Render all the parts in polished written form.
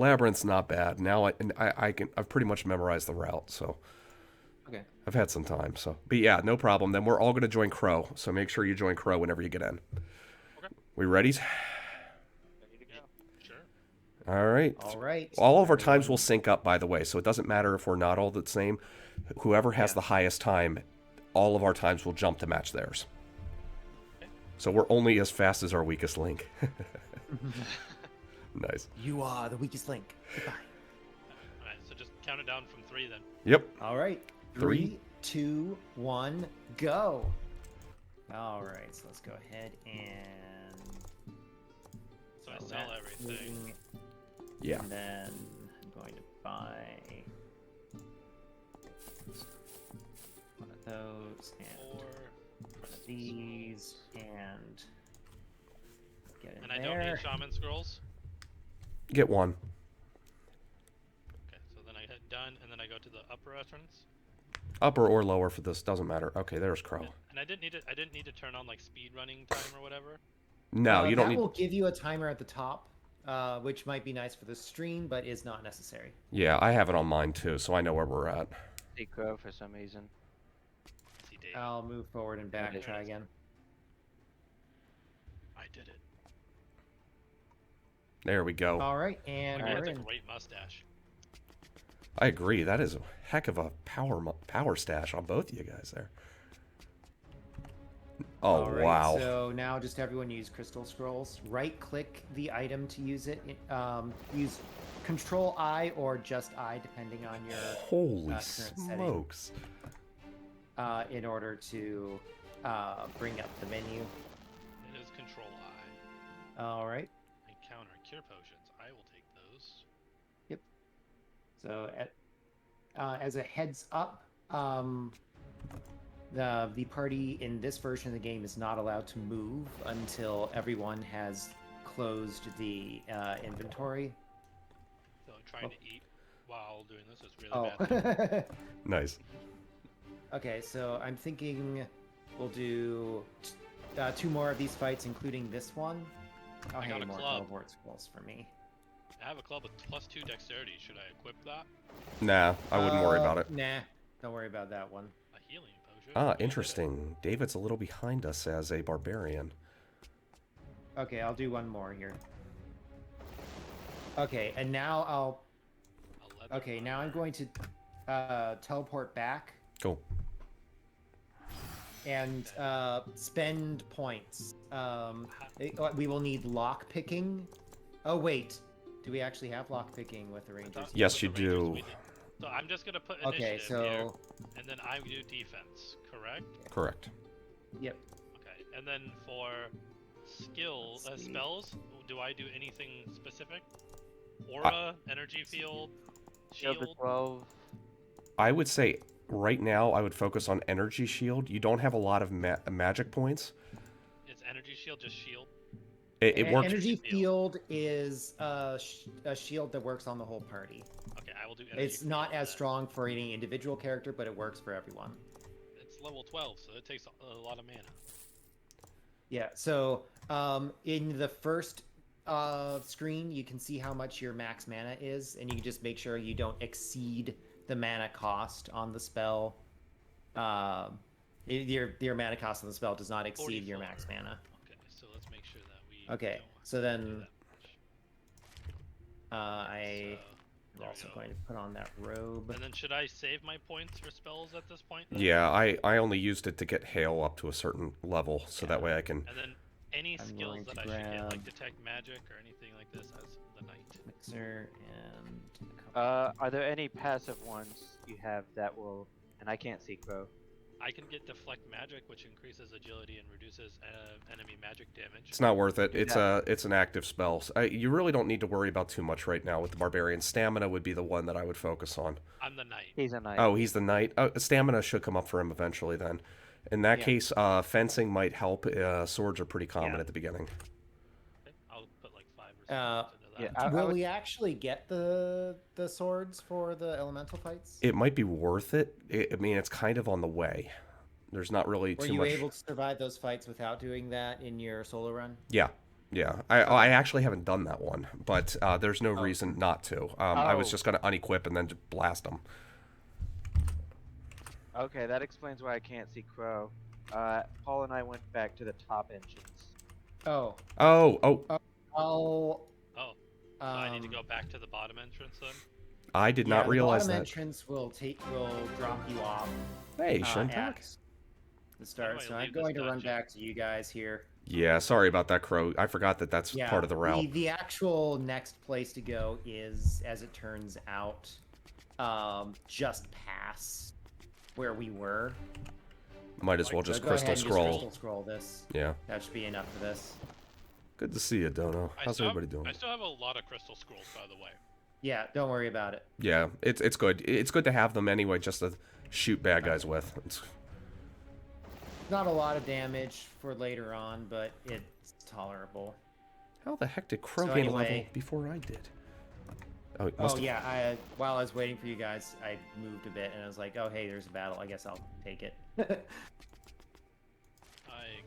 labyrinth's not bad. Now I've pretty much memorized the route, so Okay. I've had some time. So, but yeah, no problem. Then we're all going to join Crow. So make sure you join Crow whenever you get in. Okay. We ready? Ready to go. Sure. All right. All right. All of our times Everyone. will sync up, by the way, so it doesn't matter if we're not all the same. Whoever has Yeah. the highest time, all of our times will jump to match theirs. Okay. So we're only as fast as our weakest link. Nice. You are the weakest link. Goodbye. All right. So just count it down from 3 then. Yep. All right. 3, 2, 1, go. All right. So let's go ahead and. So I sell everything. Yeah. And then I'm going to buy one of those and 4. one of these and get in And I there. don't need shaman scrolls. Get one. Okay. So then I hit done, and then I go to the upper entrance. Upper or lower for this, doesn't matter. Okay, there's Crow. And I didn't need to turn on like speed running time or whatever. No, you don't That need... will give you a timer at the top, which might be nice for the stream, but is not necessary. Yeah, I have it on mine too, so I know where we're at. See Crow for some reason. See, Dave. I'll move forward and back. There it Try is. again. I did it. There we go. All right, and Like, we're that's a in. great mustache. I agree. That is a heck of a power stash on both of you guys there. Oh, All right, wow. So now just everyone use crystal scrolls. Right click the item to use it. Use Control I or just I, depending on your Holy current setting. smokes. In order to bring up the menu. It is Control I. All right. Encounter cure potions. I will take those. So as a heads up, the party in this version of the game is not allowed to move until everyone has closed the inventory. So trying to eat while doing this is really bad. Oh. Nice. Okay, so I'm thinking we'll do 2 more of these fights, including this one. Oh, I got hey, a more club. teleport scrolls for me. I have a club with +2 dexterity. Should I equip that? Nah, I wouldn't worry about it. Nah, don't worry about that one. A healing potion? Ah, Yeah, I did it. interesting. David's a little behind us as a barbarian. Okay, I'll do one more here. Okay, and now A leather Okay, now I'm armor. going to teleport back Cool. and spend points. We will need lock picking. Oh wait, do we actually have lock picking with the Rangers? Yes, With you the Rangers, do. we did. So I'm just gonna put initiative Okay, here, so and then I do defense, correct? Correct. yep. Okay, and then for Let's see. spells, do I do anything specific? Aura, energy field, Shield to shield. 12. I would say right now I would focus on energy shield. You don't have a lot of magic points. It's energy shield, just shield. It works. Energy Field. field is a shield that works on the whole party. Okay, I will do energy It's not field as then. strong for any individual character, but it works for everyone. It's level 12, so it takes a lot of mana. Yeah, so in the first screen, you can see how much your max mana is, and you can just make sure you don't exceed the mana cost on the spell. Your mana cost on the spell does not exceed your 44. max mana. Okay, so let's make sure that we Okay, don't so do then that much. I So, am there also we go. going to put on that robe. And then should I save my points for spells at this point? then? Yeah, I only used it to get hail up to a certain level, so that way I can... And then any I'm skills going that to I should get, like grab- detect magic or anything like this as the knight. Mixer and a couple- Are there any passive ones you have that will... And I can't see Crow. I can get deflect magic, which increases agility and reduces enemy magic damage. It's not worth it. It's Yeah. it's an active spell. So you really don't need to worry about too much right now with the barbarian. Stamina would be the one that I would focus on. I'm the knight. He's a knight. Oh, he's the knight. Stamina should come up for him eventually then. In that Yeah. case, fencing might help. Swords are pretty common Yeah. at the beginning. Okay, I'll put like 5 or 6 into that. yeah, I Will would- we actually get the swords for the elemental fights? It might be worth it. I mean, it's kind of on the way. There's not really Were too you much. able to survive those fights without doing that in your solo run? Yeah, Yeah, I actually haven't done that one, but there's no reason not to. I was Oh. just going to unequip and then just blast them. Okay, that explains why I can't see Crow. Paul and I went back to the top entrance. Oh. Oh, I'll. Oh, so I need to go back to the bottom entrance then. I did not realize the bottom that. entrance will drop you off Hey, Shintak. at the start. do I So I'm leave this going to run dungeon? back to you guys here. Yeah, sorry about that, Crow. I forgot that that's Yeah, part of the route. The actual next place to go is, as it turns out, just past where we were. Might as well So just go ahead crystal and just scroll. crystal scroll this. Yeah. That should be enough for this. Good to see you, Dono. How's everybody doing? I still have a lot of crystal scrolls, by the way. Yeah, don't worry about it. Yeah, it's good. It's good to have them anyway, just to shoot bad guys with. It's... Not a lot of damage for later on, but it's tolerable. How the heck did Crow So gain a level anyway- before I did? Oh, it must Oh have... yeah, while I was waiting for you guys, I moved a bit and I was like, oh hey, there's a battle. I guess I'll take it. I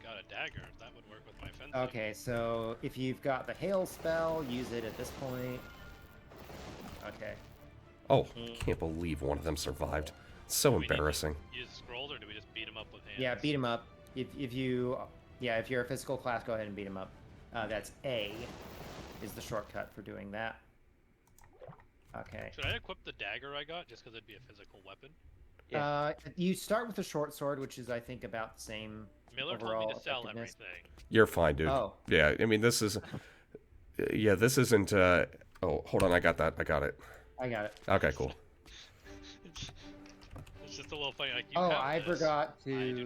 got a dagger. That would work with my fence. Okay, so if you've got the hail spell, use it at this point. Okay. Oh, can't believe one of them survived. So Do we need to embarrassing. Use scrolls, or do we just beat him up with hands? Yeah, beat him up. If you're a physical class, go ahead and beat him up. That's A, is the shortcut for doing that. Okay. Should I equip the dagger I got just because it'd be a physical weapon? Yeah. You start with the short sword, which is I think about the same. Miller Overall told me to sell effectiveness. everything. You're fine, dude. Oh. Yeah, I mean, this is... Yeah, this isn't... Oh, hold on, I got that. I got it. I got it. Okay, cool. It's just a little funny. Like, you Oh, have I this. forgot to. I do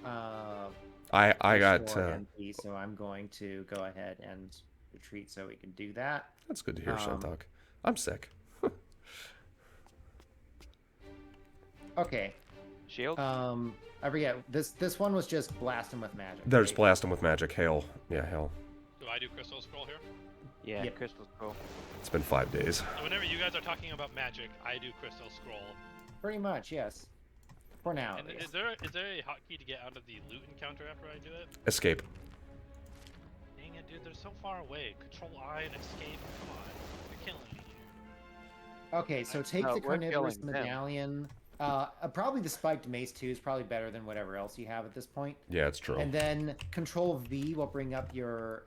not. I got... restore MP, so I'm going to go ahead and retreat so we can do that. That's good to hear, Shintak. I'm sick. Okay. Shield? I forget. This one was just blasting with magic. They're just right? blasting with magic. Hail. Yeah, hail. Do I do crystal scroll here? Yeah, Yep. crystal scroll. It's been 5 days. So whenever you guys are talking about magic, I do crystal scroll. Pretty much, yes. For now. And at is least. there a hotkey to get out of the loot encounter after I do it? Escape. Dang it, dude! They're so far away. Control I and escape. Come on, you're killing me here. Okay, so take No, the we're carnivorous killing them. medallion. Probably the spiked mace too is probably better than whatever else you have at this point. Yeah, it's true. And then Control V will bring up your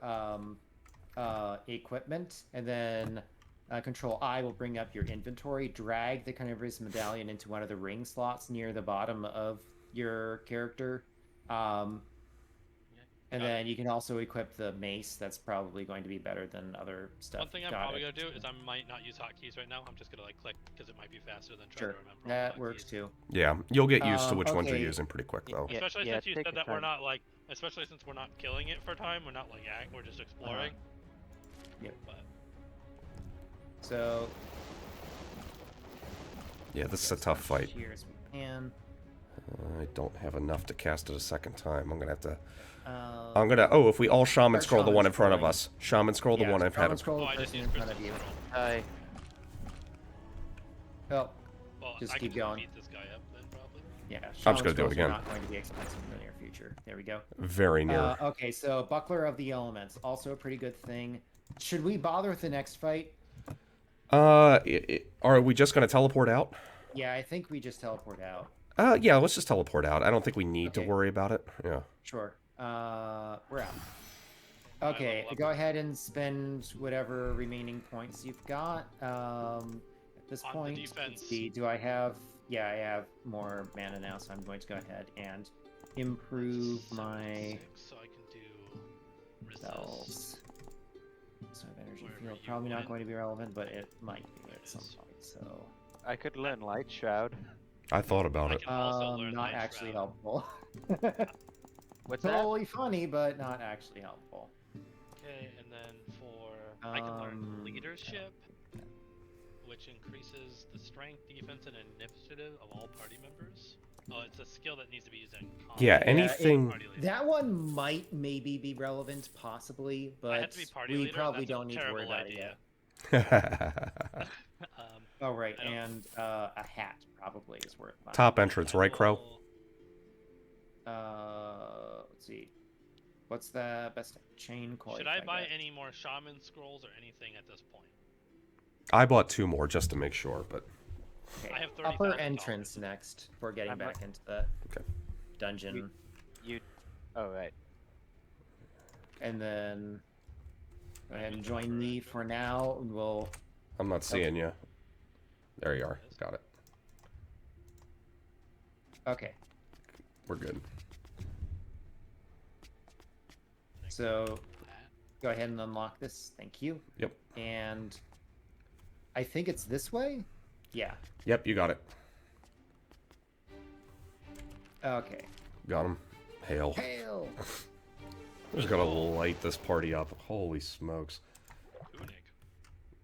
equipment, and then Control I will bring up your inventory. Drag the carnivorous medallion into one of the ring slots near the bottom of your character. And got then you can also equip the mace. That's probably going to be better than other stuff. One thing you've I'm got probably at gonna do this is I might not use hotkeys right now. I'm just gonna like click because it might be faster than trying Sure, to remember. all the that works hotkeys. too. Yeah, you'll get used to which ones you're okay. using pretty quick, though. Yeah, Especially yeah, since you take said your that we're time. not like, especially since we're not killing it for time. We're not like we're just exploring. Yep. But So Yeah, this is a tough fight. here as we can. I don't have enough to cast it a second time. I'm gonna have to... Um, I'm gonna... Oh, if we all shaman Or scroll the one in shaman front of scrolling. us. Shaman scroll the yeah, one I've had. shaman scroll oh, the I just person used in front crystal of you. scroll. I Oh, Well, Just I keep can going. beat this guy up then probably. yeah. just shaman gonna do it scrolls are again. Not going to be expensive in the near future. There we go. Very near. Okay, so Buckler of the Elements, also a pretty good thing. Should we bother with the next fight? Are we just gonna teleport out? Yeah, I think we just teleport out. Yeah, let's just teleport out. I don't think we need to Okay. worry about it. Yeah. Sure. We're out. Okay, level up. go ahead and spend whatever remaining points you've got. At this On the point, defense. let's see, do I have... Yeah, I have more mana now, so I'm going to go ahead and improve my 76, so I can do resist. spells. So energy Wherever field, you probably not went. going to be relevant, but it might be There at it some is. point, so... I could learn Light Shroud. I thought about I it. can also learn not Light actually Shroud. helpful. What's that? Totally funny, but not actually helpful. Okay, and then for I can learn Um, leadership, which increases the strength, defense, and initiative of all party members. Oh, it's a skill that needs to be used in combat. Yeah, it- anything... Party leader. That one might maybe be relevant, possibly, I had but to be party we leader. probably That's a don't need to worry terrible about idea. it yet. Oh, right, I don't- and a hat probably is worth buying. Top entrance, right, Crow? Let's see. What's the best chain coil? Should I buy any more shaman scrolls or anything at this point? I bought 2 more just to make sure, but Okay. I have Upper $30,000. entrance next. Before getting I'm back into the Okay. dungeon, You. Oh right. and then go ahead and join me for now. And we'll. I'm not seeing you. There you are. Got it. Okay. We're good. So go ahead and unlock this. Thank you. Yep. And I think it's this way. Yeah. Yep, you got it. Okay. Got him. Hail. Hail. I'm just gonna light this party up. Holy smokes. Tunic.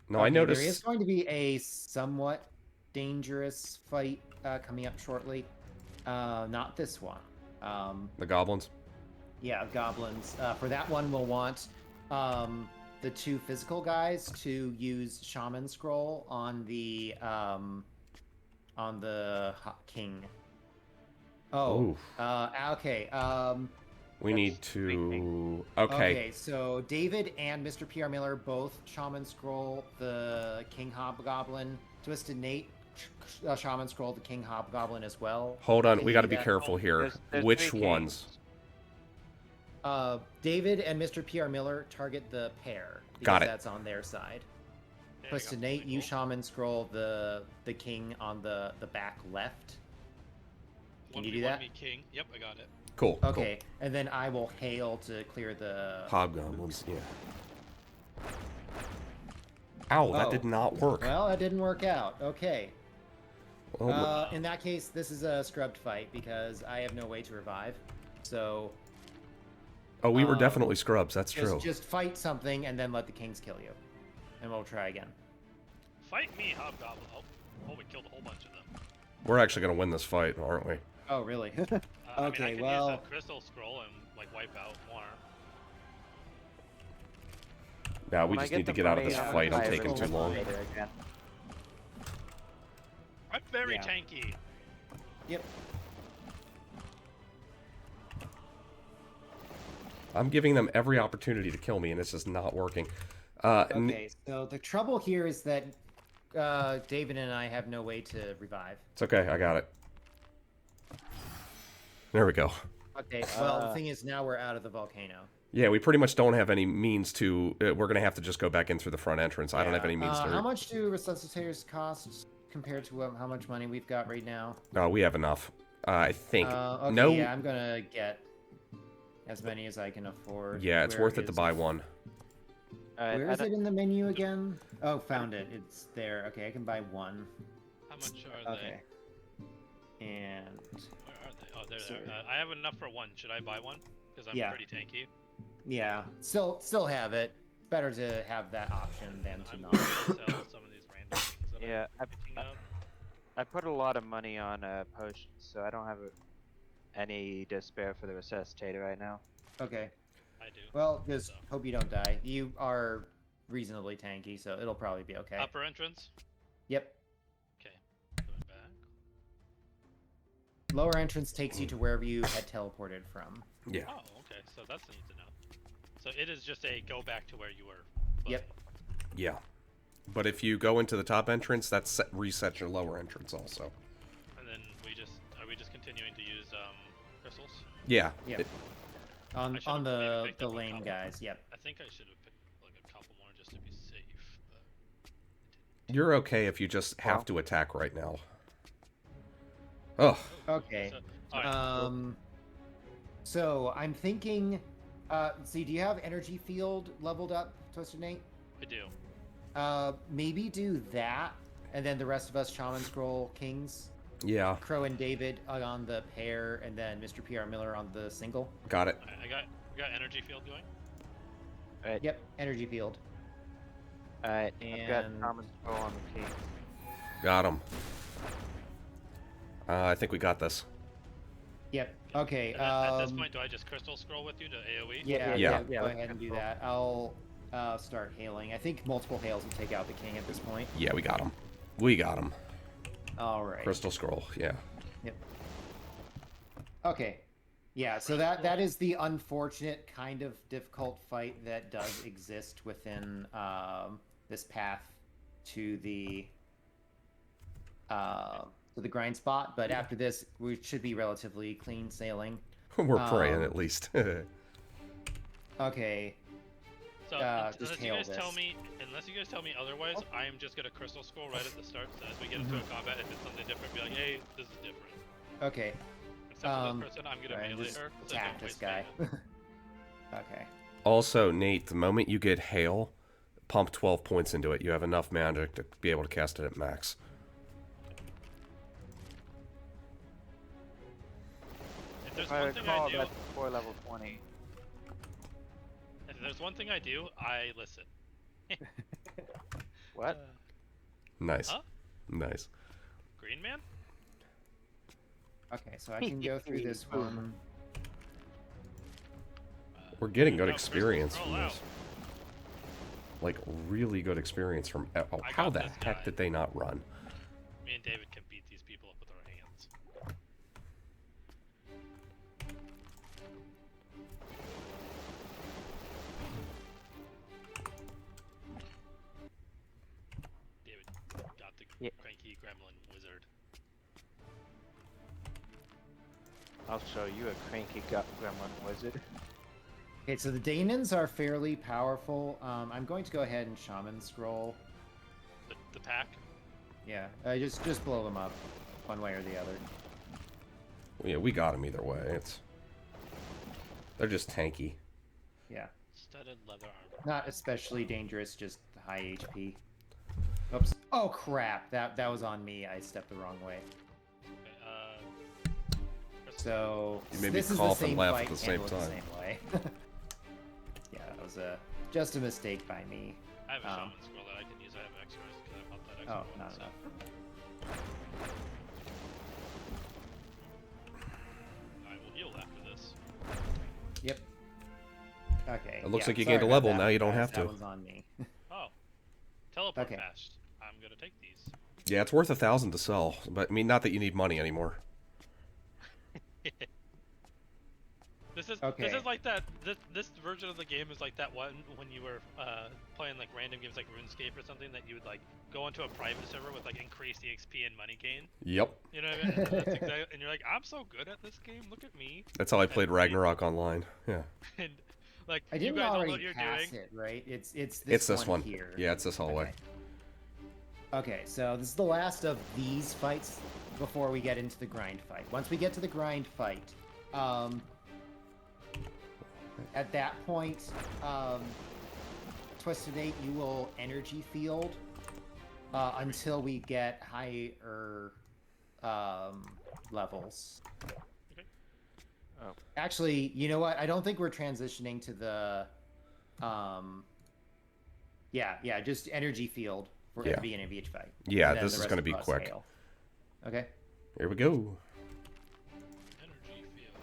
No, I Okay, noticed. there is going to be a somewhat dangerous fight coming up shortly. Not this one. The goblins. Yeah, goblins. For that one, we'll want the 2 physical guys to use Shaman Scroll on the king. Oh. Oof. Okay. We need to. Okay. Okay, so David and Mr. PR Miller both Shaman Scroll the King Hobgoblin. Twisted Nate Shaman Scroll the King Hobgoblin as well. Hold on. Can We you got do to be that? careful here. There's Which 3 ones? kings. David and Mr. PR Miller target the pair. Because Got it. That's on their side. Yeah, I Twisted got Nate, you physical. Shaman Scroll the king on the back left. Can you do 1v1 that? me king. Yep, I got it. Cool. Okay, and then I will hail to clear the. Cool. Hobgoblins. Yeah. Ow, that Oh. did not work. Well, that didn't work out. Okay. Oh, In that case, this is a scrubbed fight because I have no way to revive. So oh, we were um, definitely scrubs. That's true. just fight something and then let the kings kill you, and we'll try again. Fight me, hobgoblin. Oh, we killed a whole bunch of them. We're actually gonna win this fight, aren't we? Oh, really? I mean, I Okay, could well- use a crystal scroll and like wipe out more. Yeah, we When I just get need to the get out of money, this I'll fight. I'm buy a taking too crystal long. later again. I'm very Yeah. tanky. Yep. I'm giving them every opportunity to kill me, and it's just not working. Okay, so the trouble here is that David and I have no way to revive. It's okay. I got it. There we go. Okay, well, the thing is now we're out of the volcano. Yeah, we pretty much don't have any means to. We're gonna have to just go back in through the front entrance. I don't have any means to. How much do resuscitators cost compared to how much money we've got right now? No, we have enough. I think. Okay, no. yeah, I'm gonna get as many as I can afford. Yeah, it's Where worth it to is buy one. Where is it in the menu again? Oh, found it. It's there. Okay, I can buy one. How much are Okay. And Where are they? Oh, they're Sorry. there. I have enough for one. Should I buy one? Because I'm Yeah. pretty tanky. yeah, still have it. Better to have that option than to I'm not. going to sell some of these random things that Yeah, I'm picking up. I put a lot of money on potions, so I don't have any to spare for the resuscitator right now. Okay. I do. Well, just So. hope you don't die. You are reasonably tanky, so it'll probably be okay. Upper entrance. Yep. Okay. Going back. Lower entrance takes you to wherever you had teleported from. Yeah. Oh, okay. So that's neat to know. So it is just a go back to where you were. Yep. Yeah. But if you go into the top entrance, that resets your lower entrance also. And then are we just continuing to use crystals? Yeah. Yep. it- On I should've maybe picked the up a lane couple. guys. Yep. I think I should have picked like a couple more just to be safe. But... you're okay if you just have Well. to attack right now. Oh. Okay. So, alright. So I'm thinking. See, do you have energy field leveled up, Twisted Nate? I do. Maybe do that, and then the rest of us Shaman Scroll Kings. Yeah. Crow and David on the pair, and then Mr. PR Miller on the single. Got it. We got energy field going. Alright, Yep, energy field. alright. I've got And- common scroll on the king. Got him. I think we got this. Yep. Okay. And at this point, do I just crystal scroll with you to AOE? Yeah. Yeah. Go let's ahead and do control. that. I'll start hailing. I think multiple hails will take out the king at this point. Yeah, we got him. We got him. All right. Crystal scroll. Yeah. Yep. Okay. Yeah, so that is the unfortunate kind of difficult fight that does exist within this path to the grind spot. But after this, we should be relatively clean sailing. We're praying at least. Okay. So Just unless you hail guys tell this. me, otherwise, I am just gonna crystal scroll right at the start. So as we get into a combat, if it's something different, be like, hey, this is different. Okay. Except for this person, I'm gonna Alright, melee just her. So attack don't this waste guy. mana. Okay. Also, Nate, the moment you get hail, pump 12 points into it. You have enough magic to be able to cast it at max. If there's If I one thing recall, I do, that's before level 20. if there's one thing I do, I listen. What? Nice. Huh? Nice. Green man? Okay, so I can go through this one. We're getting good No, experience crystal from scroll this. Like, really good experience from... Oh, I how got the this heck guy. did they not run? Me and David can beat these people up with our hands. David got the Yeah. cranky gremlin wizard. I'll show you a cranky gremlin wizard. Okay, so the Daemons are fairly powerful. I'm going to go ahead and Shaman Scroll. The pack? Yeah, just blow them up, one way or the other. Yeah, we got them either way. They're just tanky. Yeah, Studded leather armor. not especially dangerous, just high HP. Oops. Oh crap! That was on me. I stepped the wrong way. Okay, So You made me this is cough the and same laugh fight, at the same handled time. The same way. Yeah, that was just a mistake by me. I have a shaman scroll that I can use. I have extras because I bought that extra Oh, one. not so. enough. I will heal after this. Yep. Okay. It looks yeah, like you sorry gained a about level, that, now you don't guys, have to. That was on me. Oh, teleport Okay. fast. I'm gonna take these. Yeah, it's worth 1,000 to sell. But, I mean, not that you need money anymore. This is Okay. like that. This version of the game is like that one when you were playing like random games like RuneScape or something that you would like go into a private server with like increased EXP and money gain. Yep. You know what I mean? That's exactly, and you're like, I'm so good at this game. Look at me. That's how I played And- Ragnarok online. Yeah. And like I you didn't guys don't know already what you're pass doing. it, right? It's It's this one. here. Yeah, it's this hallway. Okay, so this is the last of these fights before we get into the grind fight. Once we get to the grind fight, at that point, Twisted 8, you will energy field until we get higher levels. Okay. Oh. Actually, you know what? I don't think we're transitioning to the yeah, just energy field for Yeah. at the beginning of each fight. Yeah, And then this the is rest going to of be us quick. hail. Okay. Here we go. Energy field.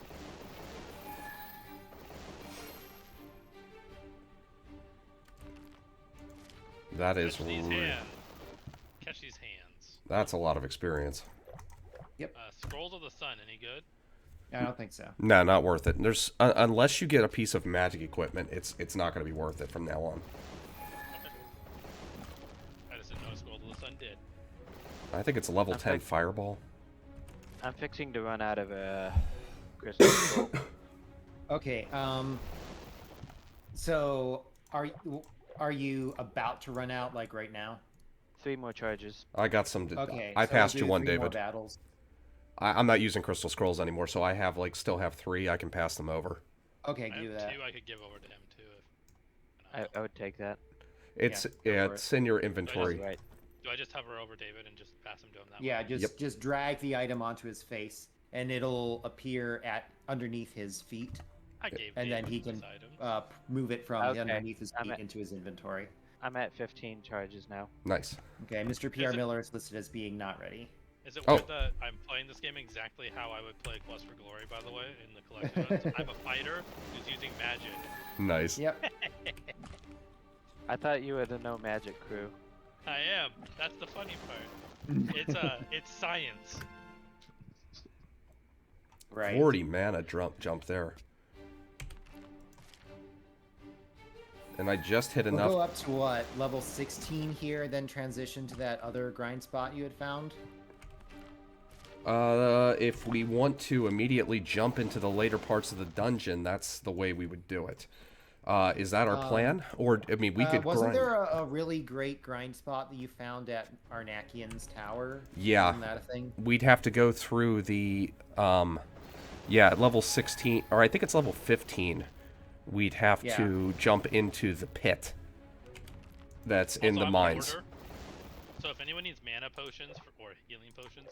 That is Catch these real. hands. Catch these hands. That's a lot of experience. Scrolls of the Sun. Any good? I don't think so. No, not worth it. There's unless you get a piece of magic equipment, it's not going to be worth it from now on. Okay. I just didn't know Scrolls of the Sun did. I think it's a level I'm 10 like- fireball. I'm fixing to run out of crystal scroll. Okay. So are you about to run out like right now? 3 more charges. I got some. Okay. I so passed we'll you do one, 3 more David. battles. I'm not using crystal scrolls anymore, so I have still have 3. I can pass them over. Okay, I do have that. 2 I could give over to him too. If, I would take that. It's go for it's in your That's inventory. right. do I just hover over David and just pass him to him that Yeah, way? just drag the item onto his face, and it'll appear underneath his feet, I gave and then David he this can item. move it from Okay, underneath his I'm feet at- into his inventory. I'm at 15 charges now. Nice. Okay, Mr. P.R. Is it- Miller is listed as being not ready. Is it Oh. weird that I'm playing this game exactly how I would play Quest for Glory, by the way, in the collection? I'm a fighter who's using magic. Nice. Yep. I thought you were the no magic crew. I am. That's the funny part. It's science. Right. 40 mana jump there. And I just hit We'll enough. go up to what, level 16 here, then transition to that other grind spot you had found? If we want to immediately jump into the later parts of the dungeon, that's the way we would do it. Is that our plan? Or, I mean, we could Wasn't grind. there a really great grind spot that you found at Arnakkian's tower? Yeah. Isn't that a thing? We'd have to go through the, yeah, at level 16, or I think it's level 15, we'd have Yeah. to jump into the pit that's in Also, the I'm mines. order. So if anyone needs mana potions or healing potions,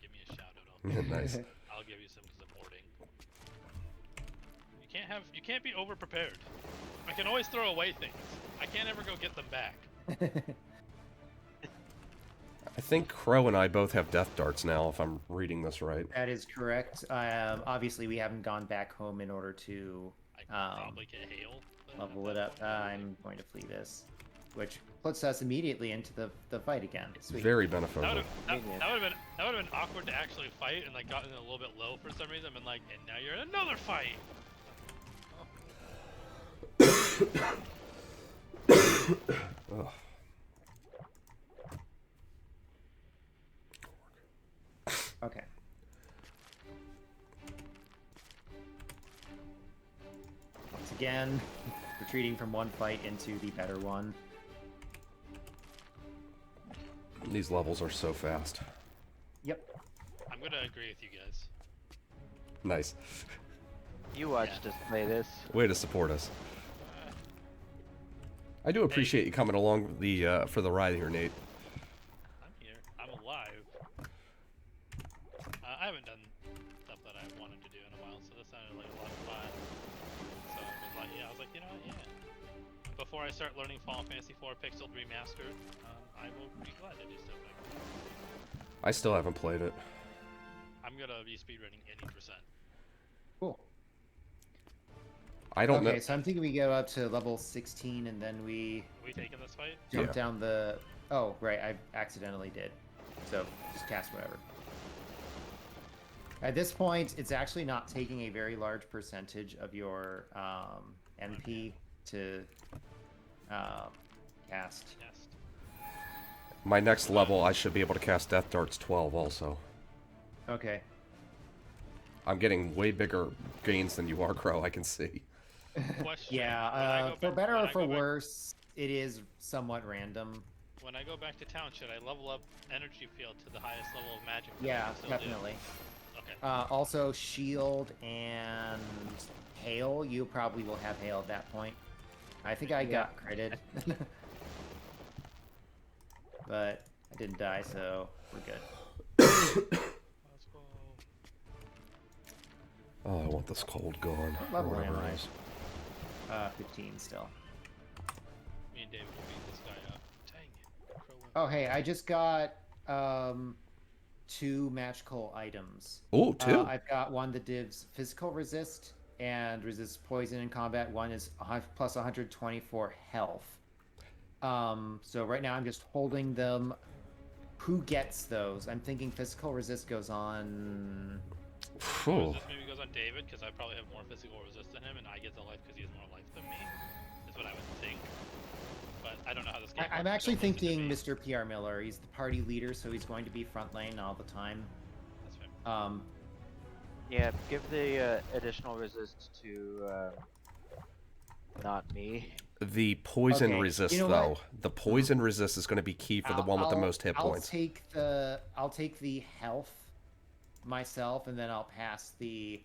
give me a shout out. Nice. I'll give you some because I'm hoarding. You can't be over prepared. I can always throw away things. I can't ever go get them back. I think Crow and I both have death darts now, if I'm reading this right. That is correct. Obviously, we haven't gone back home in order to I can probably get hail. level it up. I'm going to flee this, which puts us immediately into the fight again. Sweet. Very That would beneficial. have been awkward to actually fight and like gotten a little bit low for some reason and like and now you're in another fight. Ugh. Okay. Once again, retreating from one fight into the better one. These levels are so fast. Yep. I'm gonna agree with you guys. Nice. You watched us play this. Way to support us. I do appreciate you coming along the for the ride here, Nate. I'm here. I'm alive. I haven't done stuff that I wanted to do in a while, so this sounded like a lot of fun. So I was like, yeah, I was like, you know what, yeah. Before I start learning Final Fantasy IV Pixeled Remastered, I will be glad to do stuff like that. I still haven't played it. I'm gonna be speedrunning any percent. Cool. I don't Okay, know. so I'm thinking we go up to level 16 and then we Are we taking this fight? jump Yeah. down the... Oh, right, I accidentally did. So, just cast whatever. At this point, it's actually not taking a very large percentage of your NP to cast. Yes. My next level, I should be able to cast Death Darts 12 also. Okay. I'm getting way bigger gains than you are, Crow, I can see. Question. Yeah, for better or for worse, it is somewhat random. When I go back to town, should I level up energy field to the highest level of magic? that I Yeah, can still do? definitely. Okay. Also, shield and hail. You probably will have hail at that point. I think I got critted. But I didn't die, so we're good. Let's go. Oh, I want this cold gone. What level or whatever am I? it is. 15 still. Me and David will beat this guy up. Dang it. Crow went- Oh, hey, I just got 2 magical items. Oh, two. I've got one that gives physical resist and resists poison in combat. One is plus 124 health. So right now I'm just holding them. Who gets those? I'm thinking physical resist goes on... Phew. Resist maybe goes on David because I probably have more physical resist than him, and I get the life because he has more life than me. Is what I would think. But I don't know how this game. I'm works, actually so listen to thinking me. Mr. PR Miller. He's the party leader, so he's going to be front lane all the time. That's fair. Yeah, give the additional resist to not me. The poison Okay, resist, you know though. what? The poison resist is going to be key for the one with the most hit I'll points. take the health myself, and then I'll pass the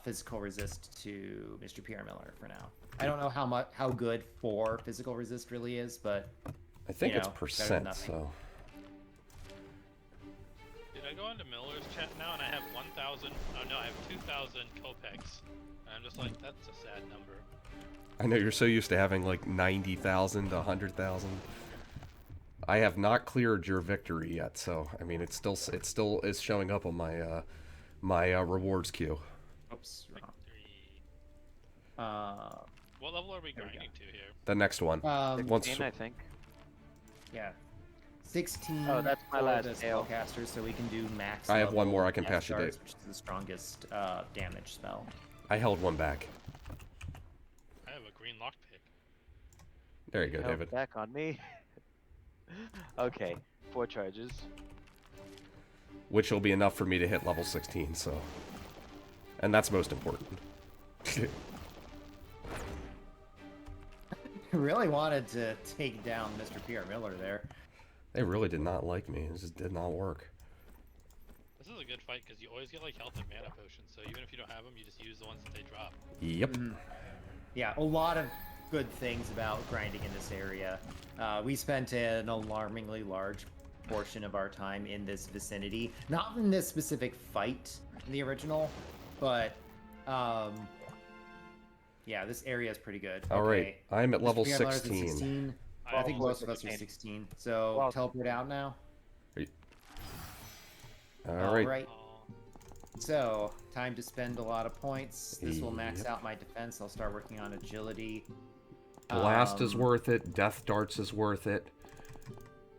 physical resist to Mr. PR Miller for now. I don't know how good 4 physical resist really is, but I think you it's know, better than percent, nothing. so... Did I go into Miller's chat now and I have 1,000? Oh no, I have 2,000 kopecks. And I'm just like, that's a sad number. I know you're so used to having like 90,000 to 100,000. I have not cleared your victory yet, so I mean it still is showing up on my my rewards queue. oops, wrong. Victory. What level are we there we grinding to here? The next one. 16, Once I think. Yeah. 16 Oh, that's my for last the hail. spellcaster, so we can do max. I have one level more I can Death pass you, Darts, Dave. which is the strongest damage spell. I held one back. I have a green lockpick. There you go, Held David. back on me. Okay, 4 charges. Which will be enough for me to hit level 16, so... And that's most important. Really wanted to take down Mr. Pierre Miller there. They really did not like me. It just did not work. This is a good fight because you always get like health and mana potions. So even if you don't have them, you just use the ones that they drop. Yep. Yeah, a lot of good things about grinding in this area. We spent an alarmingly large portion of our time in this vicinity. Not in this specific fight in the original, but yeah, this area is pretty good. All right, I'm at Mr. level Pierre Miller's at 16. 16. I think most of us are 16. So Well, teleport out now. All right. Oh, So, time to spend a lot of points. This will max Yep. out my defense. I'll start working on agility. Blast is worth it. Death Darts is worth it.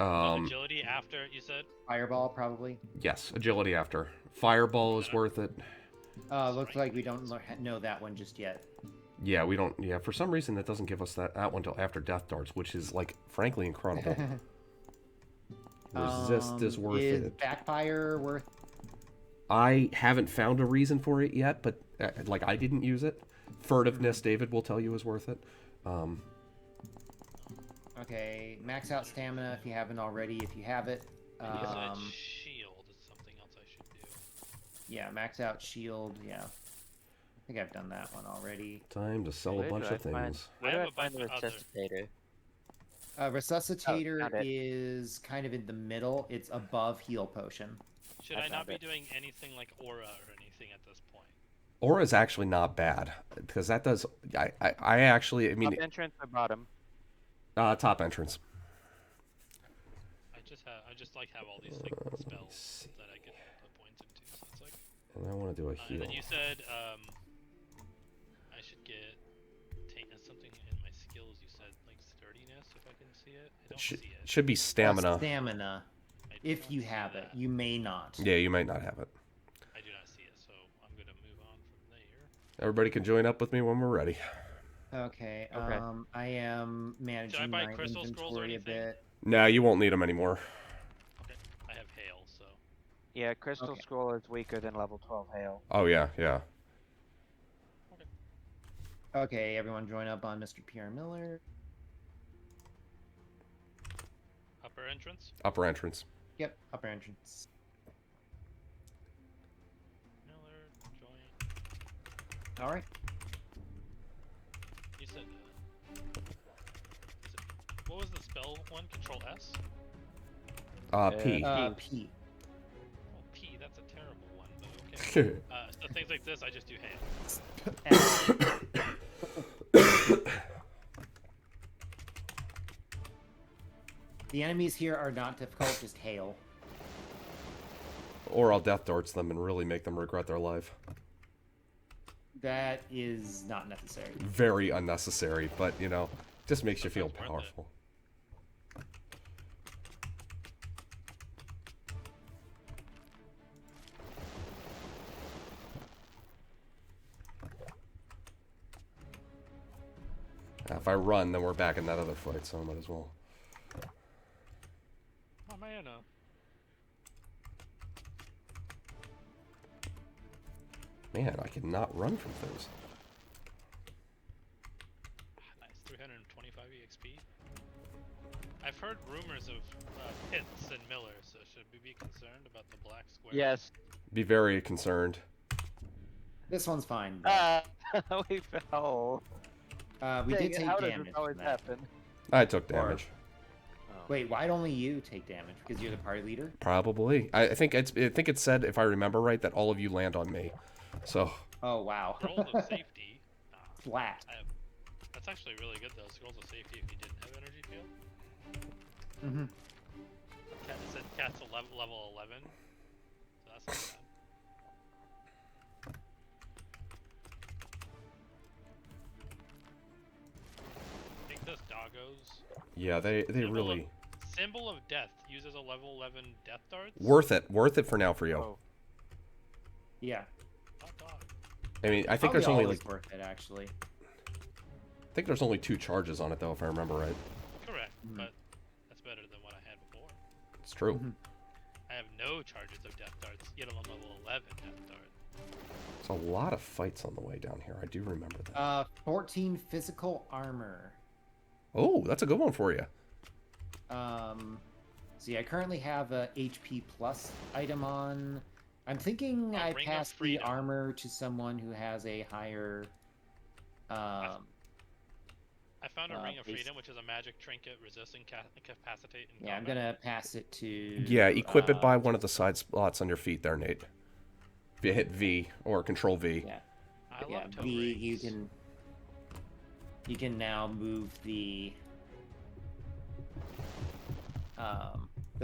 agility after you said. Fireball, probably. Yes, agility after. Fireball is worth it. Looks like we don't know that one just yet. Yeah, we don't. Yeah, for some reason that doesn't give us that one till after Death Darts, which is like frankly incredible. Resist is worth it. Backfire worth? I haven't found a reason for it yet, but like I didn't use it. Furtiveness, David will tell you, is worth it. Okay, max out stamina if you haven't already. If you have it, You said shield is something else I should do. yeah, max out shield. Yeah, I think I've done that one already. Time to sell a bunch of things. Where I do have I a find the bunch of other- resuscitator? Resuscitator found it. is kind of in the middle. It's above heal potion. Should I I not found be it. doing anything like aura or anything at this point? Aura is actually not bad because that does. I actually. I mean, Top entrance or bottom? top entrance. I just like have all these like Let me spells see. that I get the points into. So it's like. And I want to do a And heal. then you said I should get something in my skills. You said like sturdiness, if I can see it. I don't see it. Should be stamina. Stamina. I If don't you see have it, that. you may not. Yeah, you might not have it. I do not see it, so I'm gonna move on from there. Everybody can join up with me when we're ready. Okay. Okay. I am managing buy my crystal scrolls or inventory a anything? bit. Nah, you won't need them anymore. Okay, I have hail, so Yeah, Crystal Okay. Scroll is weaker than level 12 Hail. Oh yeah, yeah. Okay, everyone join up on Mr. Pierre Miller. upper entrance. Upper entrance. Yep, upper entrance. Miller, join. All right. You said. What was the spell one? Control S. P. P. Oh, P. That's a terrible one, but okay. So things like this, I just do hail. The enemies here are not difficult, just hail. Or I'll death darts them and really make them regret their life. That is not necessary. Very unnecessary, but you know, just makes you feel Sometimes worth it. powerful. If I run, then we're back in that other fight, so I might as well. Oh man, Man, I cannot run from things. nice. 325 EXP. I've heard rumors of hits in Miller, so should we be concerned about the black square? Yes. Be very concerned. This one's fine. We fell. We Dang did it, take how does damage. this always from that. happen? I took damage. Oh. Wait, why'd only you take damage? Because you're the party leader? Probably. I think it said, if I remember right, that all of you land on me. So Oh, wow. Scrolls of safety. Flat. That's actually really good though. Scrolls of safety if you didn't have energy field. Mm-hmm. Cat said cat's level 11. So that's not bad. I think those doggos. yeah, they they're really. Symbol of Death uses a level 11 death darts. Worth it for now for you. Oh, Yeah. Hot dog. I mean, I think Probably there's only always like worth it actually. I think there's only 2 charges on it though, if I remember right. Correct, Mhm. but that's better than what I had before. It's true. Mhm. I have no charges of death darts, yet I'm on level 11 death dart. There's a lot of fights on the way down here. I do remember that. 14 physical armor. Oh, that's a good one for you. See, I currently have a HP plus item on. I'm thinking I Ring of pass the Freedom. armor to someone who has a higher. I found a Ring of base- Freedom, which is a magic trinket resisting capacitate in Yeah, I'm combat. gonna pass it to. Yeah, equip it by one of the side slots on your feet there, Nate. If you hit V or Control V. Yeah, I love yeah. toe V. You rings. can now move the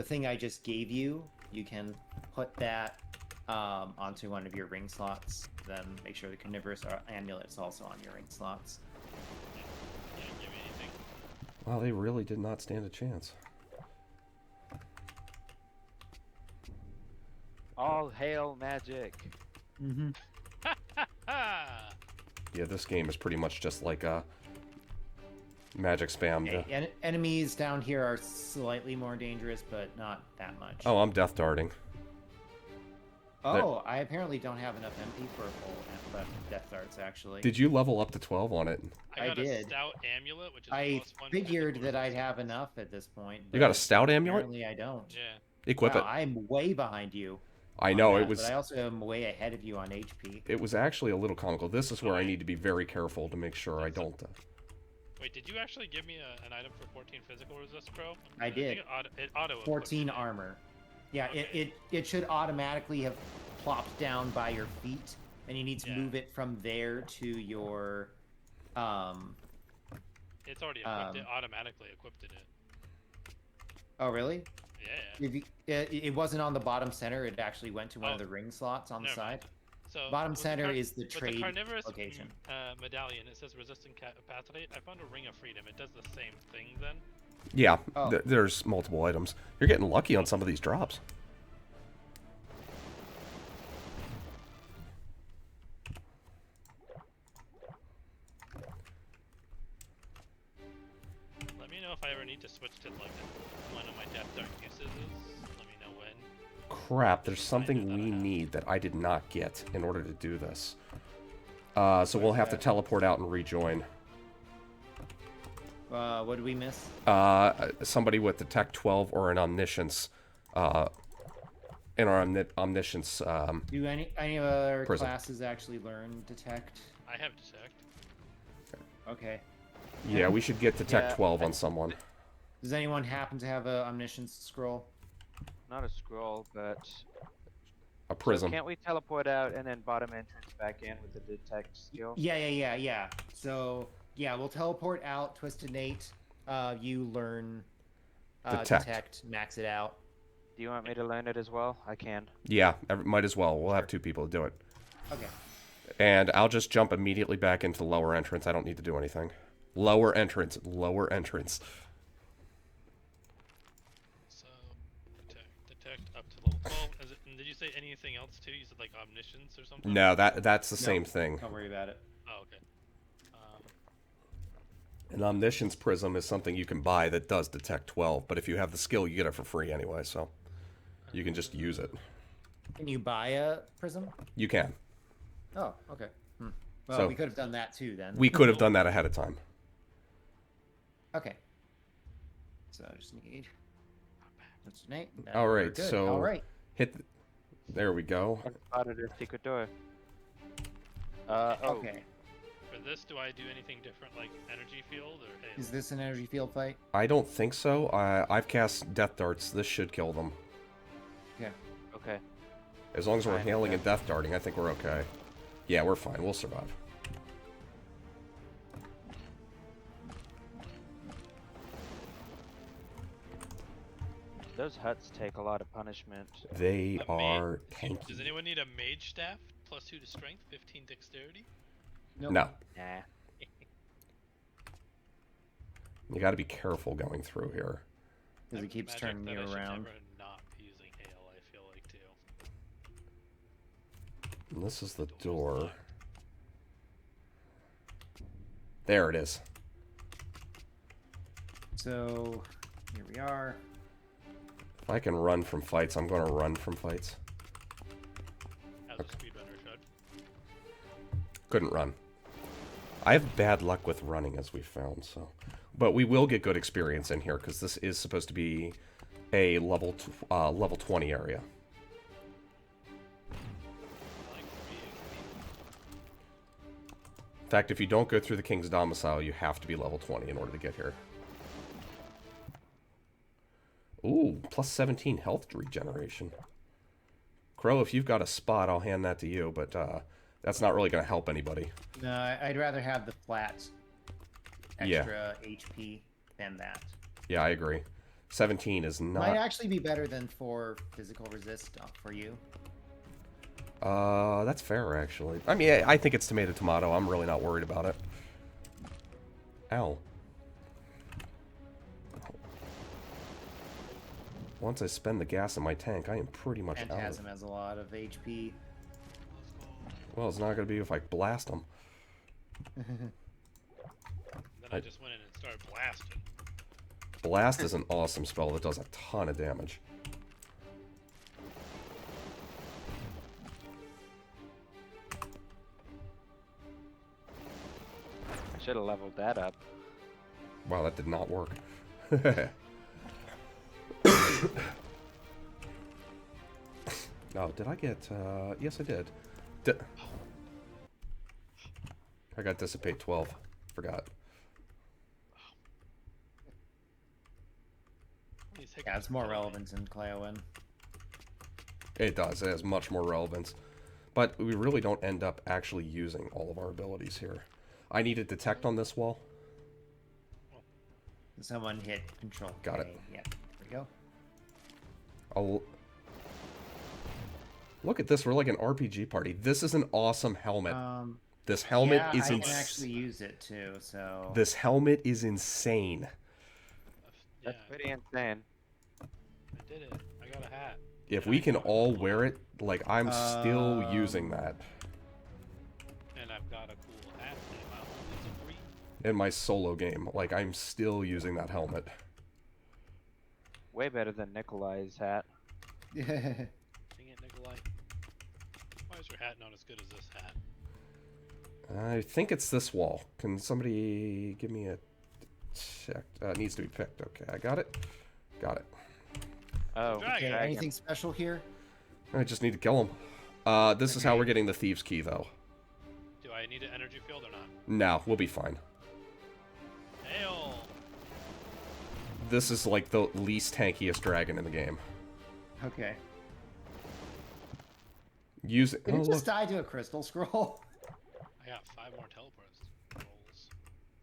thing I just gave you. You can put that onto one of your ring slots. Then make sure the carnivorous amulet's also on your ring slots. You didn't give me anything. Well, they really did not stand a chance. all hail magic. Mm-hmm. Ah! Yeah, this game is pretty much just like a magic spam. Enemies down here are slightly more dangerous, but not that much. Oh, I'm death darting. Oh, I apparently don't have enough MP for a full death darts, actually. Did you level up to 12 on it? I got I a did. stout amulet, which is I +1 figured physical that I'd resistance. have enough at this point. You got a but stout amulet? Apparently I don't. Yeah. Equip Wow, it. I'm way behind you. I on know, that, it was But I also am way ahead of you on HP. it was actually a little comical. This is where I Okay. need to be very careful to make sure I don't. Wait, did you actually give me an item for 14 physical resist, bro? I did. think it auto 14 armor. Yeah, Okay. it should automatically have plopped down by your feet, and you need to Yeah. move it from there to your It's already equipped. It automatically equipped it. Oh really? Yeah. If you, it wasn't on the bottom center. It actually went to one of the ring slots on the Never mind. side. So Bottom with the center car- is the with trade the carnivorous location. Medallion. It says resistant capacitate. I found a ring of freedom. It does the same thing then. Yeah, Oh. there's multiple items. You're getting lucky on some of these drops. Let me know if I ever need to switch to like one of my death dart uses. Let me know when. Crap, there's I know something that we I have. need that I did not get in order to do this. So we'll have to teleport out and rejoin. What did we miss? Somebody with Detect 12 or an Omniscience. In our Omniscience. Do any other Prism. classes actually learn detect? I have detect. Okay. Yeah, we should get Detect Yeah, 12 on someone. Does anyone happen to have a omniscience scroll? Not a scroll, but A prism. So can't we teleport out and then bottom entrance back in with the detect skill? Yeah. So yeah, we'll teleport out. Twisted Nate, you learn Detect. max it out. Do you want me to learn it as well? I can. Yeah, might as well. We'll have 2 people to do it. Okay. And I'll just jump immediately back into the lower entrance. I don't need to do anything. Lower entrance. Lower entrance. So detect up to level 12. And did you say anything else too? You said like omniscience or something? No, that's the No. same thing. Don't worry about it. Oh, okay. An Omniscience Prism is something you can buy that does Detect 12, but if you have the skill, you get it for free anyway, so you can just use it. Can you buy a prism? You can. Oh, okay. Well, So- we could have done that too then. We could have done that ahead of time. Okay. So I just need. Twisted Nate. and All we're right, good. so All right. There we go. I spotted a secret door. Oh, Okay. For this, do I do anything different like energy field or hail? Is this an energy field fight? I don't think so. I've cast Death Darts. This should kill them. Yeah. okay. As long as we're Fine, hailing okay. and Death Darting, I think we're okay. Yeah, we're fine. We'll survive. Those huts take a lot of punishment. They A are Does tanky. anyone need a mage staff? +2 to strength, 15 dexterity? Nope. No. Nah. You got to be careful going through here. because it keeps turning you around. Never not be using hail, I feel like too. And this is the door. There it is. So here we are. If I can run from fights, I'm going to run from fights. As a speedrunner should. Couldn't run. I have bad luck with running, as we found, so... But we will get good experience in here, because this is supposed to be a level 20 area. I like 3 In fact, if you don't go through the King's Domicile, you have to be level 20 in order to get here. Ooh, plus 17 health regeneration. Crow, if you've got a spot, I'll hand that to you, but that's not really going to help anybody. No, I'd rather have the flat extra HP than that. Yeah, I agree. 17 is not... Might actually be better than 4 physical resist for you. That's fair, actually. I mean, I think it's tomato. I'm really not worried about it. Ow. Once I spend the gas in my tank, I am pretty much out. Phantasm has a lot of HP. Well, it's not going to be if I blast them. Then I just went in and started blasting. Blast is an awesome spell that does a ton of damage. I should have leveled that up. Wow, that did not work. Oh, did I get... yes, I did. I got Dissipate 12. Forgot. Yeah, it's more relevant in Cleowen. It does. It has much more relevance. But we really don't end up actually using all of our abilities here. I need a detect on this wall. Someone hit control. Got it. Yeah, there we go. I'll... Look at this. We're like an RPG party. This is an awesome helmet. This helmet yeah, is I can actually use it too, so... This helmet is insane. Yeah, That's pretty insane. I did it. I got a hat. If we can all wear it, like, I'm still using that. And I've got a cool hat. And my home is a green. In my solo game. Like, I'm still using that helmet. Way better than Nikolai's hat. Dang it, Nikolai. Why is your hat not as good as this hat? I think it's this wall. Can somebody give me a check? It needs to be picked. Okay, I got it. Got it. Oh, Okay, dragon. anything special here? I just need to kill him. This is how we're getting the Thieves' Key, though. Do I need an energy field or not? No, we'll be fine. Hail! This is like the least tankiest dragon in the game. Okay. Use it. Did Oh, it look. just die to a crystal scroll? I got 5 more teleport rolls.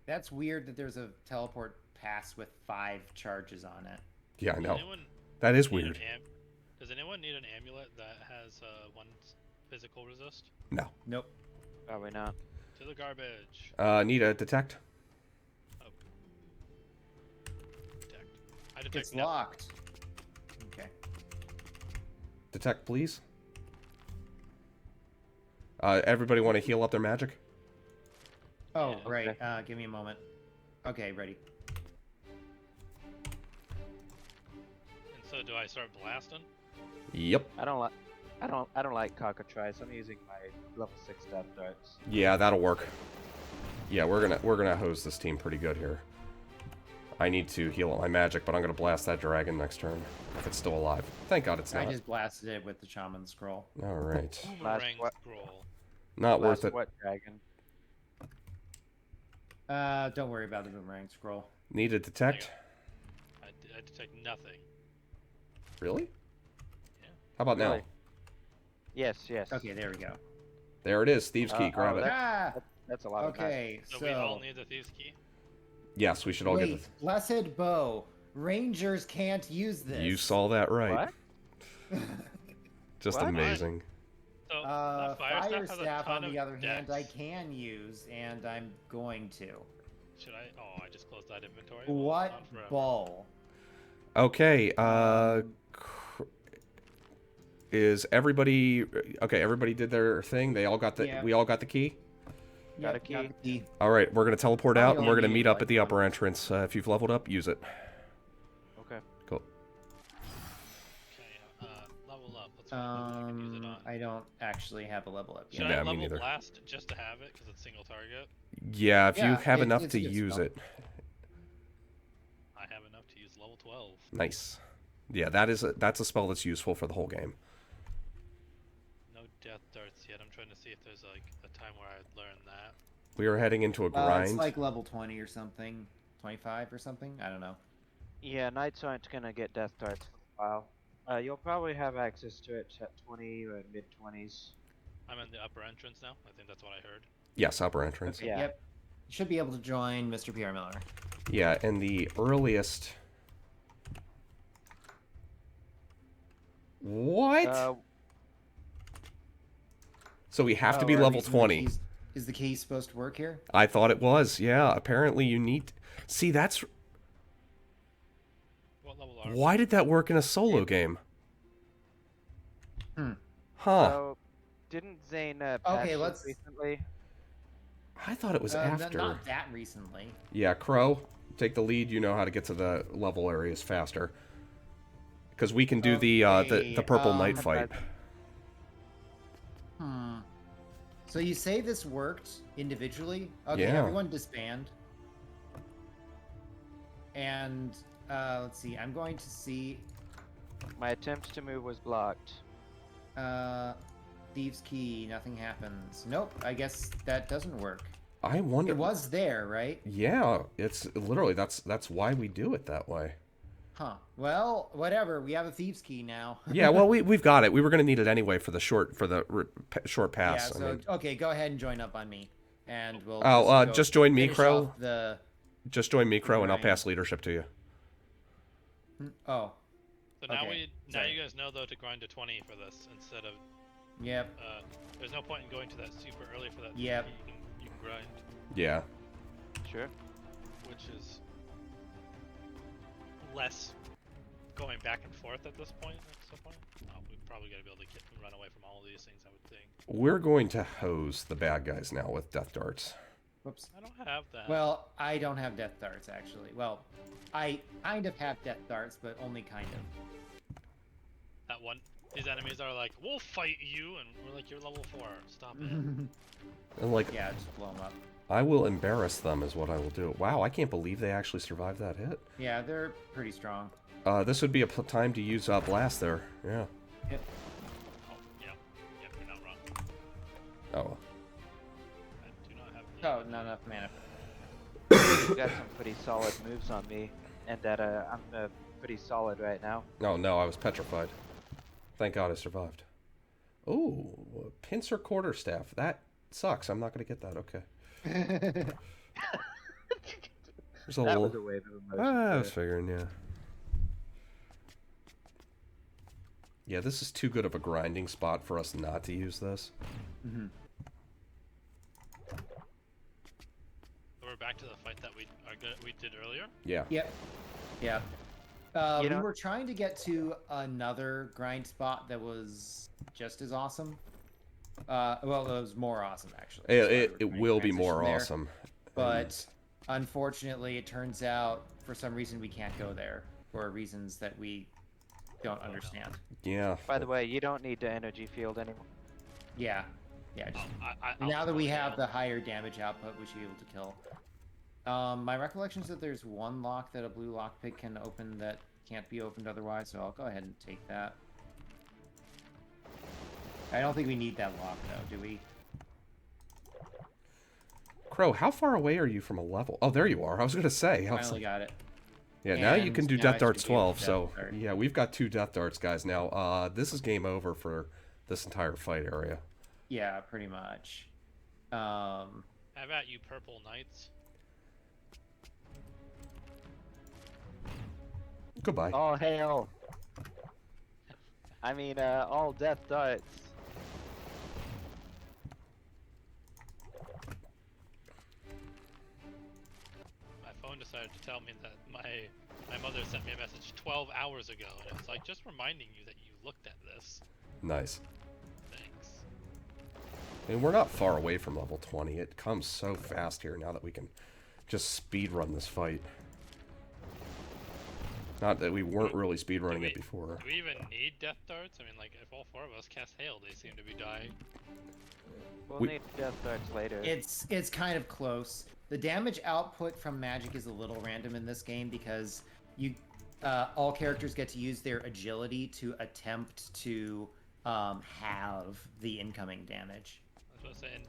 That's weird that there's a teleport pass with 5 charges on it. Yeah, I know. Does anyone That is need an weird. Does anyone need an amulet that has 1 physical resist? No. Nope. Probably not. To the garbage. Need a detect? Detect. I detect It's nothing. locked. Okay. Detect, please. Everybody want to heal up their magic? Oh, Yeah, right. okay. Give me a moment. Okay, ready. And so do I start blasting? Yep. I don't like cockatrice. I'm using my level 6 death darts. Yeah, that'll work. Yeah, we're gonna hose this team pretty good here. I need to heal up my magic, but I'm gonna blast that dragon next turn if it's still alive. Thank God it's I not. just blasted it with the shaman scroll. All right. Boomerang what? scroll. Not Last worth it. what dragon? Don't worry about the boomerang scroll. Need a detect? I detect nothing. Really? Yeah. How about now? Really? Yes, yes. Okay, there we go. There it is. Thieves' Key. Grab oh, it. Ah! That's a lot of time. Okay, So we all need the Thieves' Key? Yes, we should all wait, get the... Blessed Bow. Rangers can't use this. You saw that right. What? Just What? amazing. So that Fire has a Staff, ton on the of other hand, I dex. can use, and I'm going to. Should I? Oh, I just closed that inventory. What Not forever. ball? Okay, is everybody okay? Everybody did their thing. They all got the. Yeah. We all got the key. Got a Yep, key. got the key. All right, we're gonna teleport Probably out, and only we're gonna needed, meet up like, at the upper 1. entrance. If you've leveled up, use it. Okay. Cool. Okay, level up. Let's find level I can use it on. I don't actually have a level up Should yet. Yeah, I me level neither. blast just to have it because it's single target? Yeah, if you Yeah, have enough it's to a good use spell. it. I have enough to use level 12. Nice. Yeah, that's a spell that's useful for the whole game. No death darts yet. I'm trying to see if there's like a time where I'd learn that. We are heading into a grind. It's like level 20 or something. 25 or something? I don't know. Yeah, knights aren't gonna get death darts for a while. You'll probably have access to it at 20 or mid 20s. I'm in the upper entrance now. I think that's what I heard. Yes, upper entrance. Yeah. Yep. You should be able to join Mr. Pierre Miller. Yeah, and the earliest. What? So we have to be are we level using the 20. keys- Is the key supposed to work here? I thought it was. Yeah, apparently you need. See, that's What level are we? why did that work in a solo game? Hmm. Huh. So, didn't Zane patch Okay, this let's- recently? I thought it was after. Not that recently. Yeah, Crow, take the lead. You know how to get to the level areas faster. Because we can do the Okay, purple knight um, fight. So you say this worked individually? Okay, Yeah. everyone disband. And let's see. I'm going to see My attempt to move was blocked. Thieves' Key. Nothing happens. Nope. I guess that doesn't work. I wonder. It was there, right? Yeah, it's literally that's why we do it that way. Huh. Well, whatever. We have a Thieves' Key now. Yeah, well we've got it. We were gonna need it anyway for the short short Yeah. pass. I So mean, okay, go ahead and join up on me, and we'll. Oh, go just join me, finish Crow. off The just join me, Crow, and I'll Right. pass leadership to you. oh. So now Okay, now sorry. you guys know though to grind to 20 for this instead of Yep. there's no point in going to that super early for that. Yep. You can grind, Yeah. Sure. which is less going back and forth at this point. At some point, we've probably got to be able to get run away from all of these things. I would think. We're going to hose the bad guys now with death darts. Whoops. I don't have that. Well, I don't have death darts actually. Well, I kind of have death darts, but only kind of. that one. These enemies are like, we'll fight you, and we're like, you're level 4. Stop it. And like, Yeah, just blow them up. I will embarrass them is what I will do. Wow, I can't believe they actually survived that hit. Yeah, they're pretty strong. This would be a time to use blast there. Yeah. Yep. Oh, yeah, you're not wrong. Oh. I do not have. Oh, not enough mana. You got some pretty solid moves on me, and that I'm pretty solid right now. No, I was petrified. Thank God I survived. Oh, pincer quarterstaff. That sucks. I'm not going to get that. Okay. There's a That little. was a wave of emotion. I was there. figuring, yeah. Yeah, this is too good of a grinding spot for us not to use this. Mhm. So we're back to the fight that we did earlier. Yeah. Yep. Yeah. You We know- were trying to get to another grind spot that was just as awesome. Well, it was more awesome actually. So It we're trying to will be more transition there. awesome. But unfortunately, it turns out for some reason we can't go there for reasons that we don't understand. Yeah. By the way, you don't need the energy field anymore. Yeah. Yeah. Just, I'll now that we totally have add- the higher damage output, we should be able to kill. My recollection is that there's one lock that a blue lockpick can open that can't be opened otherwise, so I'll go ahead and take that. I don't think we need that lock though, do we? Crow, how far away are you from a level? Oh, there you are. I was going to say. I was Finally like- got it. yeah, now you And can do now I Death should Darts be able 12. to So, Death Dart. yeah, we've got 2 Death Darts, guys, now. This is game over for this entire fight area. Yeah, pretty much. How about you, purple knights? Goodbye. All hail! I mean, all death darts. My phone decided to tell me that my mother sent me a message 12 hours ago, and it's like, just reminding you that you looked at this. Nice. Thanks. I mean, we're not far away from level 20. It comes so fast here now that we can just speed run this fight. Not that we weren't really speedrunning it before. Do we even need death darts? I mean, like, if all 4 of us cast hail, they seem to be dying. We'll need death darts later. It's kind of close. The damage output from magic is a little random in this game because all characters get to use their agility to attempt to have the incoming damage. I was saying,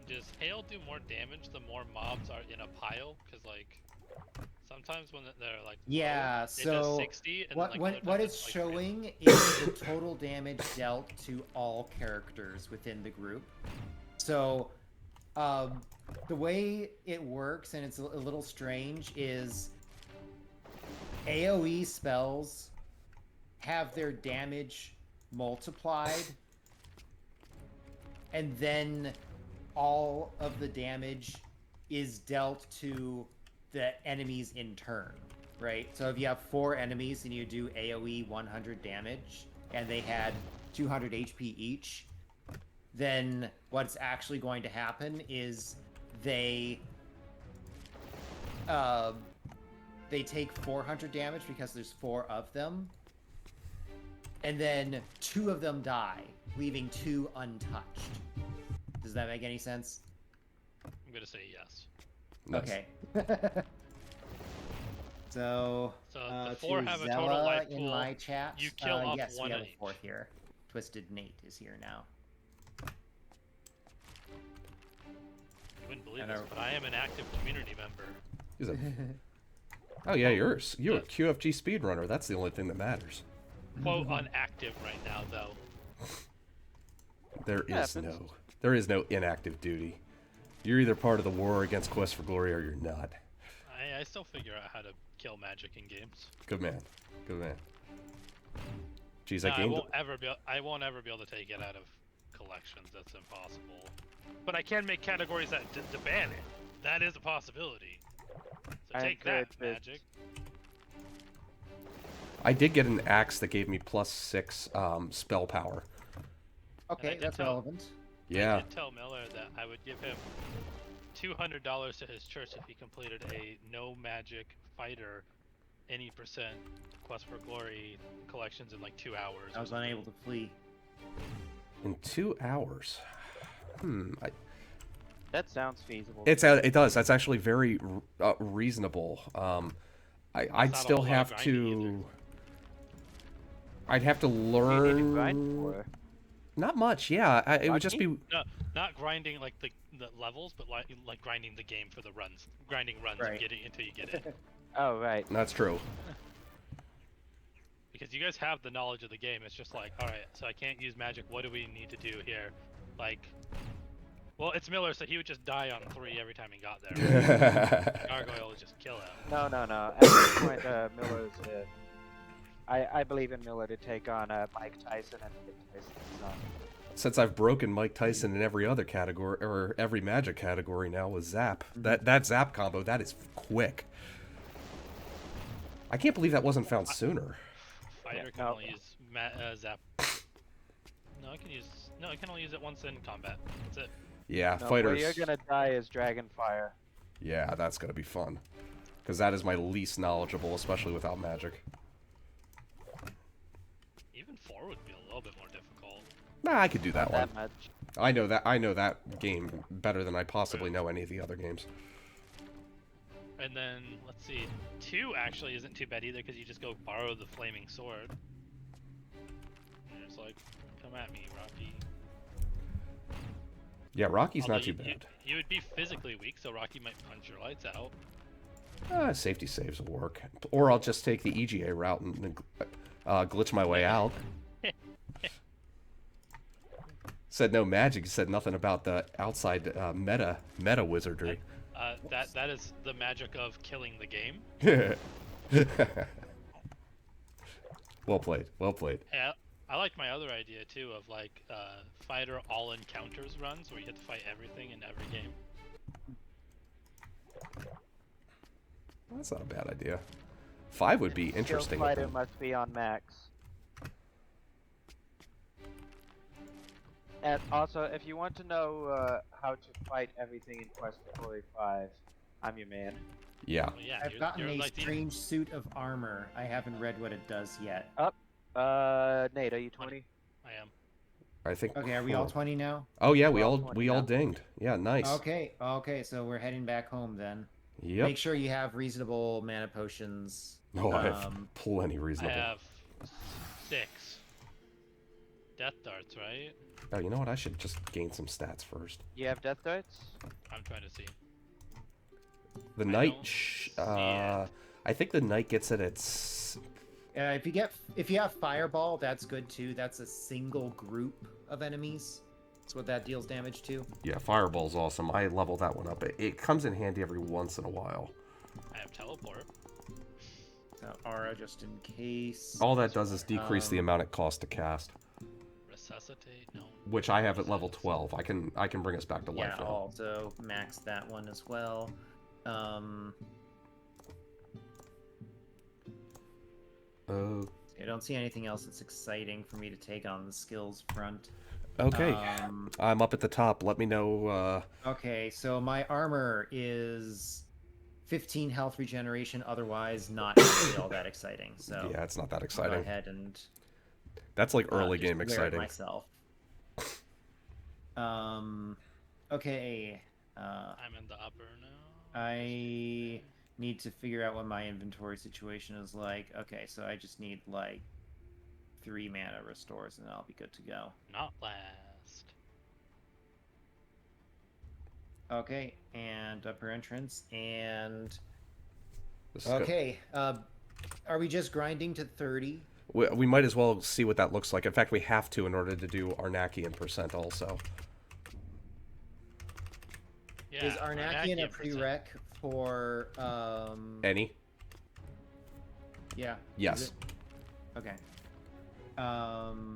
does hail do more damage the more mobs are in a pile? Because, like, sometimes when they're like, yeah, low, it so does 60, and what then, like, what it's showing is the total damage dealt to all characters within the group. So the way it works, and it's a little strange, is AoE spells have their damage multiplied, and then all of the damage is dealt to the enemies in turn, right? So if you have 4 enemies and you do AoE 100 damage, and they had 200 HP each, then what's actually going to happen is they take 400 damage because there's 4 of them, and then 2 of them die, leaving 2 untouched. Does that make any sense? I'm gonna say yes. Nice. Okay. So the 4 have a total Zella life in pool. my chat. You kill off yes, one we have of a each. 4th here. Twisted Nate is here now. You wouldn't believe And this, our- but I am an active community member. Is it? Oh yeah, you're a QFG speedrunner. That's the only thing that matters. Quote unactive right now, though. There is no inactive duty. You're either part of the war against Quest for Glory or you're not. I still figure out how to kill magic in games. Good man. Good man. Jeez, No, I I gamed. won't ever be able to take it out of collections. That's impossible. But I can make categories that ban it. That is a possibility. So take that, magic. I did get an axe that gave me +6 spell power. Okay, that's relevant. Yeah. I did tell Miller that I would give him $200 to his church if he completed a no magic fighter any percent Quest for Glory collections in like 2 hours. I was unable to flee. In 2 hours. That sounds feasible. It does. That's actually very reasonable. I'd not a still whole lot of have grinding to. I'd have to What do you need to learn. grind for? Not much. Yeah, it would just be. No, not grinding like the levels, but like grinding the game for the runs. Grinding runs and Right. getting until you get it. Oh, right. That's true. Because you guys have the knowledge of the game. It's just like, alright, so I can't use magic. What do we need to do here? Like, well, it's Miller, so he would just die on 3 every time he got there. Gargoyle would just kill him. No. At this point, Miller's. I believe in Miller to take on Mike Tyson and get Tyson's son. Since I've broken Mike Tyson in every other category or every magic category now with Zap, that Zap combo, that is quick. I can't believe that wasn't found sooner. Fighter can only use zap. No, I can use. No, I can only use it once in combat. That's it. Yeah, No, fighters. where you're gonna die is Dragonfire. Yeah, that's gonna be fun. Because that is my least knowledgeable, especially without magic. Even 4 would be a little bit more difficult. Nah, I could do that Not one. that much. I know that game better than I possibly know any of the other games. And then, let's see, 2 actually isn't too bad either, because you just go borrow the flaming sword. And it's like, come at me, Rocky. Yeah, Rocky's Although not too you- bad. You would be physically weak, so Rocky might punch your lights out. Safety saves will work. Or I'll just take the EGA route and glitch my way out. Said no magic, said nothing about the outside meta wizardry. That is the magic of killing the game. Well played, well played. Yeah, I like my other idea too of like fighter all encounters runs where you have to fight everything in every game. That's not a bad idea. 5 would be interesting. Skilled fighter must be on max. And also, if you want to know how to fight everything in Quest for Glory 5, I'm your man. Yeah. Well, yeah, I've gotten you're a like the- strange suit of armor. I haven't read what it does yet. Nate, are you 20? I am. I think. Okay, are we all 20 now? Oh yeah, We're all we 20 all now. dinged. Yeah, nice. Okay, so we're heading back home then. Yep. Make sure you have reasonable mana potions. Oh, I have plenty I reasonable. have 6 death darts, right? Oh, you know what? I should just gain some stats first. You have death darts? I'm trying to see. The I knight. don't see it. I think the knight gets it at. If you have fireball, that's good too. That's a single group of enemies. That's what that deals damage to. Yeah, fireball's awesome. I level that one up. It comes in handy every once in a while. I have teleport. So aura just in case. All that does is decrease the amount it costs to cast, Resuscitate? No. which I have at level 12. I can bring us back to life Yeah, now. also max that one as well. Oh, I don't see anything else that's exciting for me to take on the skills front. okay. I'm up at the top. Let me know. Okay, so my armor is 15 health regeneration, otherwise not really all that exciting. So Yeah, it's not that I'll go exciting. ahead and That's like early just game wear it exciting. myself. Okay. I'm in the upper now. I need to figure out what my inventory situation is like. Okay, so I just need like 3 mana restores and I'll be good to go. Not last. Okay, and upper entrance and This is good. okay. Are we just grinding to 30? We might as well see what that looks like. In fact, we have to in order to do Arnakkian percent also. Yeah, Is Arnakkian a percent. prereq for Any? yeah. is Yes. it? Okay.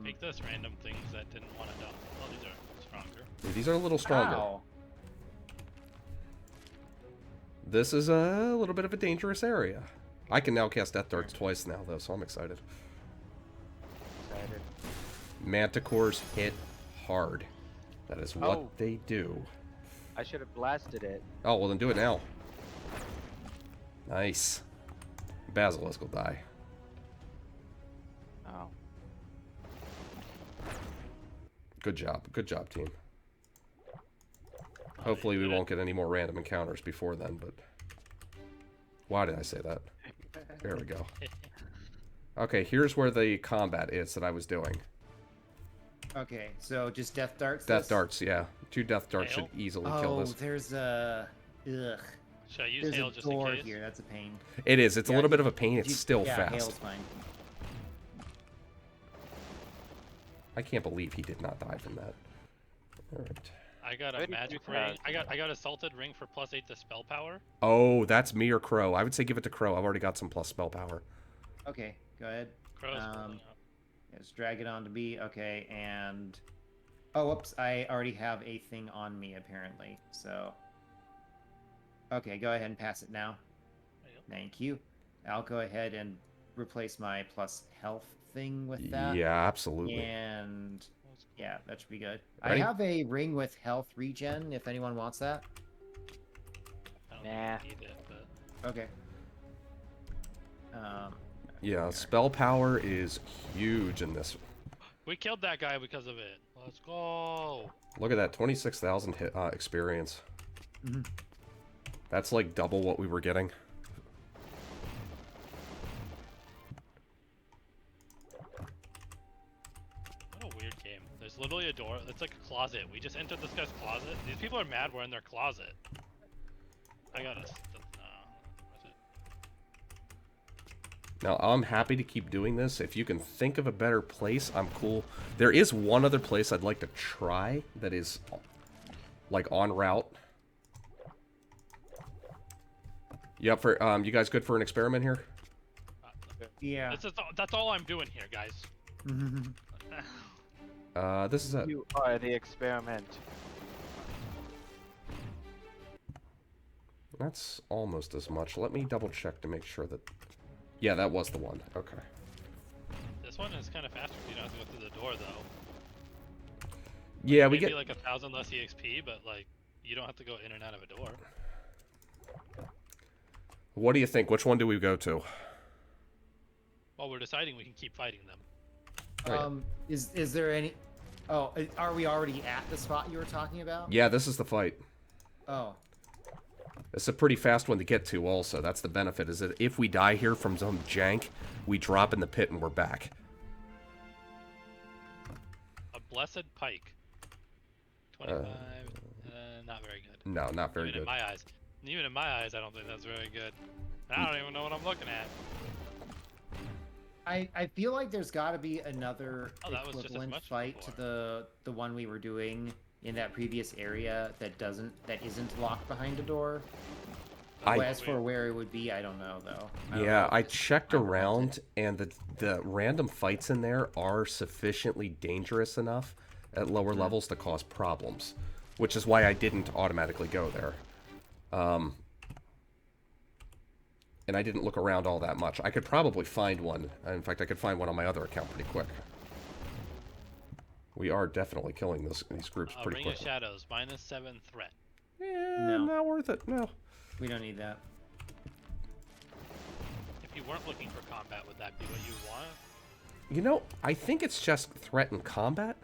Take those random things that didn't want to dump. Oh, these are stronger. These are a little stronger. Ow. This is a little bit of a dangerous area. I can now cast Death Darts twice now, though, so I'm excited. Excited. Manticores hit hard. That is what Oh. they do. I should have blasted it. Oh, well then do it now. Nice. Basilisk will die. Oh. Good job. Good job, team. Hopefully we won't get any more random encounters before then, but... Why did I say that? There we go. Okay, here's where the combat is that I was doing. Okay, so just death darts. Death this? darts, yeah. 2 death darts Hail? should easily kill Oh, this. there's a ugh. Should I use There's hail a just in door case? here. That's a pain. It is. It's a Yeah, little bit of a pain. It's You- still yeah, fast. hail's fine. I can't believe he did not die from that. Alright. I got a Where did magic you ring. have- I got assaulted ring for +8 to spell power. Oh, that's me or Crow. I would say give it to Crow. I've already got some plus spell power. Okay, go ahead. Crow's pulling up. Just drag it on to B. Okay, and oh, whoops! I already have a thing on me apparently. So okay, go ahead and pass it now. There you go. Thank you. I'll go ahead and replace my plus health thing with that. Yeah, absolutely. And yeah, that should be good. Ready? I have a ring with health regen. If anyone wants that. I don't Nah. think I need it, but Okay. Yeah, spell power is huge in this. we killed that guy because of it. Let's go. Look at that, 26,000 hit experience. Mhm. That's like double what we were getting. What a weird game. There's literally a door. It's like a closet. We just entered this guy's closet. These people are mad we're in their closet. I gotta. Where's it? Now, I'm happy to keep doing this. If you can think of a better place, I'm cool. There is one other place I'd like to try that is, like, en route. You up for, you guys good for an experiment here? Yeah. That's all I'm doing here, guys. This is it. You are the experiment. That's almost as much. Let me double check to make sure that... Yeah, that was the one. Okay. This one is kind of faster if you don't have to go through the door, though. Yeah, we Maybe get... like 1,000 less EXP, but like you don't have to go in and out of a door. What do you think? Which one do we go to? Well, we're deciding we can keep fighting them. Oh, yeah. Is there any... Oh, are we already at the spot you were talking about? Yeah, this is the fight. Oh. It's a pretty fast one to get to also. That's the benefit, is that if we die here from some jank, we drop in the pit and we're back. A blessed pike. 25. Not very good. No, not very Even good. in my eyes. Even in my eyes, I don't think that's very good. I don't even know what I'm looking at. I feel like there's got to be another that was just as equivalent much fight before. to the one we were doing in that previous area that isn't locked behind a door. As for where it would be, I don't know though. Yeah, I checked around, and the random fights in there are sufficiently dangerous enough at lower levels to cause problems, which is why I didn't automatically go there. And I didn't look around all that much. I could probably find one. In fact, I could find one on my other account pretty quick. We are definitely killing these groups pretty Ring quickly. of Shadows, -7 threat. Yeah, No. not worth it. No. We don't need that. If you weren't looking for combat, would that be what you want? You know, I think it's just threat and combat.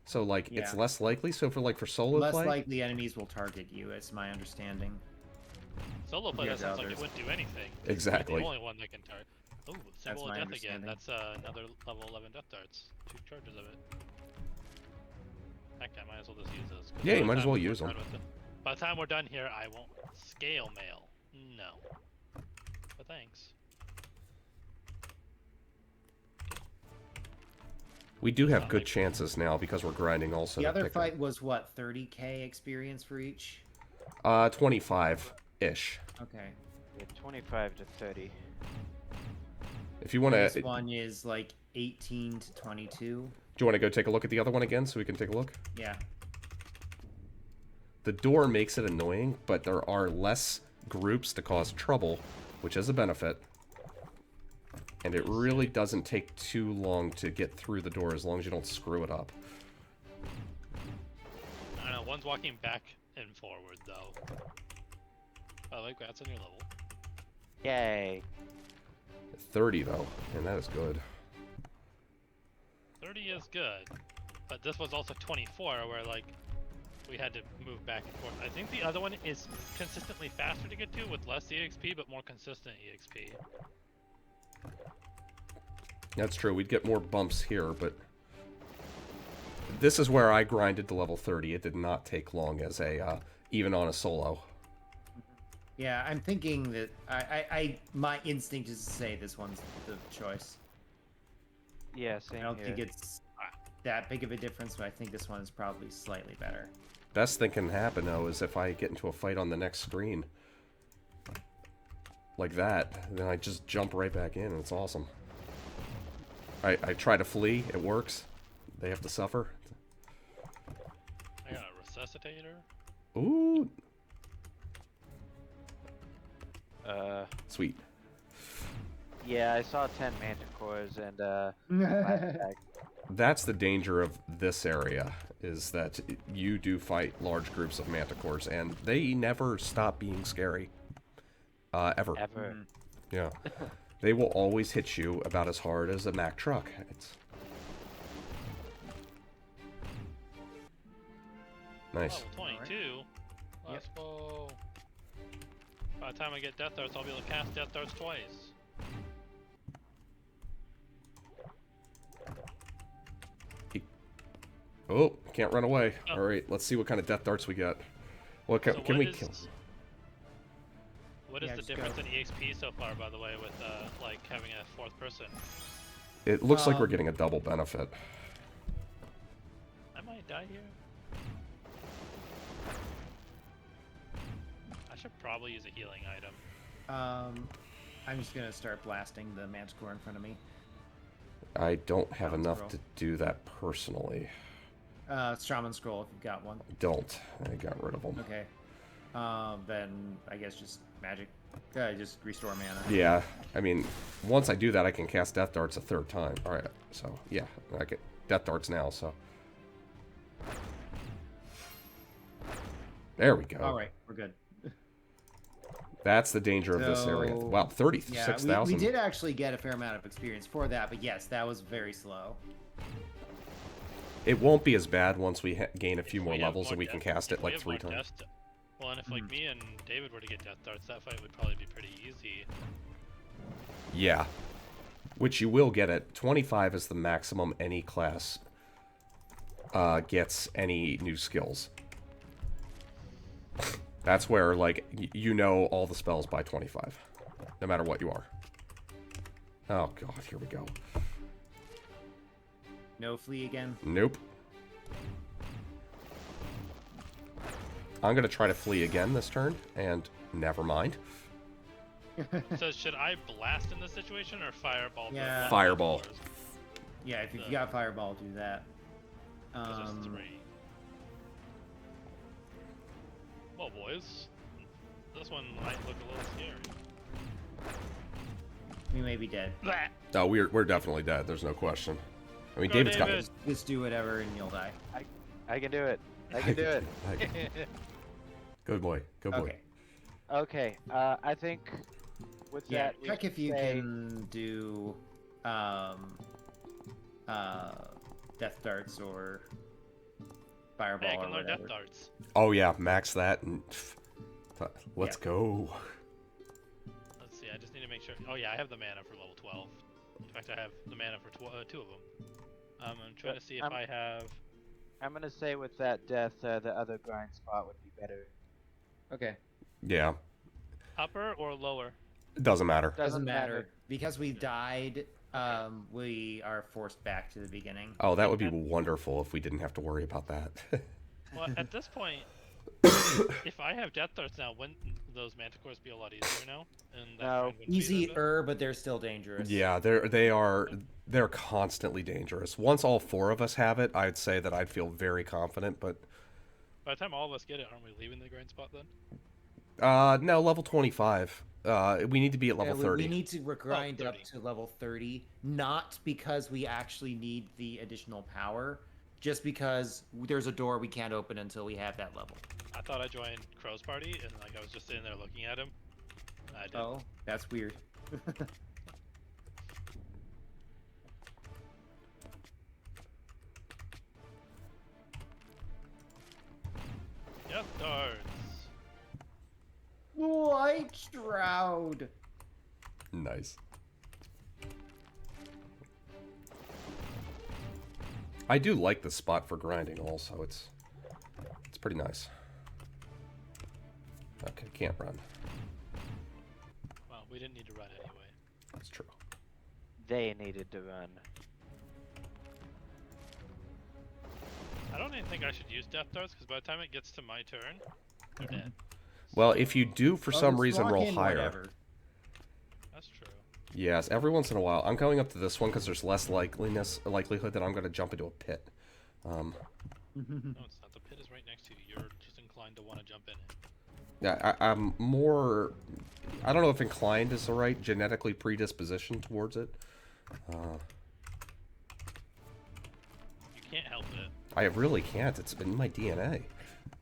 So like it's Yeah. less likely. So for solo Less play, likely enemies will target you, is my understanding. Solo play, Yeah, that sounds like it others. wouldn't do anything. Exactly. You're the only one that can target. Ooh, Symbol my of Death again. understanding. That's another level 11 Death Darts. 2 charges of it. Heck, I might as well just use those. 'Cause Yeah, by you the might as time well we're use done them. with by the time we're done here, I won't scale mail. No. But thanks. we do have not good like- chances now because we're grinding also. The to other pick fight was what, 30k experience for each? 25-ish. Okay. Yeah, 25 to 30. If you want This to, one is like 18 to 22. do you want to go take a look at the other one again so we can take a look? Yeah. The door makes it annoying, but there are less groups to cause trouble, which is a benefit. And it really doesn't take too long to get through the door as long as you don't screw it up. I don't know, one's walking back and forward, though. By the way, congrats on your level. Yay. 30 though, and that is good. 30 is good, but this was also 24, where, like, we had to move back and forth. I think the other one is consistently faster to get to with less EXP, but more consistent EXP. That's true, we'd get more bumps here, but... This is where I grinded to level 30. It did not take long as a, even on a solo. Yeah, I'm thinking that my instinct is to say this one's the choice. Yeah, same I don't here. think it's that big of a difference, but I think this one is probably slightly better. Best thing can happen, though, is if I get into a fight on the next screen. Like that, then I just jump right back in, and it's awesome. I try to flee, it works. They have to suffer. I got a resuscitator. Ooh, sweet. Yeah, I saw 10 manticores and flashback. That's the danger of this area, is that you do fight large groups of manticores, and they never stop being scary. Ever. Ever. Yeah. They will always hit you about as hard as a Mack truck. It's... Nice. Level 22? Let's go. By the time I get Death Darts, I'll be able to cast Death Darts twice. Oh, can't run away. Oh. Alright, let's see what kind of death darts we get. What So can what we is- kill? What is Yeah, the just difference go. in EXP so far, by the way, with like having a fourth person? It looks like we're Um, getting a double benefit. I might die here. I should probably use a healing item. I'm just gonna start blasting the manticore in front of me. I don't have Sounds enough roll. to do that personally. Shaman scroll if you've got one. Don't. I got rid of them. Okay. then I guess just magic. Just restore mana. Yeah, I mean, once I do that, I can cast Death Darts a third time. All right, so yeah, I get Death Darts now. So there we go. All right, we're good. That's the danger of this area. So, Wow, 36,000. Yeah, we did actually get a fair amount of experience for that, but yes, that was very slow. It won't be as bad once we gain a few If more we have levels and we can cast it if we like have 3 more times. Well, and if like me and David were to get Death Darts, that fight would probably be pretty easy. Yeah, which you will get at 25 is the maximum any class gets any new skills. That's where, like, you know all the spells by 25, no matter what you are. Oh god, here we go. No flee again. Nope. I'm gonna try to flee again this turn, and never mind. So should I blast in this situation or fireball? Yeah. Fireball. Yeah, if you got fireball, do that. There's 3. Well, boys, this one might look a little scary. We may be dead. Blah. Oh, we're definitely dead. There's no question. I mean, Go, David's got David. Just do whatever and you'll die. I can do it. I can do it. Good boy. Good boy. Okay. Okay. I think with Yeah, that, we check if you say- can do death darts or fireball Hey, I or can learn whatever. Death Darts. Oh yeah, max that and let's Yeah. go. Let's see, I just need to make sure. Oh yeah, I have the mana for level 12. In fact, I have the mana for 2 of them. I'm trying to see if I have... I'm gonna say with that death, the other grind spot would be better. Okay. Yeah, Upper or lower? it doesn't matter. Doesn't matter. Because we died, we are forced back to the beginning. Oh, that would be wonderful if we didn't have to worry about that. Well, at this point, if I have Death Darts now, wouldn't those Manticores be a lot easier now? And that No. grind wouldn't be as bad? Easier, but they're still dangerous. Yeah, they're constantly dangerous. Once all 4 of us have it, I'd say that I'd feel very confident, but By the time all of us get it, aren't we leaving the grind spot then? no, level 25. We need to be at level Yeah, 30. we need to grind up 30. to level 30, not because we actually need the additional power, just because there's a door we can't open until we have that level. I thought I joined Crow's party, and like I was just sitting there looking at him. I didn't. Oh, that's weird. Death Darts! White Shroud! Nice. I do like the spot for grinding also. It's pretty nice. Okay, can't run. Well, we didn't need to run anyway. That's true. They needed to run. I don't even think I should use Death Darts, because by the time it gets to my turn, they're dead. Well, if you do for some Just reason walk roll in, higher. whatever. That's true. Yes, every once in a while. I'm going up to this one because there's less likelihood that I'm going to jump into a pit. No, it's not. The pit is right next to you. You're just inclined to want to jump in it. Yeah, I'm more... I don't know if inclined is the right genetically predisposition towards it. You can't help it. I really can't. It's in my DNA.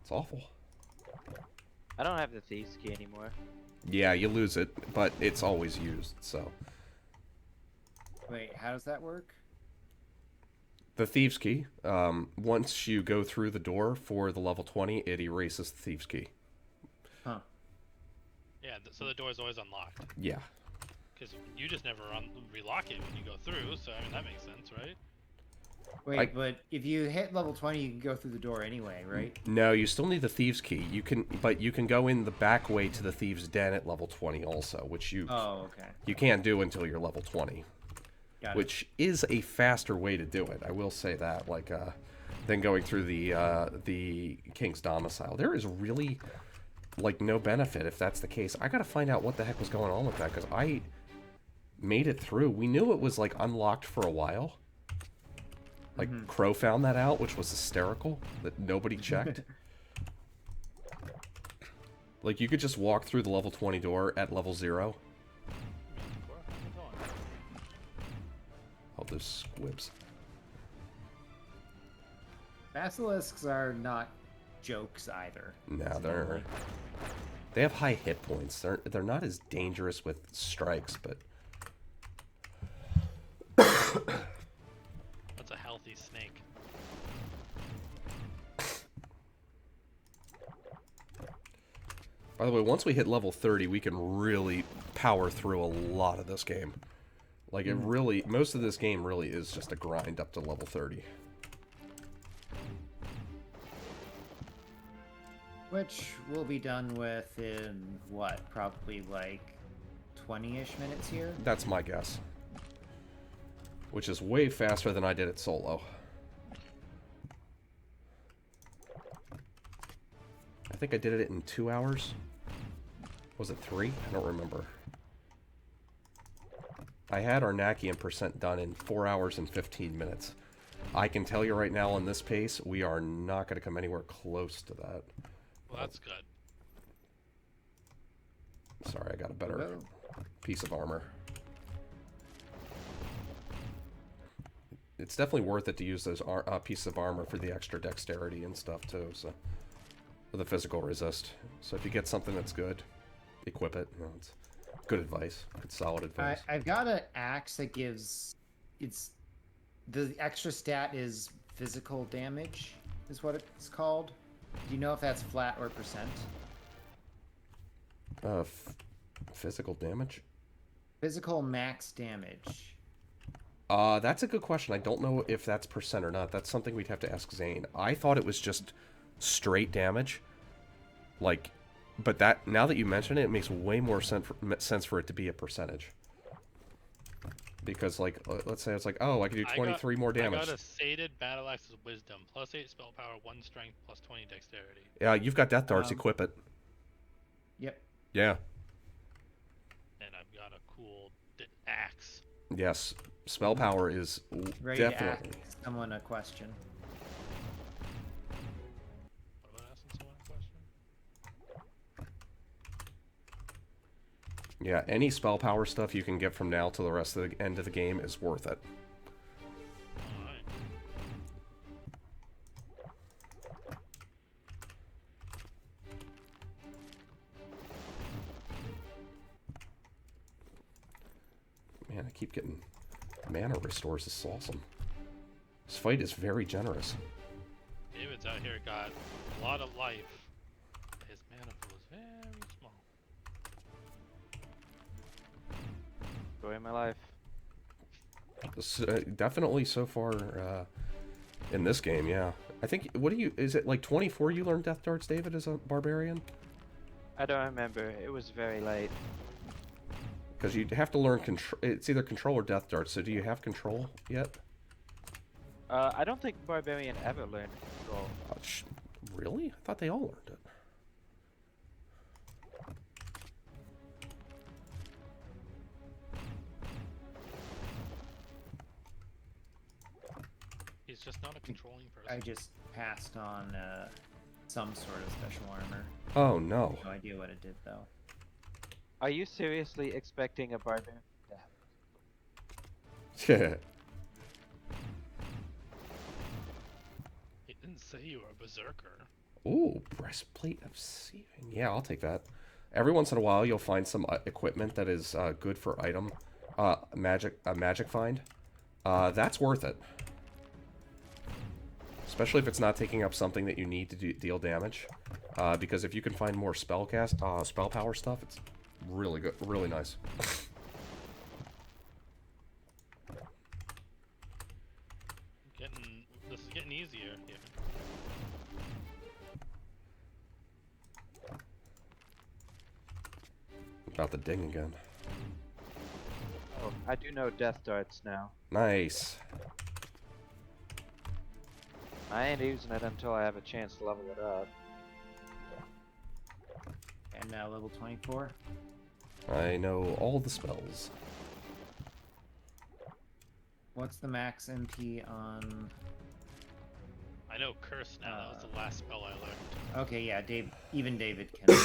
It's awful. I don't have the Thieves Key anymore. Yeah, you lose it, but it's always used, so... Wait, how does that work? The Thieves Key, once you go through the door for the level 20, it erases the Thieves Key. Huh. Yeah, so the door is always unlocked. Yeah. Because you just never relock it when you go through, so I mean, that makes sense, right? Wait, but if you hit level 20, you can go through the door anyway, right? No, you still need the Thieves Key. But you can go in the back way to the Thieves' Den at level 20 also, which you Oh, okay. you can't do until you're level 20. Got it. Which is a faster way to do it. I will say that, like, than going through the King's Domicile. There is really, like, no benefit if that's the case. I gotta find out what the heck was going on with that, because I made it through. We knew it was, like, unlocked for a while. Like, Crow found that out, which was hysterical, that nobody checked. Like, you could just walk through the level 20 door at level 0. Oh, those squibs. Basilisks are not jokes either. No, they have high hit points. They're not as dangerous with strikes, but That's a healthy snake. by the way, once we hit level 30, we can really power through a lot of this game. Like, it really, most of this game really is just a grind up to level 30. Which we'll be done with in, what, probably like 20-ish minutes here? That's my guess. Which is way faster than I did it solo. I think I did it in 2 hours. Was it 3? I don't remember. I had Arnakkian percent done in 4 hours and 15 minutes. I can tell you right now on this pace, we are not going to come anywhere close to that. Well, that's good. Sorry, I got a better piece of armor. It's definitely worth it to use those pieces of armor for the extra dexterity and stuff too. So, for the physical resist. So if you get something that's good, equip it. You know, it's good advice. Good solid advice. I've got an axe that gives... The extra stat is physical damage, is what it's called. Do you know if that's flat or percent? Physical damage? Physical max damage. That's a good question. I don't know if that's percent or not. That's something we'd have to ask Zane. I thought it was just straight damage. Like, but that, now that you mention it, it makes way more sense for it to be a percentage. Because, like, let's say it's like, oh, I can do 23 more damage. I got a sated battle axe's wisdom, +8 spell power, 1 strength, +20 dexterity. Yeah, you've got death darts. Equip it. Yep. Yeah. And I've got a cool axe. Yes. Spell power is Ready definitely. to ask someone a question. What about asking someone a question? Yeah, any spell power stuff you can get from now to the rest of the end of the game is worth it. Alright. Man, I keep getting mana restores. This is awesome. This fight is very generous. David's out here got a lot of life. His mana pool is very small. Enjoying my life. Definitely so far in this game, yeah. I think, is it like 24 you learned death darts, David, as a barbarian? I don't remember. It was very late. Because you have to learn control. It's either control or death darts. So do you have control yet? I don't think Barbarian ever learned control. Really? I thought they all learned it. He's just not a controlling person. I just passed on some sort of special armor. Oh, no. No idea what it did, though. Are you seriously expecting a Barbarian to have? Yeah. He didn't say you were a berserker. Ooh, breastplate of saving. Yeah, I'll take that. Every once in a while, you'll find some equipment that is good for item, magic find. That's worth it. Especially if it's not taking up something that you need to deal damage. Because if you can find more spell power stuff, it's really good, really nice. This is getting easier here. About the ding again. Oh, I do know death darts now. Nice. I ain't using it until I have a chance to level it up. And now level 24. I know all the spells. What's the max MP on I know curse now. That was the last spell I learned. Okay, yeah, even David can.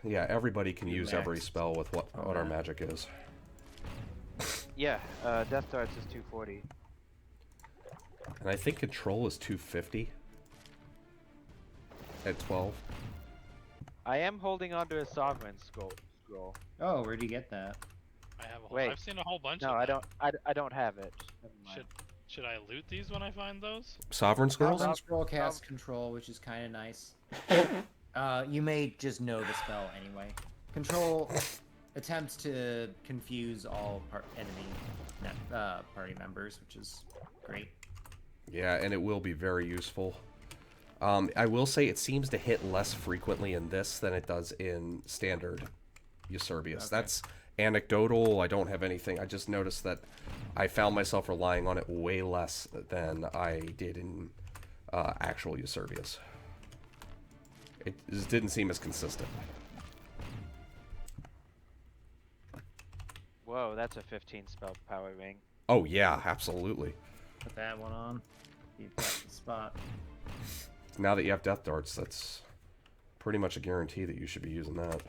Yeah, everybody can Do use every max spell with what our that. magic is. Yeah, Death Darts is 240. And I think control is 250 at 12. I am holding onto a Sovereign scroll. Oh, where'd you get that? I have a whole, Wait. I've seen a whole bunch No, of I them. don't. I don't have it. Never mind. Should I loot these when I find those? Sovereign scrolls? Sovereign Scroll cast control, which is kind of nice. You may just know the spell anyway. Control attempts to confuse all enemy party members, which is great. Yeah, and it will be very useful. I will say it seems to hit less frequently in this than it does in standard Yserbius. Okay. That's anecdotal. I don't have anything. I just noticed that I found myself relying on it way less than I did in actual Yserbius. It just didn't seem as consistent. Whoa, that's a 15 spell power ring. Oh yeah, absolutely. Put that one on. You've got the spot. Now that you have Death Darts, that's pretty much a guarantee that you should be using that.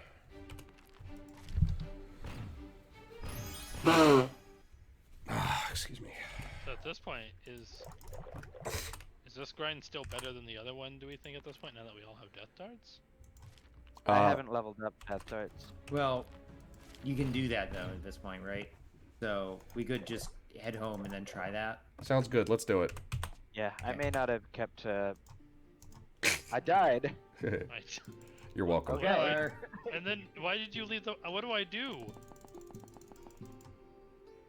Excuse me. So at this point, is this grind still better than the other one, do we think, at this point, now that we all have Death Darts? I haven't leveled up Death Darts. Well, you can do that though at this point, right? So we could just head home and then try that. Sounds good. Let's do it. Yeah, I Okay. may not have kept. I died. Right. You're welcome. Okay. Or And then, why did you leave the... What do I do?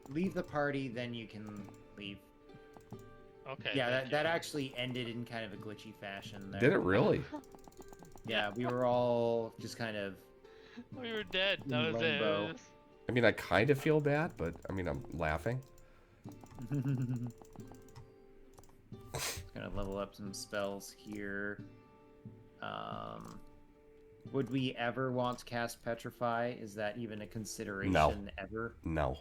leave the party, then you can leave. Okay. Yeah, thank that you. actually ended in kind of a glitchy fashion there. Did it really? Yeah, we were all just kind of... We were dead. In That was it. limbo. It was- I mean, I kind of feel bad, but I mean, I'm laughing. Gonna level up some spells here. Would we ever want to cast Petrify? Is that even a consideration ever? No.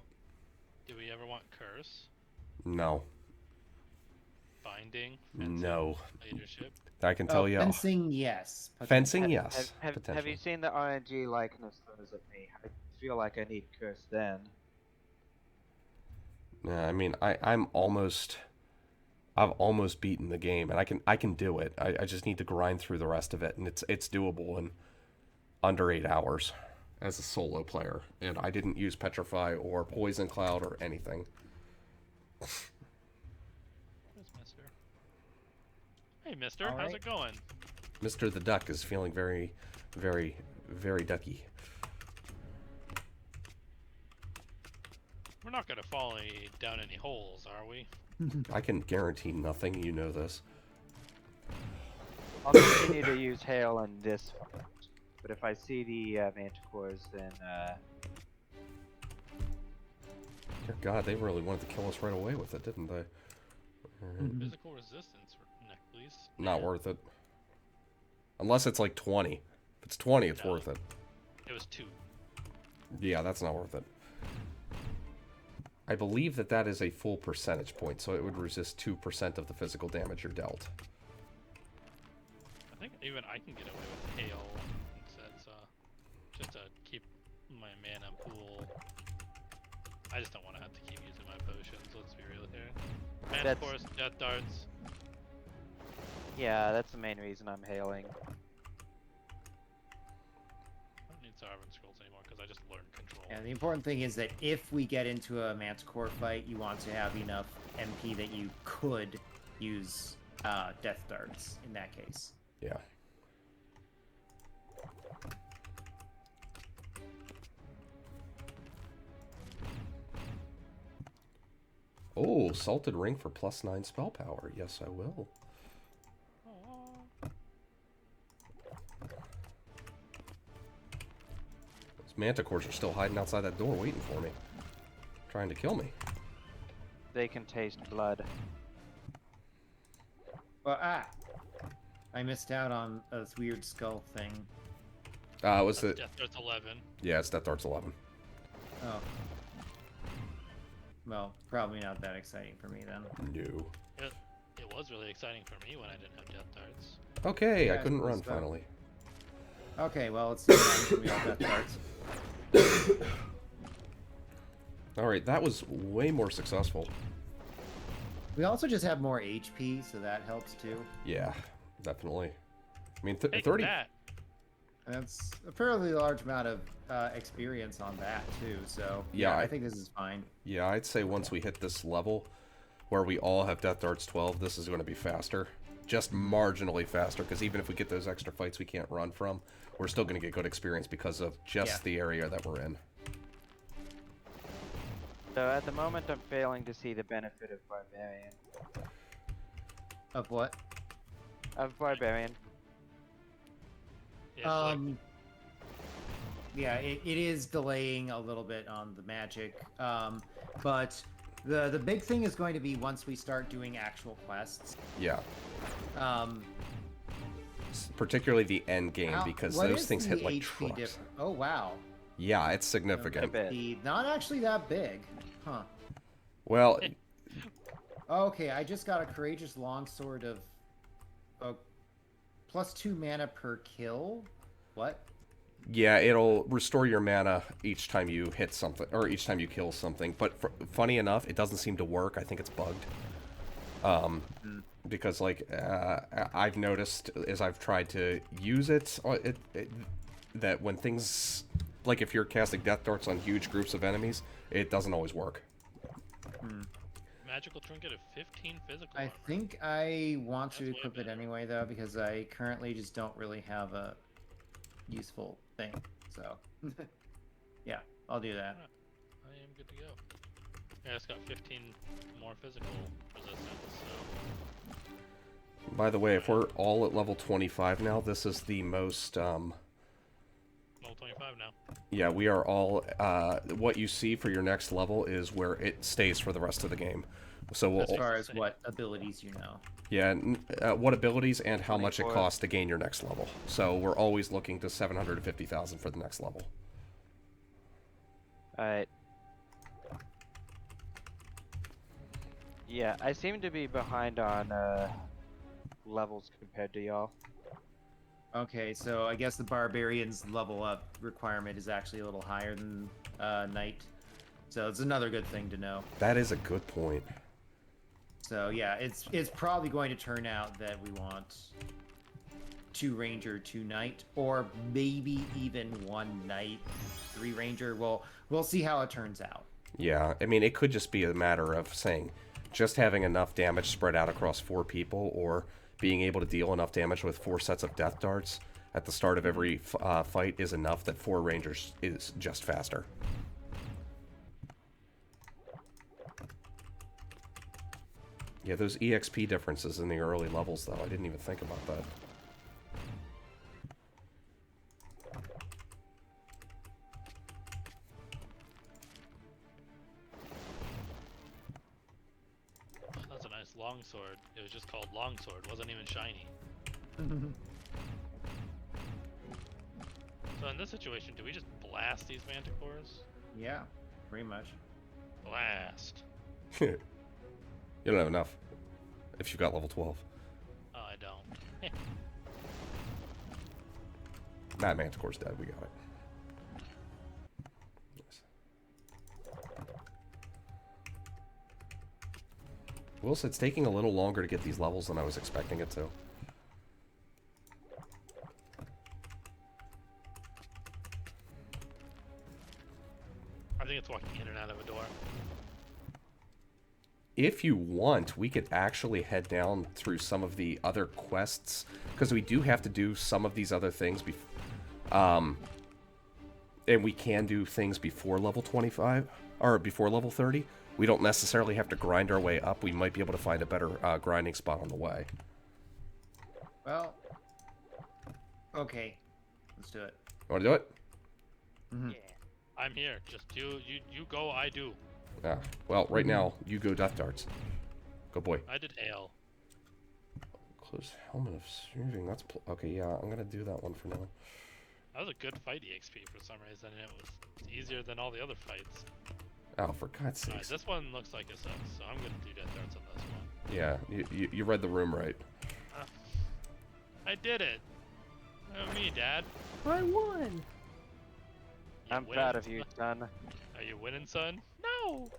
Do we ever want curse? No. Binding? No. Leadership? I can tell you. Fencing, yes. Fencing, Ha- yes. Have potentially. you seen the RNG likeness throws at me? I feel like I need curse then. Yeah, I mean, I've almost beaten the game, and I can do it. I just need to grind through the rest of it, and it's doable in under 8 hours as a solo player. And I didn't use Petrify or Poison Cloud or anything. Where's Mister? Hey, Mister. All How's right. it going? Mr. the Duck is feeling very, very, very ducky. We're not gonna fall down any holes, are we? I can guarantee nothing. You know this. I'll continue to use hail in this fight, but if I see the manticores, then Dear God, they really wanted to kill us right away with it, didn't they? Physical resistance for necklace. Not worth it. Unless it's like 20. If it's 20, it's No. worth it. It was 2. Yeah, that's not worth it. I believe that is a full percentage point, so it would resist 2% of the physical damage you're dealt. I think even I can get away with hail instead, so just to keep my mana pool. I just don't want to have to keep using my potions. Let's be real here. And of That's- course, death darts. yeah, that's the main reason I'm hailing. I don't need Sovereign Scrolls anymore because I just learned control. And the important thing is that if we get into a Manticore fight, you want to have enough MP that you could use Death Darts in that case. Yeah. Oh, Salted Ring for +9 spell power. Yes, I will. Aw. Those manticores are still hiding outside that door waiting for me. Trying to kill me. They can taste blood. Well, I missed out on this weird skull thing. Was That's it? death darts 11. Yeah, it's Death Darts 11. Oh. Well, probably not that exciting for me then. No. It was was really exciting for me when I didn't have death darts. Okay, I Yeah, couldn't it was run fun. finally. Okay, well, let's see what we all death darts. Alright, that was way more successful. We also just have more HP, so that helps too. Yeah, definitely. I mean, Take 30... that. That's a fairly large amount of experience on that too. So Yeah, I think this is fine. Yeah, I'd say once we hit this level, where we all have Death Darts 12, this is going to be faster. Just marginally faster, because even if we get those extra fights we can't run from, we're still going to get good experience because of just the area that we're in. So at the moment, I'm failing to see the benefit of Barbarian. Of what? Of Barbarian. Yeah, so, like, Yeah, it is delaying a little bit on the magic, but the big thing is going to be once we start doing actual quests. Yeah, Um, particularly the end game, how- because what those is things the hit like HP trucks. Oh wow, Yeah, it's A significant. bit. not actually that big, huh? Well, Okay, I just got a courageous longsword of +2 mana per kill. What? yeah, it'll restore your mana each time you hit something, or each time you kill something. But funny enough, it doesn't seem to work. I think it's bugged. Because, like, I've noticed as I've tried to use it, that when things, like if you're casting death darts on huge groups of enemies, it doesn't always work. magical trinket of 15 physical I armor. think I want to That's way equip it better. anyway, though, because I currently just don't really have a useful thing. So, yeah, I'll do that. I am good to go. Yeah, it's got 15 more physical resistance, so... By the way, if we're all at level 25 now, this is the most, Level 25 now. yeah, we are all, what you see for your next level is where it stays for the rest of the game. So we'll, As far as what abilities you know. yeah, what abilities and how much it 24. costs to gain your next level. So we're always looking to 750,000 for the next level. Alright. Yeah, I seem to be behind on levels compared to y'all. Okay, so I guess the barbarian's level up requirement is actually a little higher than knight. So it's another good thing to know. That is a good point. So yeah, it's probably going to turn out that we want 2 ranger, 2 knight, or maybe even 1 knight, 3 ranger. We'll see how it turns out. Yeah, I mean, it could just be a matter of saying, just having enough damage spread out across 4 people, or being able to deal enough damage with 4 sets of death darts at the start of every fight is enough that 4 rangers is just faster. Yeah, those EXP differences in the early levels, though, I didn't even think about that. That's a nice longsword. It was just called longsword, wasn't even shiny. So in this situation, do we just blast these manticores? Yeah, pretty much. Blast. You don't have enough if you've got level 12. Oh, I don't. That Manticore's dead, we got it. Nice. Will, it's taking a little longer to get these levels than I was expecting it to. I think it's walking in and out of a door. If you want, we could actually head down through some of the other quests, because we do have to do some of these other things and we can do things before level 25, or before level 30. We don't necessarily have to grind our way up. We might be able to find a better grinding spot on the way. Well, okay, let's do it. You want to do it? Mhm. Yeah. I'm here. Just you go, I do. Yeah. Well, right now, you go death darts. Go boy. I did ale. Close helmet of smoothing. That's okay. Yeah, I'm gonna do that one for now. That was a good fight EXP for some reason. It was easier than all the other fights. Oh, for God's Alright, sakes! this one looks like it sucks, so I'm gonna do death darts on this one. Yeah, you read the room right. I did it. Oh, me, Dad. I won. You I'm winning, proud of you, son. Are you winning, son? No.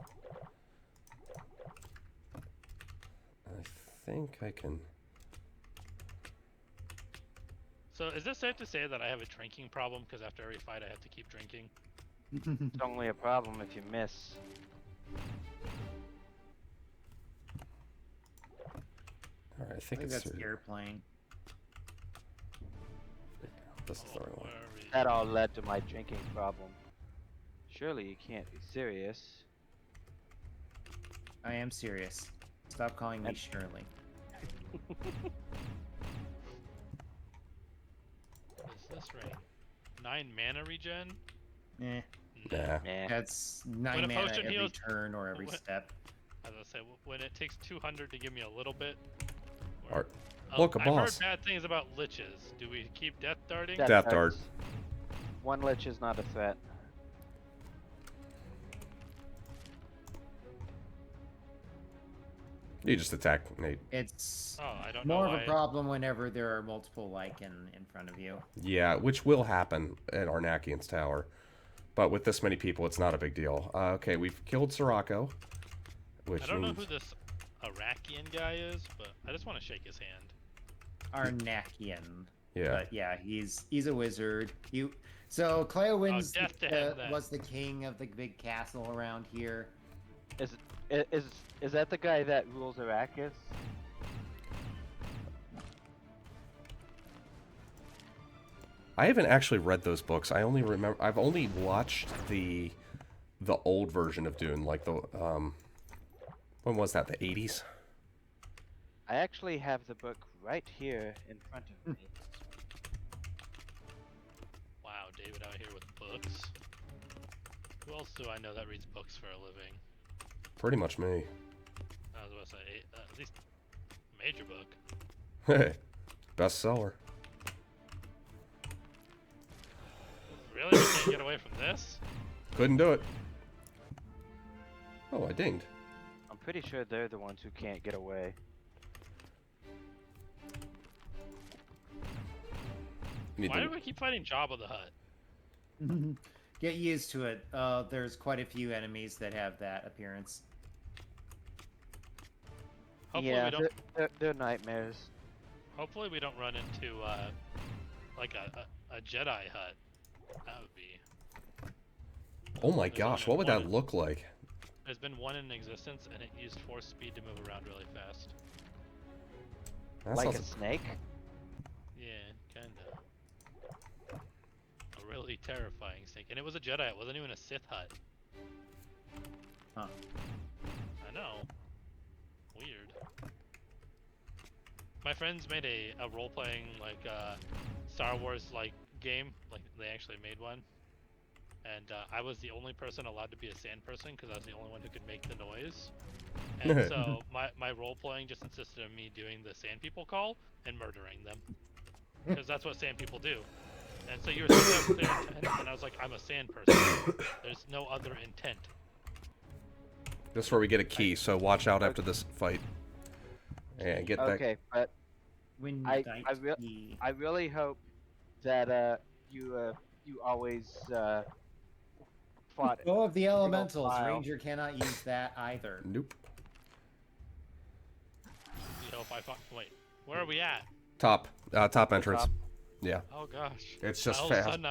I think I can. So is it safe to say that I have a drinking problem because after every fight I have to keep drinking? It's only a problem if you miss. All right, I I think think it's that's airplane. this is the right one. Where are we? That all led to my drinking problem. Surely you can't be serious. I am serious. Stop calling me And- Shirley. Is this right? 9 mana regen? Eh. Nah. Nah. That's When 9 a mana potion every heals- turn or every when- step. I was gonna say when it takes 200 to give me a little bit. Art. Look, a I've boss. heard bad things about liches. Do we keep death darting? Death dart. darts. One lich is not a threat. Oh, You just attack Nate. It's Oh, I don't know more of why. a problem whenever there are multiple Lycan in front of you. Yeah, which will happen at Arnakkian's tower. But with this many people, it's not a big deal. Okay, we've killed Sirocco. Which I don't know means... who this Arnakkian guy is, but I just want to shake his hand. Arnakkian. Yeah. But yeah, he's a wizard. So Cleowin's death to him, then. was the king of the big castle around here. Is that the guy that rules Arrakis? I haven't actually read those books. I only remember... I've only watched the old version of Dune. Like the... When was that? The 80s? I actually have the book right here in front of me. Wow, David out here with books. Who else do I know that reads books for a living? Pretty much me. I was about to say, at least major book. Hey. Bestseller. Really? We can't get away from this? Couldn't do it. Oh, I dinged. I'm pretty sure they're the ones who can't get away. Need Why to- do we keep fighting Jabba the Hutt? Get used to it. There's quite a few enemies that have that appearance. Hopefully yeah, we don't. they're nightmares. Hopefully we don't run into like a Jedi hut. That would be. Oh my There's gosh, only what would that one. look like? There's been one in existence, and it used force speed to move around really fast. That Like sounds... a snake? Yeah, kinda. A really terrifying snake, and it was a Jedi. It wasn't even a Sith hut. Huh. I know. Weird. My friends made a role-playing like Star Wars like game. Like they actually made one, and I was the only person allowed to be a sand person because I was the only one who could make the noise. And so my role-playing just insisted of me doing the sand people call and murdering them, because that's what sand people do. And so you were supposed to have clear intent, and I was like, I'm a sand person. There's no other intent. This is where we get a key, so watch out after this fight. And get that... Okay, but When I Dynasty- I really hope that you always fought. Go of the elementals. file. Ranger cannot use that either. Nope. You know, if I thought, wait, where are we at? Top. Top entrance. top. Yeah. Oh gosh. It's just all of a fast. sudden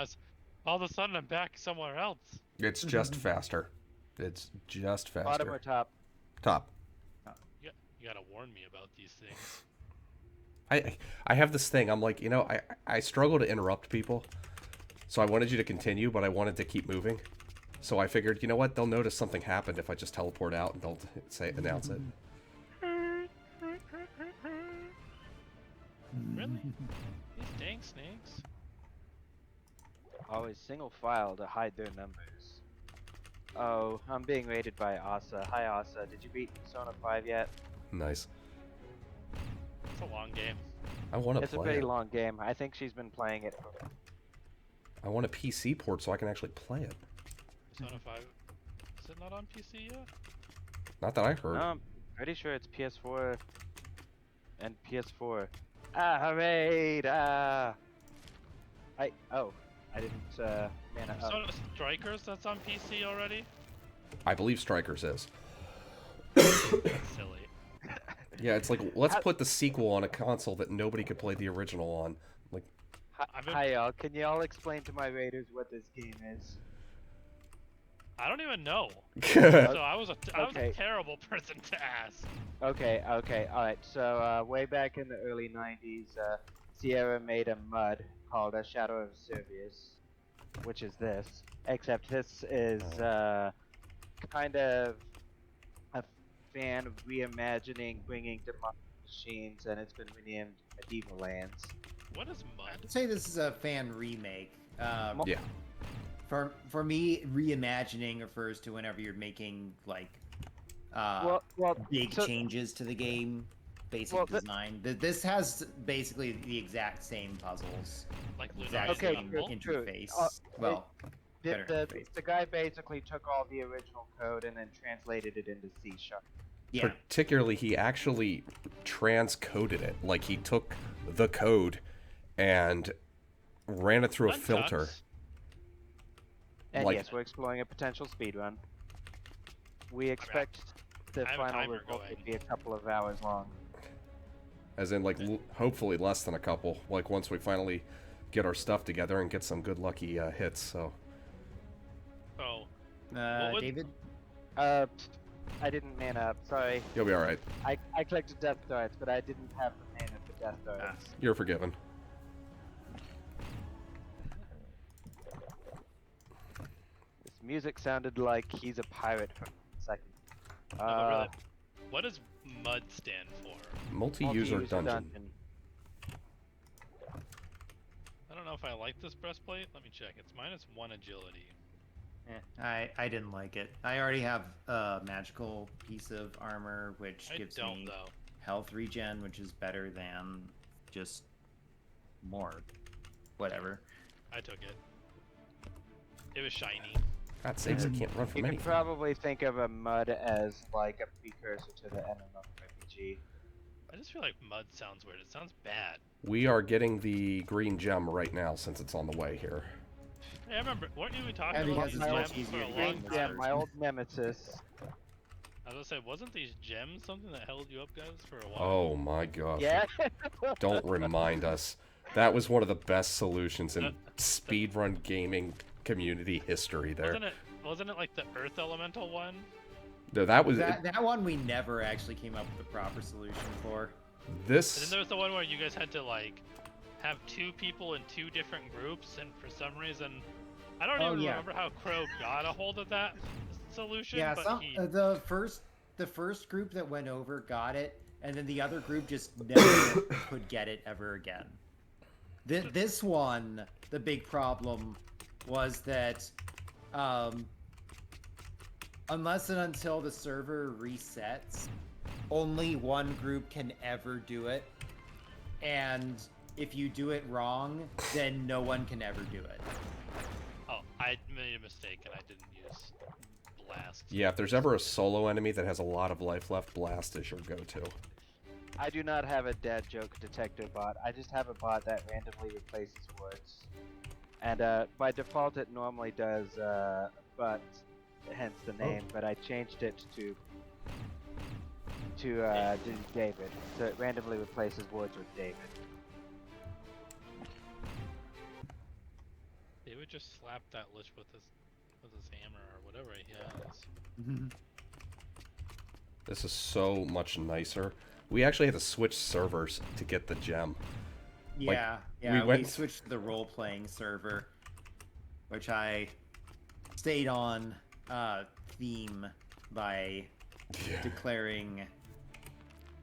all of a sudden I'm back somewhere else. It's just faster. It's just Bottom or faster. top? Top. You gotta warn me about these things. I have this thing. I'm like, you know, I struggle to interrupt people. So I wanted you to continue, but I wanted to keep moving. So I figured, you know what? They'll notice something happened if I just teleport out and they'll announce it. Really? These dang snakes? Always single file to hide their numbers. Oh, I'm being raided by Asa. Hi Asa, did you beat Persona 5 yet? Nice. It's a long game. I want to It's a play pretty it. long game. I think she's been playing it for... I want a PC port so I can actually play it. Persona 5. Is it not on PC yet? Not that I heard. Pretty sure it's PS4 and PS4. Raid! I didn't mana up. So Strikers that's on PC already? I believe Strikers is. Silly. Yeah, it's like, let's put the sequel on a console that nobody could play the original on. Like, Hi y'all, can y'all explain to my raiders what this game is? I don't even know. so So I was a Okay. terrible person to ask. Okay, alright, so way back in the early 90s, Sierra made a mud called a Shadow of Yserbius, which is this, except this is kind of a fan reimagining bringing demonic machines, and it's been renamed Medievalands. What is mud? I'd say this is a fan remake. yeah. For me, reimagining refers to whenever you're making like big so- changes to the game, basic design. This has basically the exact same puzzles, Like exact Okay, same Lunar true. interface. Well, better interface. The guy basically took all the original code and then translated it into C#. Yeah, Particularly, he actually transcoded it. Like, he took the code and ran it through a That filter. sucks. And Like- yes, we're exploring a potential speedrun. We expect the I have a final timer result to going. be a couple of hours long. As in, like, hopefully less than a couple. Like, once we finally get our stuff together and get some good lucky hits, so. Oh, What would- David. I didn't man up, sorry. You'll be alright. I clicked death darts, but I didn't have the mana for death darts. You're forgiven. This music sounded like he's a pirate for a second. no, but really, what does mud stand for? Multi-user dungeon. I don't know if I like this breastplate. Let me check. It's -1 agility. I didn't like it. I already have a magical piece of armor, which I gives don't me though. health regen, which is better than just more. Whatever. I took it. It was shiny. God sakes, I can't run You from can anything. probably think of a mud as like a precursor to the MMORPG. I just feel like mud sounds weird. It sounds bad. We are getting the green gem right now since it's on the way here. Hey, I remember. Weren't you Yeah, talking because about it's these much gems for easier a to long get time? Yeah, my old nemesis. I was gonna say, wasn't these gems something that held you up, guys, for a while? Oh my gosh. Yeah. Don't remind us. That was one of the best solutions in speedrun gaming community history there. Wasn't it like the Earth Elemental one? No, that was That one we never actually came up with a proper solution for. And then this. there was the one where you guys had to like have 2 people in 2 different groups, and for some reason, I don't even remember how Crow got a hold of that solution. Yeah, but he... the first group that went over got it, and then the other group just never could get it ever again. This one, the big problem was that unless and until the server resets, only one group can ever do it, and if you do it wrong, then no one can ever do it. Oh, I made a mistake and I didn't use Blast. Yeah, if there's ever a solo enemy that has a lot of life left, Blast is your go-to. I do not have a dad joke detector bot. I just have a bot that randomly replaces words. And by default it normally does, but hence the name. But I changed it to David, so it randomly replaces words with David. They would just slap that lich with his hammer or whatever he has. This is so much nicer. We actually had to switch servers to get the gem. Yeah, we we went- switched to the role-playing server, which I stayed on theme by declaring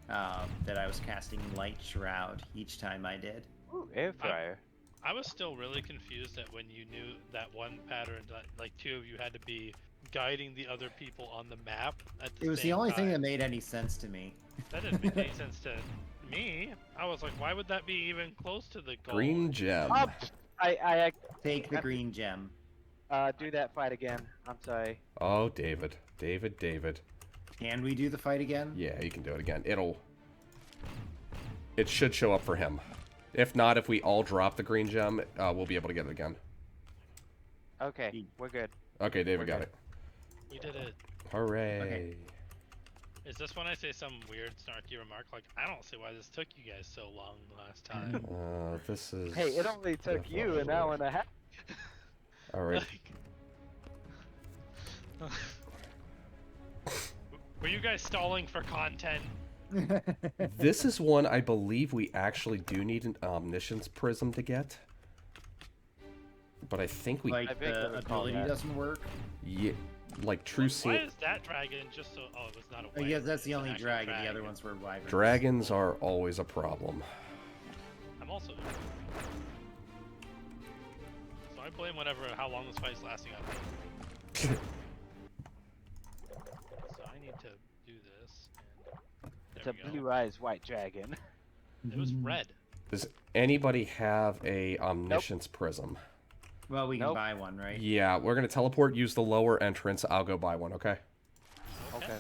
that I was casting Light Shroud each time I did. Ooh, air fryer. I was still really confused that when you knew that one pattern, that like 2 of you had to be guiding the other people on the map at the It was the same only thing that time. made any sense to me. That didn't make any sense to me. I was like, why would that be even close to the goal? Green gem. I Take the green gem. do that fight again. I'm sorry. Oh, David. David. Can we do the fight again? Yeah, you can do it again. It should show up for him. If not, if we all drop the green gem, we'll be able to get it again. Okay, we're good. Okay, David got it. We did it. Hooray. Okay. Is this when I say some weird snarky remark like, I don't see why this took you guys so long last time? This is... Hey, it only took you an hour and a half. Alright. Like... Were you guys stalling for content? This is one I believe we actually do need an omniscience prism to get. But I think we... Like the ability doesn't work? Yeah, like true Why scene... is that dragon just so... Oh, it was not a Oh, wyvern, yes, that's the it's an only actual dragon. The other ones were wyverns. Dragons are always a problem. I'm also... So I blame whatever, how long this fight's lasting on me. So I need to do this, and It's there a we go. blue-eyes white dragon. It was red. Does anybody have a omniscience prism? Well, we can Nope. buy one, right? Yeah, we're gonna teleport, use the lower entrance. I'll go buy one, okay? Okay.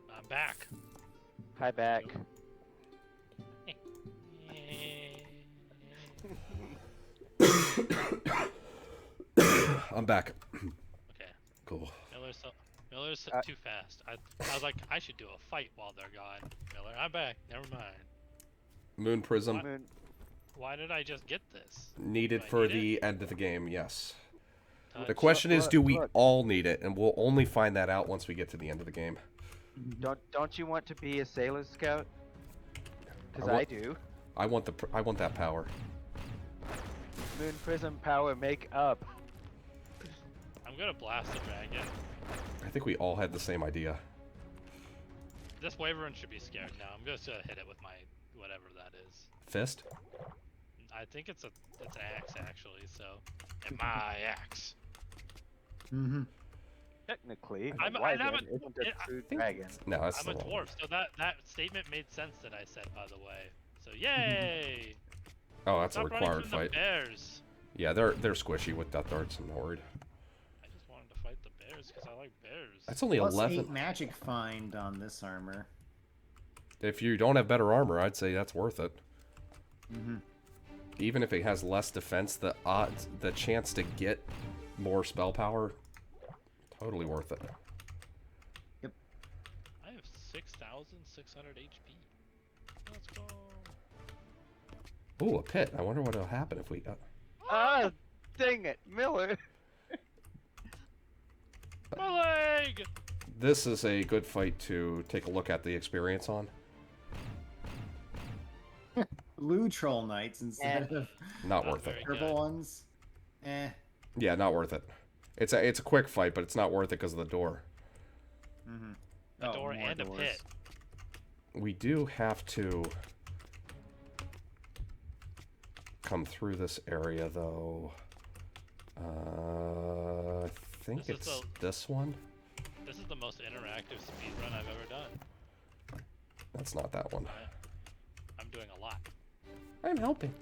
I'm back. Hi back. I'm back. Okay. Cool. Miller's too fast. I was like, I should do a fight while they're gone. Miller, I'm back. Never mind. Moon prism What? Why did I just get this? needed Do I for need the end of the game, yes. Touch. The question is, Look, do we look. all need it? And we'll only find that out once we get to the end of the game. Don't you want to be a Sailor Scout? Because I I want- do. I want that power. Moon Prism power make up. I'm gonna blast the dragon. I think we all had the same idea. This wyvern should be scared now. I'm just gonna hit it with my whatever that is. Fist? I think it's an axe actually. So, and my axe. Mm-hmm. Technically, a I'm a- wyvern isn't a true dragon. No, that's I'm a the wrong dwarf, so that statement made sense that I said, by the way. So yay! Oh, that's a Stop running required from the fight. bears. Yeah, they're squishy with death darts. I'm not worried. I just wanted to fight the bears because I like bears. That's only Plus 11. 8 magic find on this armor. If you don't have better armor, I'd say that's worth it. Mm-hmm. Even if it has less defense, the chance to get more spell power, totally worth it. I have 6,600 HP. Let's go. Ooh, a pit. I wonder what'll happen if we... Ah, dang it, Miller. My leg! This is a good fight to take a look at the experience on. Blue troll knights instead of Not Not worth it. very purple good. ones. Eh. Yeah, not worth it. It's a quick fight, but it's not worth it because of the door. Mm-hmm. A door and a pit. We do have to come through this area, though. I think This is it's this one. This is the most interactive speedrun I've ever done. That's not that one. I'm doing a lot. I'm helping.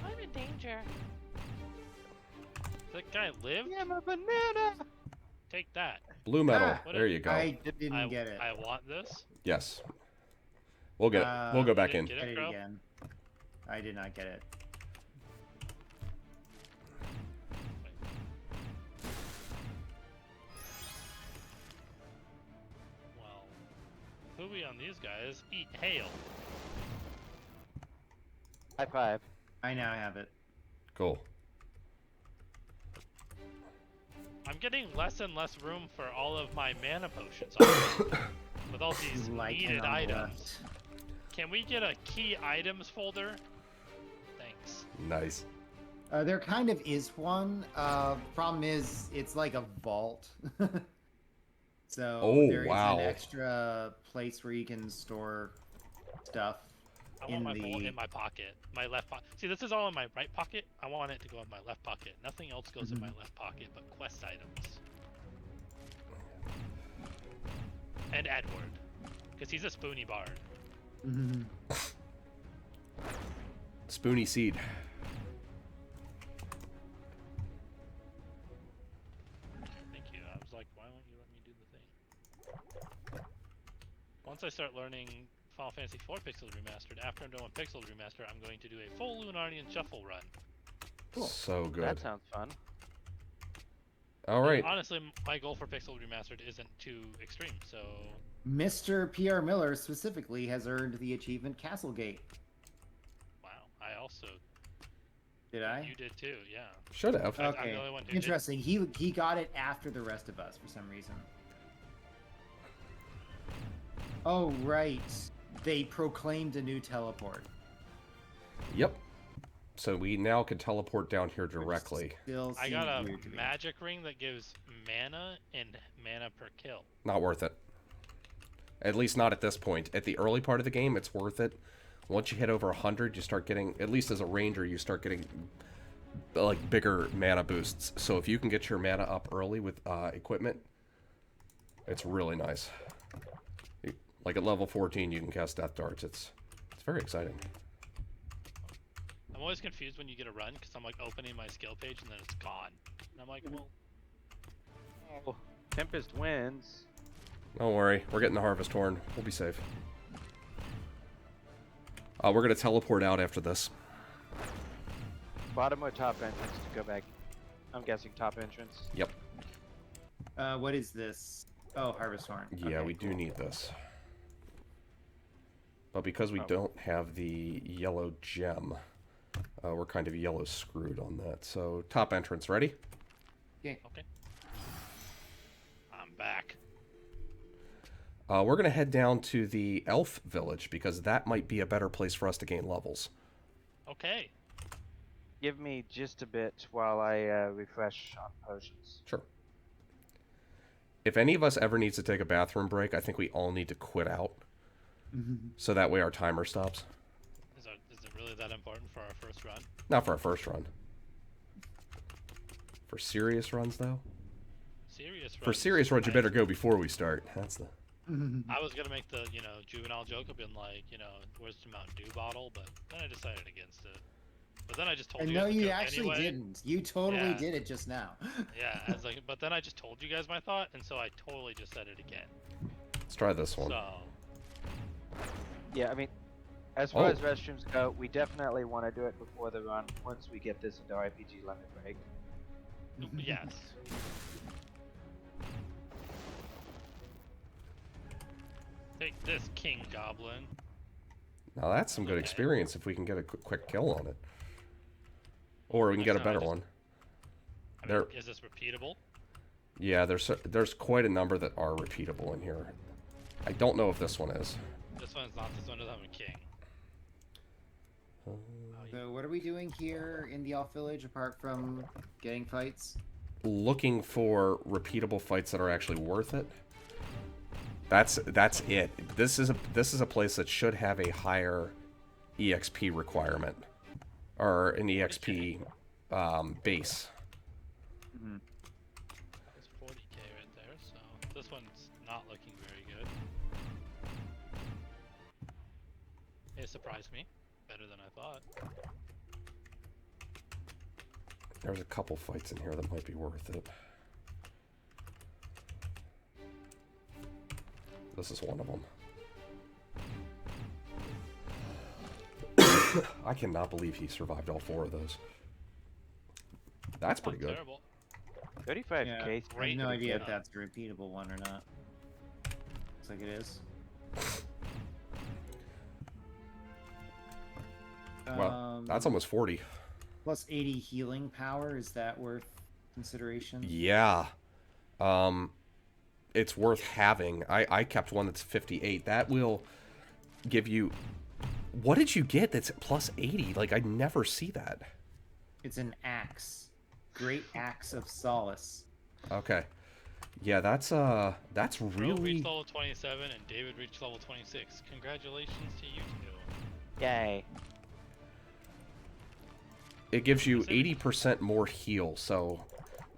I'm in danger. Does that guy live? I'm a banana. Take that. Blue metal. Ah, There you go. I didn't get it. I want this. Yes. We'll get it. We'll go back in. Get Get it, it bro? again. I did not get it. Well, who we on these guys? Eat hail. High five. I now have it. Cool. I'm getting less and less room for all of my mana potions already, with all these Like needed on the items. left. Can we get a key items folder? Thanks. Nice. There kind of is one. Problem is, it's like a vault. So Oh, there is wow. an extra place where you can store stuff. I want In my bolt the- in my pocket, my left pocket. See, this is all in my right pocket. I want it to go in my left pocket. Nothing else goes in my left pocket but quest items. And Edward, because he's a spoony bard. Mm-hmm. Spoony seed. Thank you. once I start learning Final Fantasy IV Pixel Remastered, after I'm done with Pixel Remastered, I'm going to do a full Lunardian Shuffle run. Cool. So good. That sounds fun. All right. And honestly, my goal for Pixel Remastered isn't too extreme, so... Mr. P.R. Miller specifically has earned the achievement Castlegate. Wow, I also... Did I? You did too, yeah. Should have. I'm Okay. the only one who Interesting. He got it after the rest of us for some reason. Oh, right. They proclaimed a new teleport. Yep. So we now can teleport down here which directly. Still I got seems a weird to me. magic ring that gives mana and mana per kill. Not worth it. At least not at this point. At the early part of the game, it's worth it. Once you hit over 100, you start getting, at least as a ranger, you start getting like bigger mana boosts. So if you can get your mana up early with equipment, it's really nice. Like at level 14, you can cast Death Darts. It's very exciting. I'm always confused when you get a run, because I'm like opening my skill page and then it's gone. And I'm like, well, Oh, Tempest wins. Don't worry, we're getting the Harvest Horn. We'll be safe. We're gonna teleport out after this. Bottom or top entrance to go back? I'm guessing top entrance. Yep. What is this? Oh, Harvest Horn. Yeah, Okay, we do cool. need this. But because we don't have the yellow gem, we're kind of yellow screwed on that. So, top entrance, ready? Okay. okay. I'm back. We're going to head down to the elf village, because that might be a better place for us to gain levels. Okay. Give me just a bit while I refresh on potions. Sure. If any of us ever needs to take a bathroom break, I think we all need to quit out. So that way our timer stops. Is it really that important for our first run? Not for our first run. For serious runs, though? Serious For runs, serious runs, you I- better go before we start. That's the... I was gonna make the, juvenile joke of being like, where's the Mountain Dew bottle? But then I decided against it. But then I just told And you. no, guys to you go actually anyway. didn't. You totally Yeah. did it just now. Yeah, I was like, but then I just told you guys my thought, and so I totally just said it again. Let's try this one. So, Yeah, I mean, as far Oh. as restrooms go, we definitely want to do it before the run once we get this into RPG limit break. yes. Take this, King Goblin. Now that's some good Okay. experience if we can get a quick kill on it. Or we can get a Next time I better just- one. I There- mean, is this repeatable? Yeah, there's quite a number that are repeatable in here. I don't know if this one is. This one's not. This one doesn't have a king. So what are we doing here in the Elf Village apart from getting fights? Looking for repeatable fights that are actually worth it. That's it. This is a place that should have a higher EXP requirement, or an EXP base. There's 40k right there, so this one's not looking very good. It surprised me. Better than I thought. There's a couple fights in here that might be worth it. This is one of them. I cannot believe he survived all 4 of those. That's pretty Not good. terrible. 35k. Yeah, seems I have no pretty idea good. if that's a repeatable one or not. Looks like it is. Well, that's almost 40. plus 80 healing power. Is that worth consideration? Yeah. It's worth having. I kept one that's 58. That will give you... What did you get that's plus 80? Like, I never see that. It's an axe. Great Axe of Solace. Okay. Yeah, that's Bro really... reached level 27 and David reached level 26. Congratulations to you two. Yay. It gives you Is it? 80% more heal, so...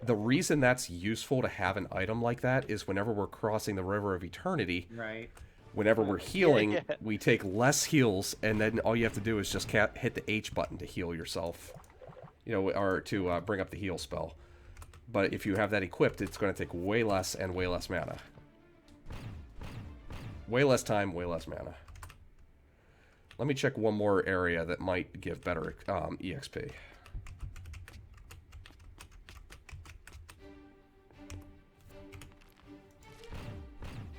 The reason that's useful to have an item like that is whenever we're crossing the River of Eternity, Right. whenever we're healing, yeah. we take less heals, and then all you have to do is just hit the H button to heal yourself. You know, or to bring up the heal spell. But if you have that equipped, it's going to take way less and way less mana. Way less time, way less mana. Let me check one more area that might give better EXP.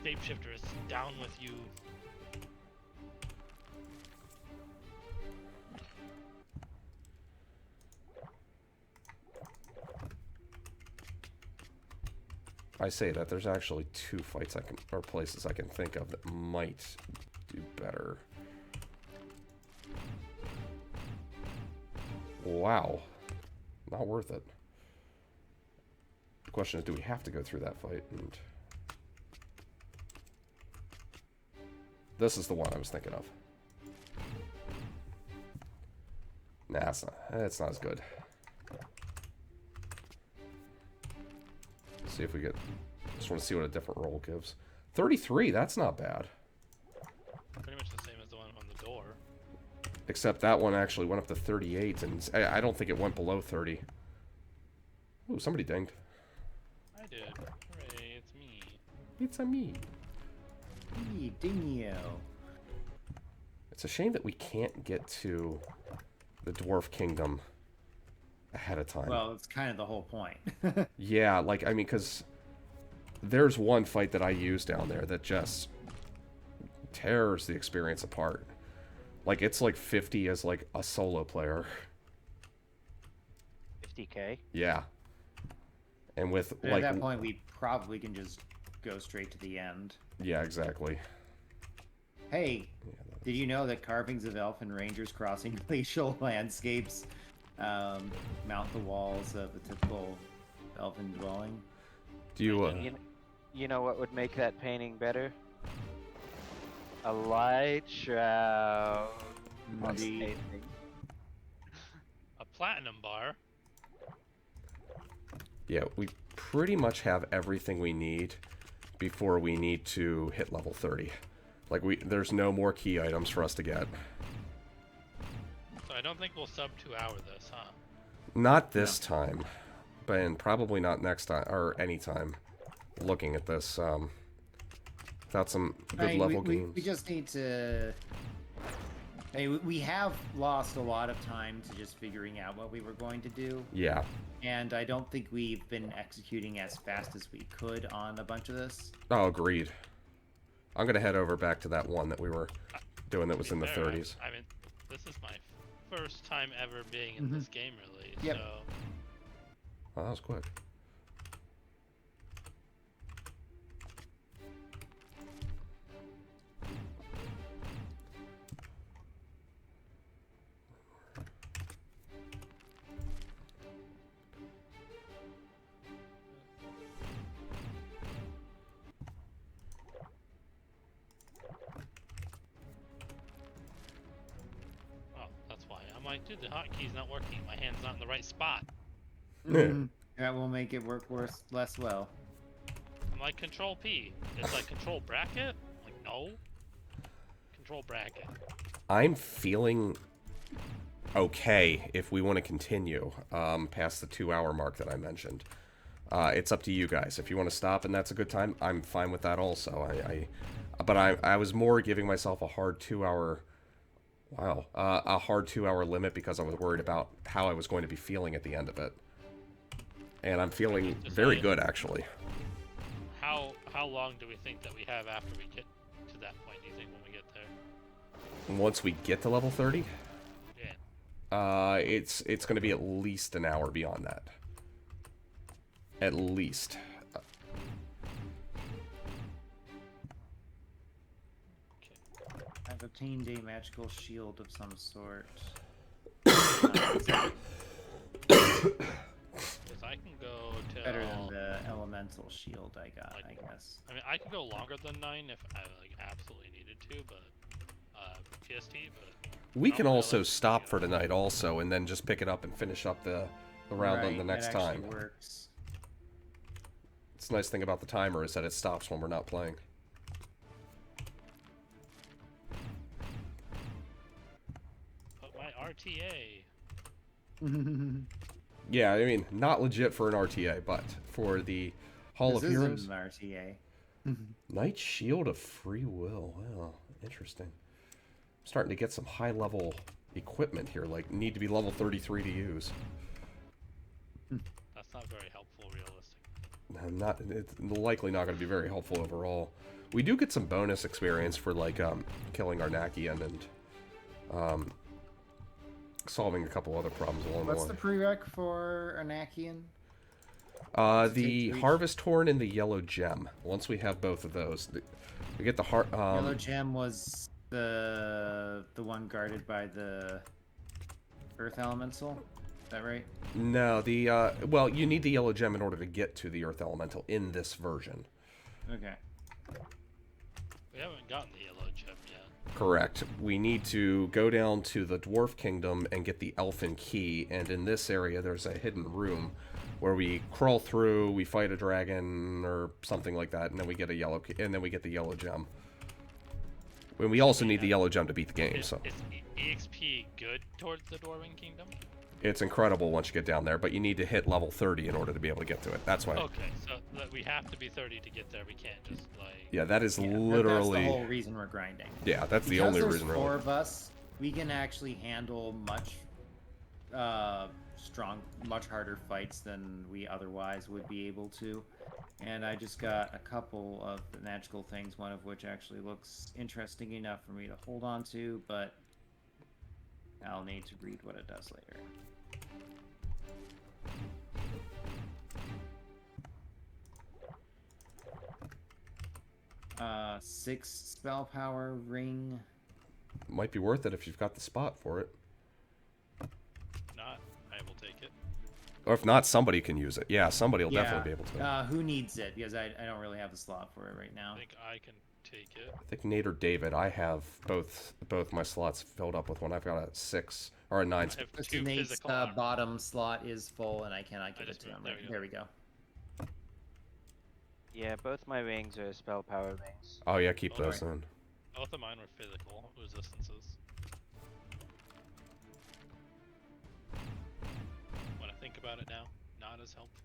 Shapeshifter is down with you. I say that there's actually 2 fights I can, or places I can think of that might do better. Wow. Not worth it. The question is, do we have to go through that fight? And this is the one I was thinking of. Nah, it's not as good. See if we get... Just want to see what a different roll gives. 33, that's not bad. Pretty much the same as the one on the door. Except that one actually went up to 38, and I don't think it went below 30. Ooh, somebody dinged. I did. Hooray, it's me. It's a me. Hey, Dingo. It's a shame that we can't get to the Dwarf Kingdom ahead of time. Well, it's kind of the whole point. Yeah, like, I mean, because there's one fight that I use down there that just tears the experience apart. Like, it's like 50 as, like, a solo player. 50k. Yeah. And with, But like... at that point, we probably can just go straight to the end. Yeah, exactly. Hey, did you know that carvings of elfin rangers crossing glacial landscapes mount the walls of a typical elfin dwelling? Do you, You know what would make that painting better? A light shroud. Indeed. Painting. A platinum bar. Yeah, we pretty much have everything we need before we need to hit level 30. Like, there's no more key items for us to get. So I don't think we'll sub 2 hour this, huh? Not this time, but and probably not next time, or any time, looking at this, without some good level games. We just need to... Hey, we have lost a lot of time to just figuring out what we were going to do. Yeah. And I don't think we've been executing as fast as we could on a bunch of this. Oh, agreed. I'm gonna head over back to that one that we were doing that was in the 30s. I mean, this is my first time ever being in this game, really. Yep. So Oh, that was quick. like, dude, the hotkeys not working. My hand's not in the right spot. That will make it work less well. I'm like, Control P. It's like Control Bracket? I'm like, no. Control Bracket. I'm feeling okay if we want to continue past the 2-hour mark that I mentioned. It's up to you guys. If you want to stop and that's a good time, I'm fine with that also. But I was more giving myself a hard 2-hour... Wow. A hard 2-hour limit because I was worried about how I was going to be feeling at the end of it. And I'm feeling very good, actually. How long do we think that we have after we get to that point, do you think, when we get there? Once we get to level 30? Yeah. It's going to be at least an hour beyond that. At least. I've obtained a magical shield of some sort. Because I can go to... Better than the elemental shield I got, I guess. I mean, I could go longer than 9 if I like absolutely needed to, but... PST, but... We can also stop for tonight also, and then just pick it up and finish up the round on the next time. Works. It's a nice thing about the timer is that it stops when we're not playing. But my RTA... Yeah, I mean, not legit for an RTA, but for the Hall of Heroes. This is an RTA. Knight Shield of Free Will. Wow, interesting. I'm starting to get some high-level equipment here, like need to be level 33 to use. That's not very helpful, realistic. It's likely not going to be very helpful overall. We do get some bonus experience for like killing Arnakkian and solving a couple other problems along What's the the way. prereq for Arnakkian? The reach? Harvest Horn and the Yellow Gem. Once we have both of those, we get the Yellow Gem was the one guarded by the Earth Elemental. Is that right? No, the well, you need the Yellow Gem in order to get to the Earth Elemental in this version. Okay. We haven't gotten the yellow gem yet. Correct. We need to go down to the Dwarf Kingdom and get the Elfin Key, and in this area there's a hidden room where we crawl through, we fight a dragon or something like that, and then we get a yellow key, and then we get the Yellow Gem. And we also need the Yellow Gem to beat the game, so Is EXP good towards the Dwarven Kingdom? it's incredible once you get down there, but you need to hit level 30 in order to be able to get to it. That's why. Okay, so we have to be 30 to get there. We can't just like. Yeah, that is Yeah, literally. That's the whole reason we're grinding. Yeah, that's the Because only there's reason four really. of us, we can actually handle much much harder fights than we otherwise would be able to. And I just got a couple of the magical things, one of which actually looks interesting enough for me to hold on to, but I'll need to read what it does later. 6 spell power ring. Might be worth it if you've got the spot for it. Not, I will take it. Or if not, somebody can use it. Yeah, somebody will Yeah. definitely be able to. Who needs it? Because I don't really have a slot for it right now. I think I can take it. I think Nate or David, I have both my slots filled up with one. I've got a 6 or a 9. I have Just 2 Nate's physical armor. bottom slot is full, and I cannot give it just to him. moved- there Right. we go. There we go. Yeah, both my rings are spell power rings. Oh yeah, keep Oh, those right. in. Both of mine were physical resistances. When I think about it now, not as helpful.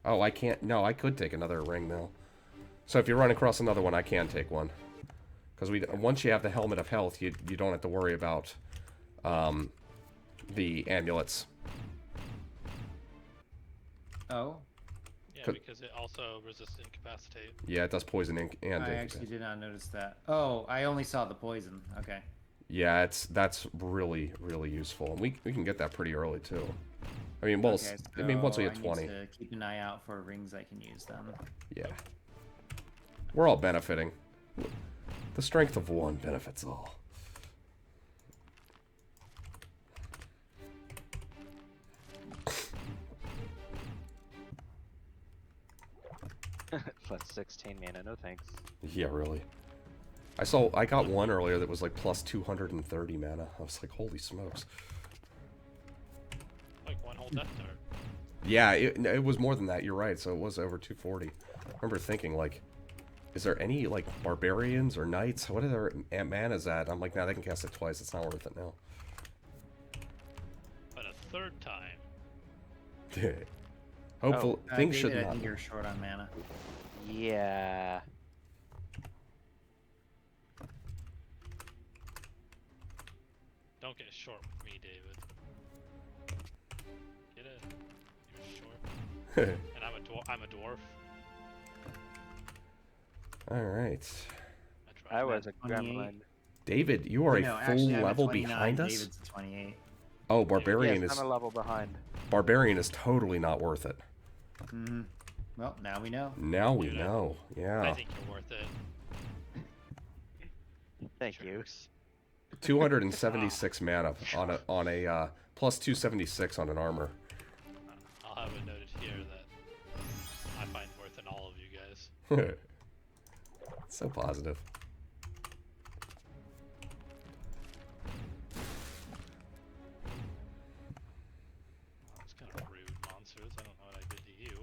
Oh, I can't. No, I could take another ring now. So if you run across another one, I can take one. Because once you have the Helmet of Health, you don't have to worry about the amulets. Oh, Yeah, Could- because it also resists incapacitate. Yeah, it does poison and I actually did not notice that. Oh, I only saw the poison. Okay. Yeah, that's really useful, and we can get that pretty early too. I mean, well, Okay, I mean once we so hit I 20, need to keep an eye out for rings I can use then. yeah, we're all benefiting. The strength of one benefits all. Plus 16 mana, no thanks. Yeah, really. I got one earlier that was like plus 230 mana. I was like, holy smokes. Like one whole Death Dart. Yeah, it was more than that. You're right. So it was over 240. I remember thinking like, is there any like barbarians or knights? What are their manas at? I'm like, nah, they can cast it twice. It's not worth it now. But a third time. Hopefully, things David, should I not. think you're short on mana. Yeah. Don't get short with me, David. Get it? You're short. And I'm a dwarf. All right, I tried. I was a 28. gremlin. David, you are a No, full actually, I'm at level 29, behind us. David's at 28. Oh, barbarian Yes, is I'm a level behind. barbarian is totally not worth it. Mm-hmm. Well, now we know. Now we Dude, know. I Yeah, think you're worth it. Thank you. 276 mana on a plus 276 on an armor. I'll have it noted here that I find worth in all of you guys. So positive. It's kind of rude, monsters. I don't know what I did to you.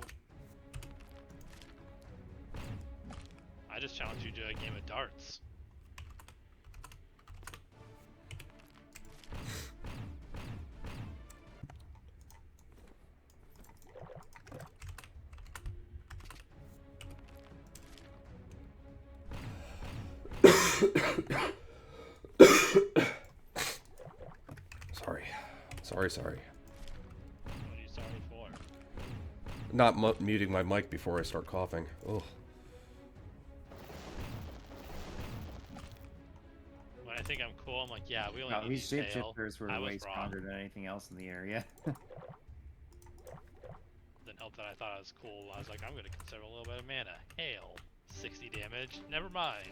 I just challenged you to a game of darts. Sorry. Sorry. What are you sorry for? Not muting my mic before I start coughing. Ugh. When I think I'm cool, I'm like, yeah, we only No, need these to fail. shapeshifters were I was way wrong. stronger than anything else in the area. Then helped that I thought I was cool. I was like, I'm gonna conserve a little bit of mana. Hail. 60 damage. Never mind.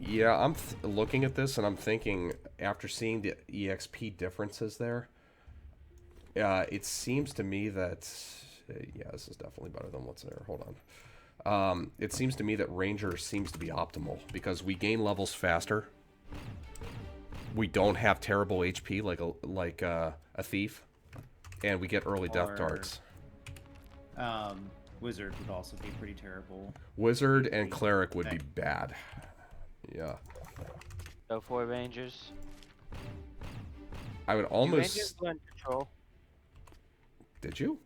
Yeah, I'm looking at this and I'm thinking, after seeing the EXP differences there, it seems to me that... yeah, this is definitely better than what's there. Hold on. It seems to me that Ranger seems to be optimal, because we gain levels faster. We don't have terrible HP like a Thief, and we get early death Or- darts. Wizard would also be pretty terrible. Wizard and Cleric would be bad. Yeah. Go for Rangers. I would Do almost... Rangers learn control? Did you?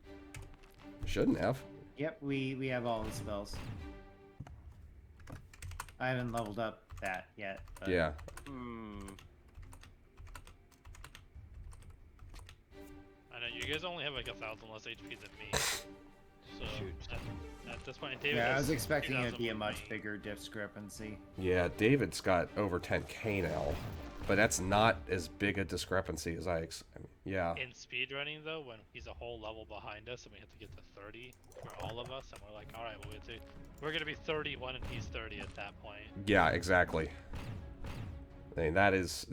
Shouldn't have. Yep, we have all the spells. I haven't leveled up that yet. But Yeah. Hmm. I know you guys only have like 1,000 less HP than me. So Shoot. at this point, David. Yeah, I has was expecting it to 2,000 be a more much than me. bigger discrepancy. Yeah, David's got over 10k now. But that's not as big a discrepancy as I mean, yeah. In speedrunning though, when he's a whole level behind us and we have to get to 30 for all of us, and we're like, all right, we're gonna be 31 and he's 30 at that point. Yeah, exactly. I mean, that is...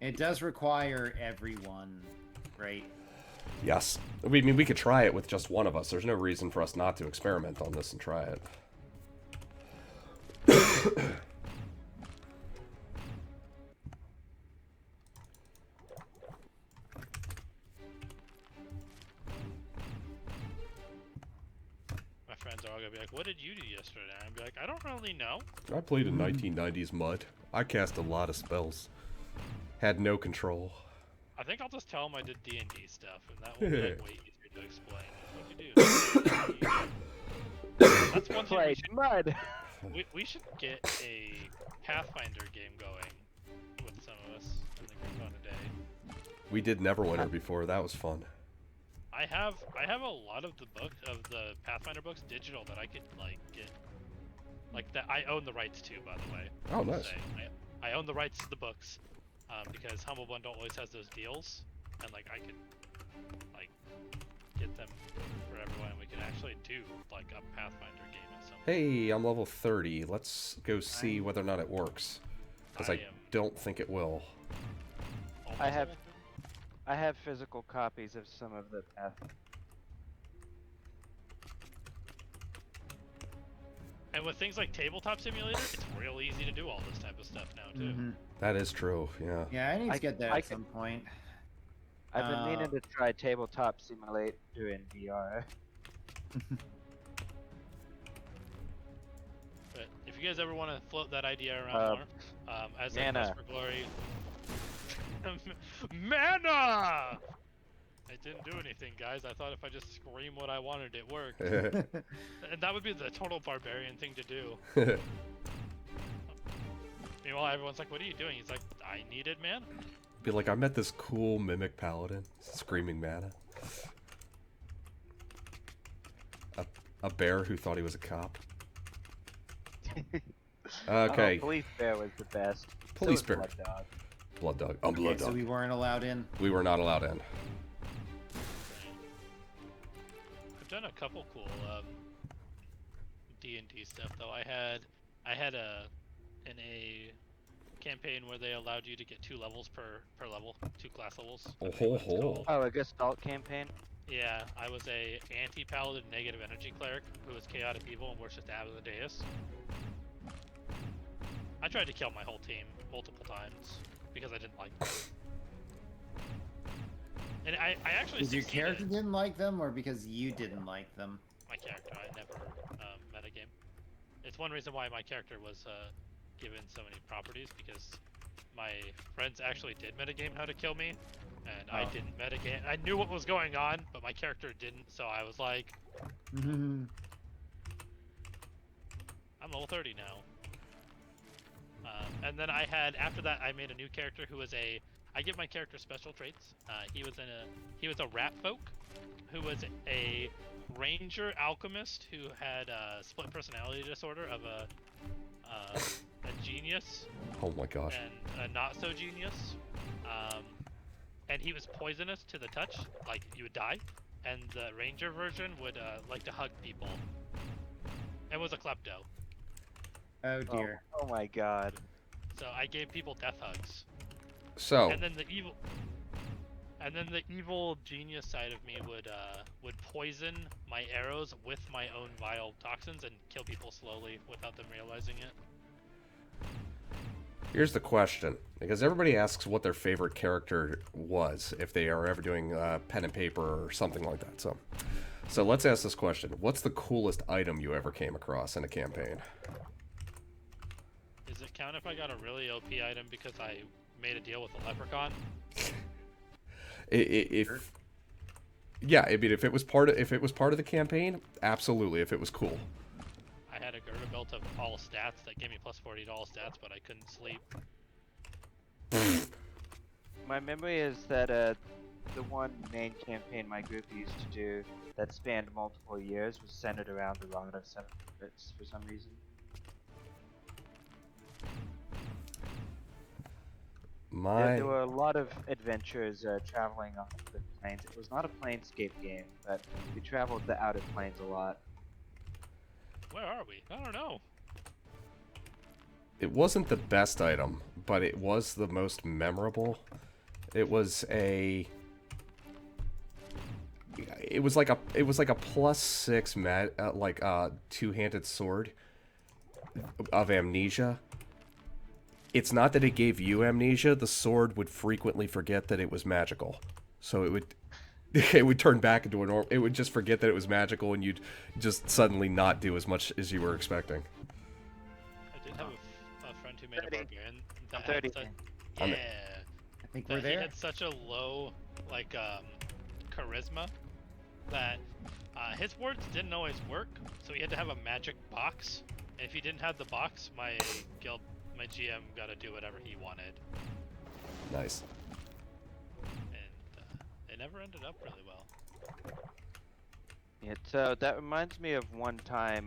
It does require everyone, right? Yes. I mean, we could try it with just one of us. There's no reason for us not to experiment on this and try it. My friends are all gonna be like, what did you do yesterday? And I'd be like, I don't really know. I played in 1990s mud. I cast a lot of spells. Had no control. I think I'll just tell them I did D&D stuff, and that will be like way easier to explain. What you do. That's one thing we Played should, mud. we should get a Pathfinder game going with some of us in the group on a day. We did Neverwinter before. That was fun. I have a lot of the Pathfinder books digital that I could like get, like that I own the rights to, by the way. Oh, nice. I own the rights to the books, because Humble Bundle always has those deals, and like I can like get them for everyone, and we can actually do like a Pathfinder game or something. Hey, I'm level 30. Let's go see whether or not it works. Because I am don't think it will. almost I have- level I have physical copies of some of the path. And with things like Tabletop Simulator, it's real easy to do all this type of stuff now too. Mhm. That is true, yeah. Yeah, I need to get that I at could- some point. I've been meaning to try Tabletop Simulator in VR. But if you guys ever want to float that idea around more, as a mana. Quest for Glory, mana! It didn't do anything, guys. I thought if I just scream what I wanted, it worked. And that would be the total barbarian thing to do. Meanwhile, everyone's like, what are you doing? He's like, I needed mana. Be like, I met this cool mimic paladin. Screaming mana. A bear who thought he was a cop. Okay. Oh, Police Bear was the best. Police so was Bear. Blood Dog. Blood dog. I'm blood Okay, so dog. we weren't allowed in. We were not allowed in. I've done a couple cool D&D stuff though. I had in a campaign where they allowed you to get 2 levels per level, 2 class levels. I Oh, forget ho, what it's ho. called. Oh, a Gestalt campaign? Yeah, I was a anti-paladin negative energy cleric who was chaotic evil and worshiped Asmodeus. I tried to kill my whole team multiple times because I didn't like them. And I actually Because your succeeded. character didn't like them, or because you didn't like them? My character, I never metagame. It's one reason why my character was given so many properties, because my friends actually did metagame how to kill me, and I Oh. didn't metagame. I knew what was going on, but my character didn't, so I was like, I'm level 30 now. And then after that, I made a new character who was I give my character special traits. He was a rat folk, who was a ranger alchemist who had a split personality disorder of a genius Oh my gosh. and a not so genius. And he was poisonous to the touch, like you would die. And the ranger version would like to hug people. And was a klepto. Oh dear. Oh my god. So I gave people death hugs. So, And then the evil genius side of me would poison my arrows with my own vile toxins and kill people slowly without them realizing it. here's the question. Because everybody asks what their favorite character was if they are ever doing pen and paper or something like that. So let's ask this question. What's the coolest item you ever came across in a campaign? Does it count if I got a really OP item because I made a deal with a leprechaun? Yeah, I mean, if it was part of the campaign, absolutely. If it was cool. I had a Gerda belt of all stats that gave me plus 40 to all stats, but I couldn't sleep. My memory is that the one main campaign my group used to do that spanned multiple years was centered around the Rod of Seven Bits for some reason. There were a lot of adventures traveling on the plains. It was not a planescape game, but we traveled the outer plains a lot. Where are we? I don't know. It wasn't the best item, but it was the most memorable. It was like a +6 two-handed sword of amnesia. It's not that it gave you amnesia. The sword would frequently forget that it was magical, so it would turn back into a normal. It would just forget that it was magical, and you'd just suddenly not do as much as you were expecting. I did have a friend who made a barbarian that I'm 30. yeah. I think we're He there. had such a low charisma that his words didn't always work, so he had to have a magic box. And if he didn't have the box, my GM got to do whatever he wanted, Nice. and it never ended up really well. Yeah, so that reminds me of one time,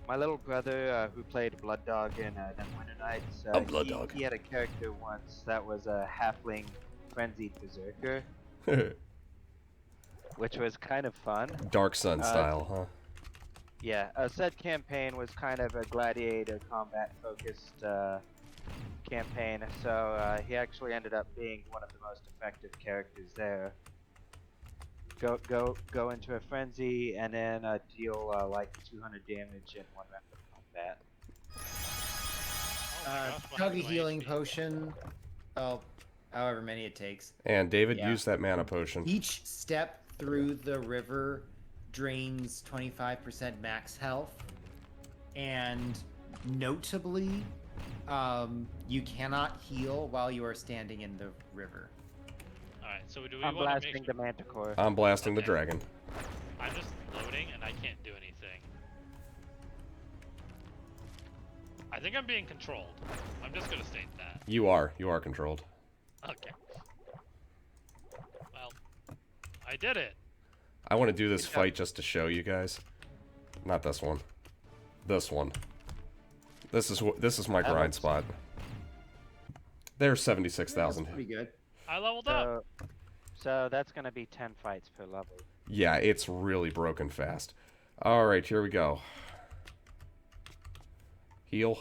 my little brother who played Blood Dog in Winter Nights, Blood Dog. he had a character once that was a halfling frenzied berserker, which was kind of fun. Dark Sun style, huh? Yeah, said campaign was kind of a gladiator combat focused campaign, so he actually ended up being one of the most effective characters there. Go into a frenzy and then deal like 200 damage in one round of combat. Oh my gosh, what Chug a happened to my healing HP? potion. Oh, however many it takes. And David Yeah. used that mana potion. Each step through the river drains 25% max health, and notably, you cannot heal while you are standing in the river. Alright, so do we I'm want to make blasting sure... the Manticore. I'm blasting the Okay. dragon. I'm just loading and I can't do anything. I think I'm being controlled. I'm just gonna state that. You are controlled. Okay. Well, I did it. I want to do this fight just to show you guys. Not this one. This one. This is my grind spot. There's 76,000. Pretty good. I leveled up. So that's gonna be 10 fights per level. Yeah, it's really broken fast. Alright, here we go. Heal.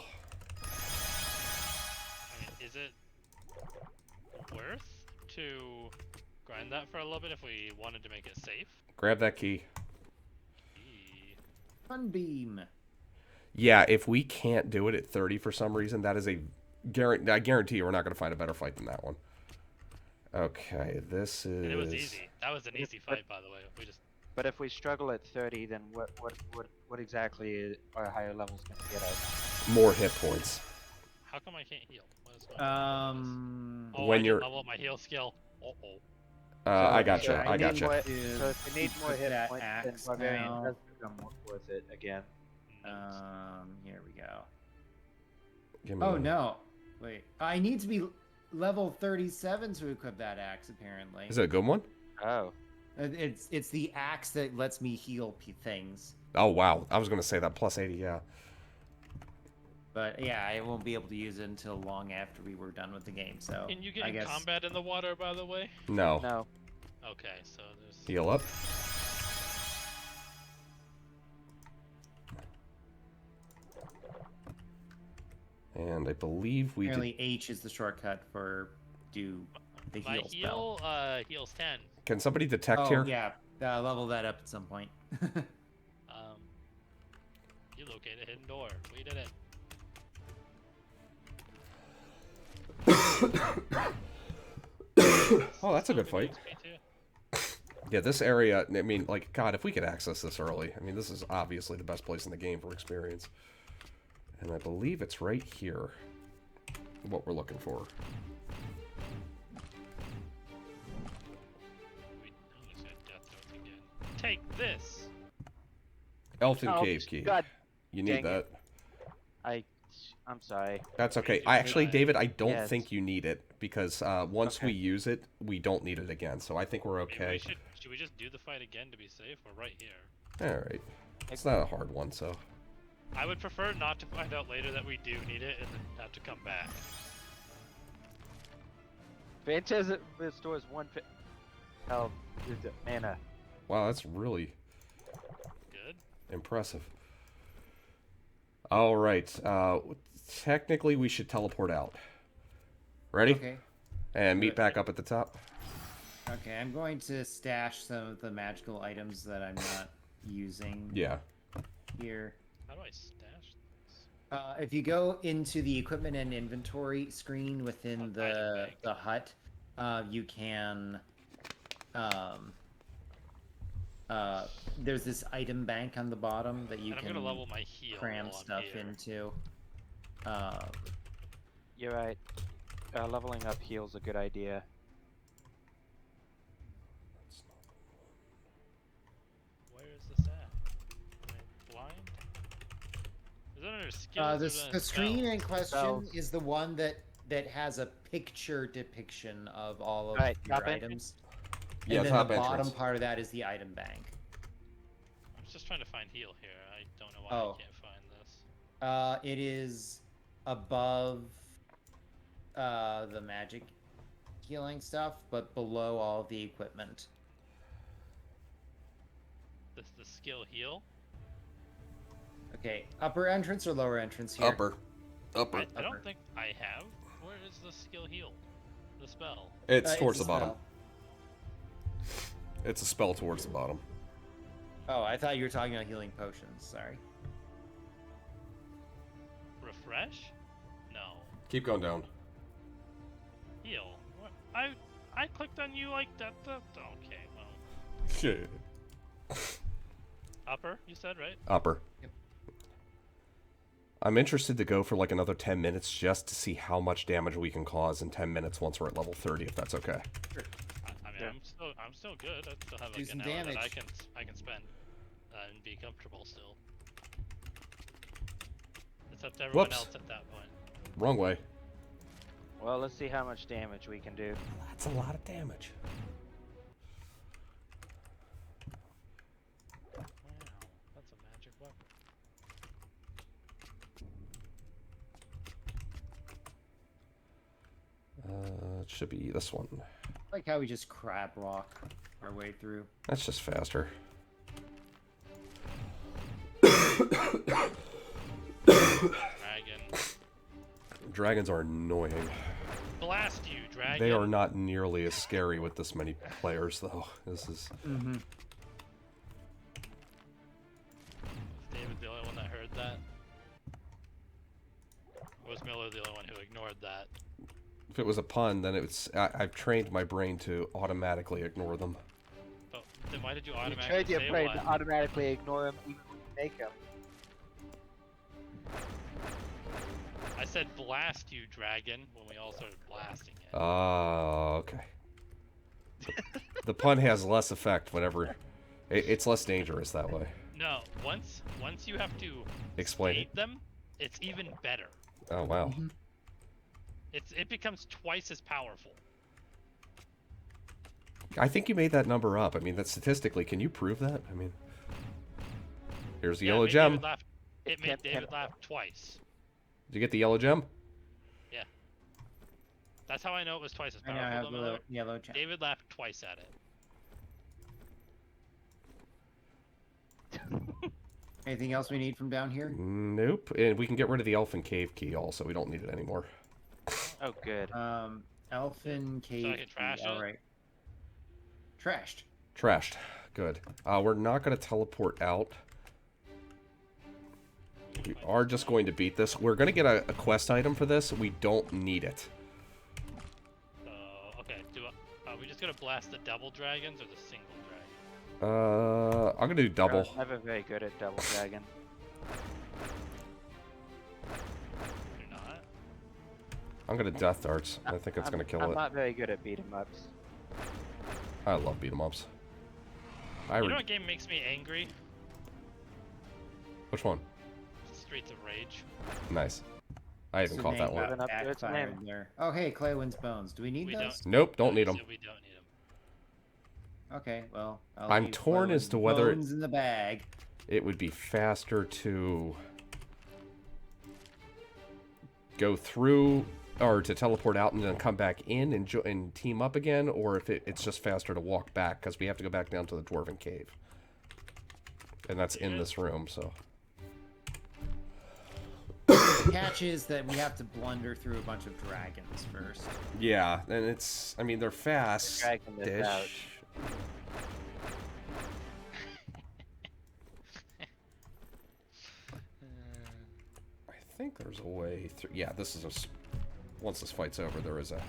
I mean, is it worth to grind that for a little bit if we wanted to make it safe? Grab that key. Sunbeam. Yeah, if we can't do it at 30 for some reason, that is a I guarantee you we're not going to find a better fight than that one. Okay, this is... And it was easy. That was an easy fight, by the way. We just... But if we struggle at 30, then what exactly are higher levels gonna get us? More hit points. How come I can't heal? What is going on? Oh, when I you're- didn't level up my heal skill. Uh-oh. I gotcha, So I need gotcha. more- so if we need more put hit that points, then axe Barbarian down. does become worth it again. Here we go. Give me Oh a- no! Wait, I need to be level 37 to equip that axe. Apparently, Is it a good one? Oh. it's the axe that lets me heal things. Oh wow, I was gonna say that plus 80. Yeah. But yeah, I won't be able to use it until long after we were done with the game. So Can you get I in guess combat in the water, by the way? No. No. Okay, so there's. Heal up. And I believe we did. apparently H is the shortcut for do the My heal spell. heals 10. Can somebody detect Oh here? yeah, level that up at some point. You located a hidden door. We did it. Oh, that's a good fight. XP too. Yeah, this area, I mean, like, God, if we could access this early, I mean, this is obviously the best place in the game for experience. And I believe it's right here, what we're looking for. We just got death notes again. Take this. Elfin Oh, Cave Key. God, You need dang that. it. I'm sorry. That's okay. do Actually, that. David, I don't Yes. think you need it, because once Okay. we use it, we don't need it again. So I think we're Maybe okay. should we just do the fight again to be safe? We're right here. Alright. It's not a hard one, so... I would prefer not to find out later that we do need it and then have to come back. Phantasm restores 1 health with the mana. Wow, that's really Good. impressive. Alright, technically we should teleport out. Ready? Okay. And meet back up at the top. Okay, I'm going to stash some of the magical items that I'm not using Yeah. here. How do I stash this? If you go into the equipment and inventory screen within Item the bank. hut, you can there's this item bank on the bottom that you And I'm can gonna level my heal cram while I'm stuff here. into. You're right. Leveling up heals a good idea. Where is this at? Am I blind? Is that under skills? or is that The screen spells? in question Spells. is the one that has a picture depiction of all of Right, your top entrance? items. Yeah, And then top the bottom entrance. part of that is the item bank. I'm just trying to find heal here. I don't know why Oh. I can't find this. It is above the magic healing stuff, but below all the equipment. This the skill heal. Okay, upper entrance or lower entrance here? Upper. Upper. I Upper. don't think I have. Where is the skill heal? The spell. It's It's towards a the bottom. spell. It's a spell towards the bottom. Oh, I thought you were talking about healing potions. Sorry. Refresh? No. Keep going down. Heal. What? I clicked on you like that. Okay, well. Shit. Upper, you said, right? Upper. Yep. I'm interested to go for like another 10 minutes just to see how much damage we can cause in 10 minutes once we're at level 30, if that's okay. I mean, Yeah. I'm still good. I still have Do like some an hour that damage. I can spend and be comfortable still. It's up to everyone Whoops. else at that point. Wrong way. Well, let's see how much damage we can do. That's a lot of damage. Wow, that's a magic weapon. It should be this one. I like how we just crab walk our way through. That's just faster. Dragon. Dragons are annoying. Blast you, dragon. They are not nearly as scary with this many players, though. This is... Mm-hmm. Is David the only one that heard that? Or was Miller the only one who ignored that? If it was a pun, then it's... I've trained my brain to automatically ignore them. But then why did you You automatically trade your say brain one? to automatically ignore them even when you make them. I said blast you, dragon, when we all started blasting it. Oh, okay. The pun has less effect whenever... It's less dangerous that way. No, once you have to Explain state it. them, it's even better. Oh wow. It becomes twice as powerful. I think you made that number up. I mean, that statistically, can you prove that? I mean, here's the Yeah, yellow it made gem. David laugh. It made Can- David laugh twice. Did you get the yellow gem? Yeah. That's how I know it was twice as I now powerful. have though, the Miller. yellow gem. David laughed twice at it. Anything else we need from down here? Nope. And we can get rid of the elfin cave key also. We don't need it anymore. Oh, good. Elfin cave. can trash All it? right. Trashed. Trashed. Good. We're not going to teleport out. We are just going to beat this. We're going to get a quest item for this. We don't need it. So okay, are we just gonna blast the double dragons or the single dragon? I'm going to do double. I'm never very good at double dragon. You're not. I'm going to death darts. I think it's going to kill I'm it. not very good at beat 'em ups. I love beat 'em ups. You know what game makes me angry? Which one? Streets of Rage. Nice. I even So caught that name one. Living up to its backfired name. there. Oh, hey, Claywin's bones. Do we need We those? Nope, don't need So them. we don't need them. Okay, well, I'll I'm leave torn as Claywin's to whether bones in the bag. it would be faster to go through or to teleport out and then come back in and team up again, or if it's just faster to walk back because we have to go back down to the dwarven cave. And that's in this room, so. The catch is that we have to blunder through a bunch of dragons first. Yeah, and it's, I mean, they're fast. Dragging this out. I think there's a way through. Yeah, this is once this fight's over, there is a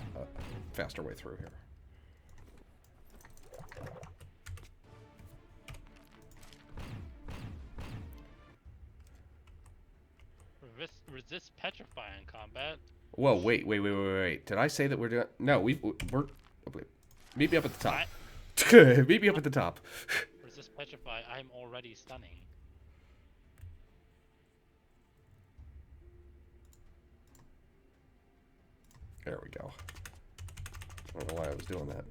faster way through here. Resist petrify in combat. Whoa, wait. Did I say that we're doing? No, we're. Meet me up at the top. Meet me up at the top. Resist petrify. I'm already stunning. There we go. I don't know why I was doing that.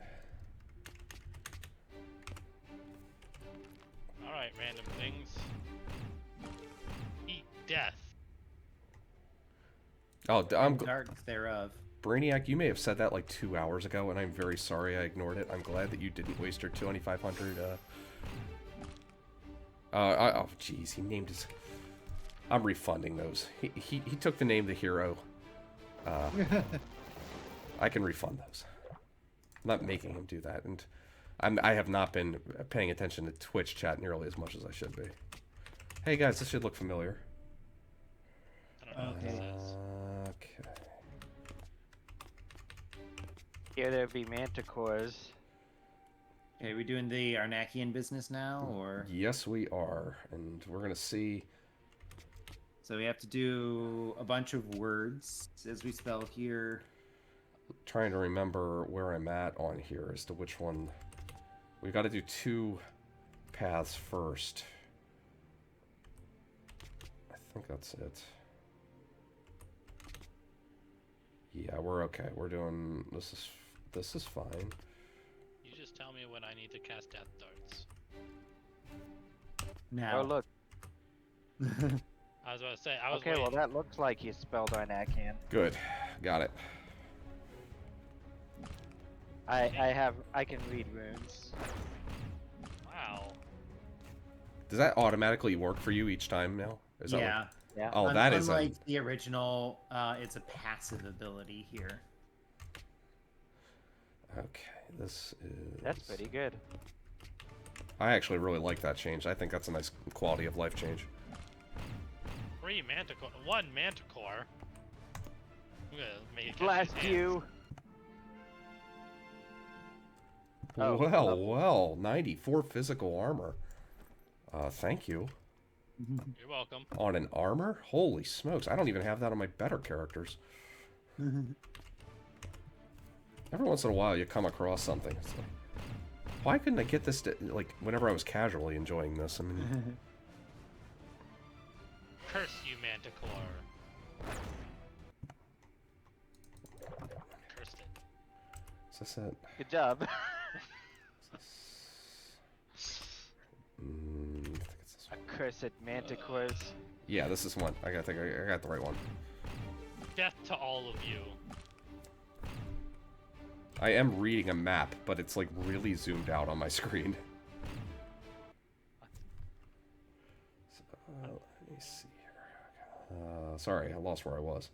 All right, random things. Eat death. Oh, Dark thereof. Brainiac, you may have said that like 2 hours ago, and I'm very sorry I ignored it. I'm glad that you didn't waste your 2,500. Oh, jeez, he named his. I'm refunding those. He took the name the hero. I can refund those. I'm not making him do that, and I have not been paying attention to Twitch chat nearly as much as I should be. Hey guys, this should look familiar. I don't know what this is. Okay. Here there be manticores. Okay, we doing the Arnakkian business now, or? Yes, we are, and we're gonna see. So we have to do a bunch of words as we spell here. Trying to remember where I'm at on here as to which one. We've got to do 2 paths first. I think that's it. Yeah, we're okay. We're doing this is fine. You just tell me when I need to cast death darts. Now. Oh, look. I was about to say. I was Okay, waiting. well, that looks like you spelled Arnakkian. Good, got it. I can read runes. Wow. Does that automatically work for you each time now? Is that Yeah. Yeah. Oh, that is unlike the original. It's a passive ability here. okay. This is. That's pretty good. I actually really like that change. I think that's a nice quality of life change. 3 manticore. 1 manticore. I'm gonna make it Blast catch his hands. you! Oh, well, lovely. well, 94 physical armor. Thank you. You're welcome. On an armor? Holy smokes, I don't even have that on my better characters. Every once in a while you come across something. It's like, why couldn't I get this like whenever I was casually enjoying this? I mean, Curse you, manticore. Is this it? Good job. I think it's this one. Accursed manticores. Yeah, this is one. I got the right one. Death to all of you. I am reading a map, but it's like really zoomed out on my screen. So, let me see here. Sorry, I lost where I was.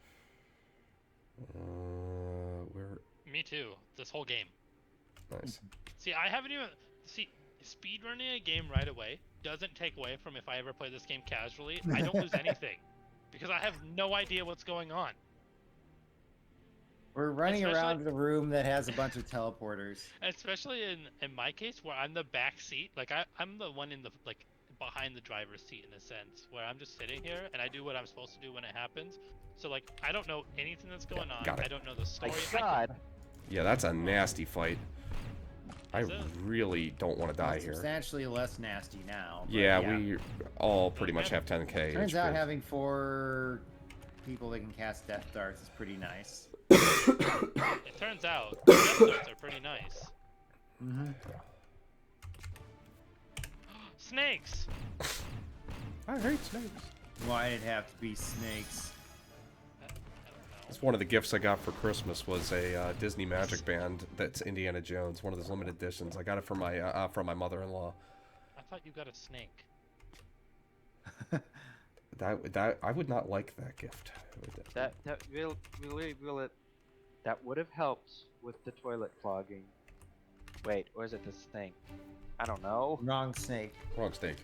Where? Me too. This whole game. Nice. See, I haven't even... See, speedrunning a game right away doesn't take away from if I ever play this game casually. I don't lose anything. Because I have no idea what's going on. We're running Especially- around the room that has a bunch of teleporters. Especially in my case, where I'm the back seat. Like, I'm the one in the, like, behind the driver's seat in a sense. Where I'm just sitting here, and I do what I'm supposed to do when it happens. So, like, I don't know anything that's going on. got it. I don't know the story. My God. Yeah, that's a nasty fight. I Is it? really don't want to die here. Substantially less nasty now. but Yeah, we all pretty much Okay. have 10k. Turns out HP. having 4 people that can cast death darts is pretty nice. It turns out, the death darts are pretty nice. Mm-hmm. Snakes! I hate snakes. Why'd it have to be snakes? I don't know. That's one of the gifts I got for Christmas was a Disney Magic Band that's Indiana Jones, one of those limited editions. I got it from my mother-in-law. I thought you got a snake. That I would not like that gift. That would have helped with the toilet clogging. Wait, or is it this thing? I don't know. Wrong snake. Wrong snake.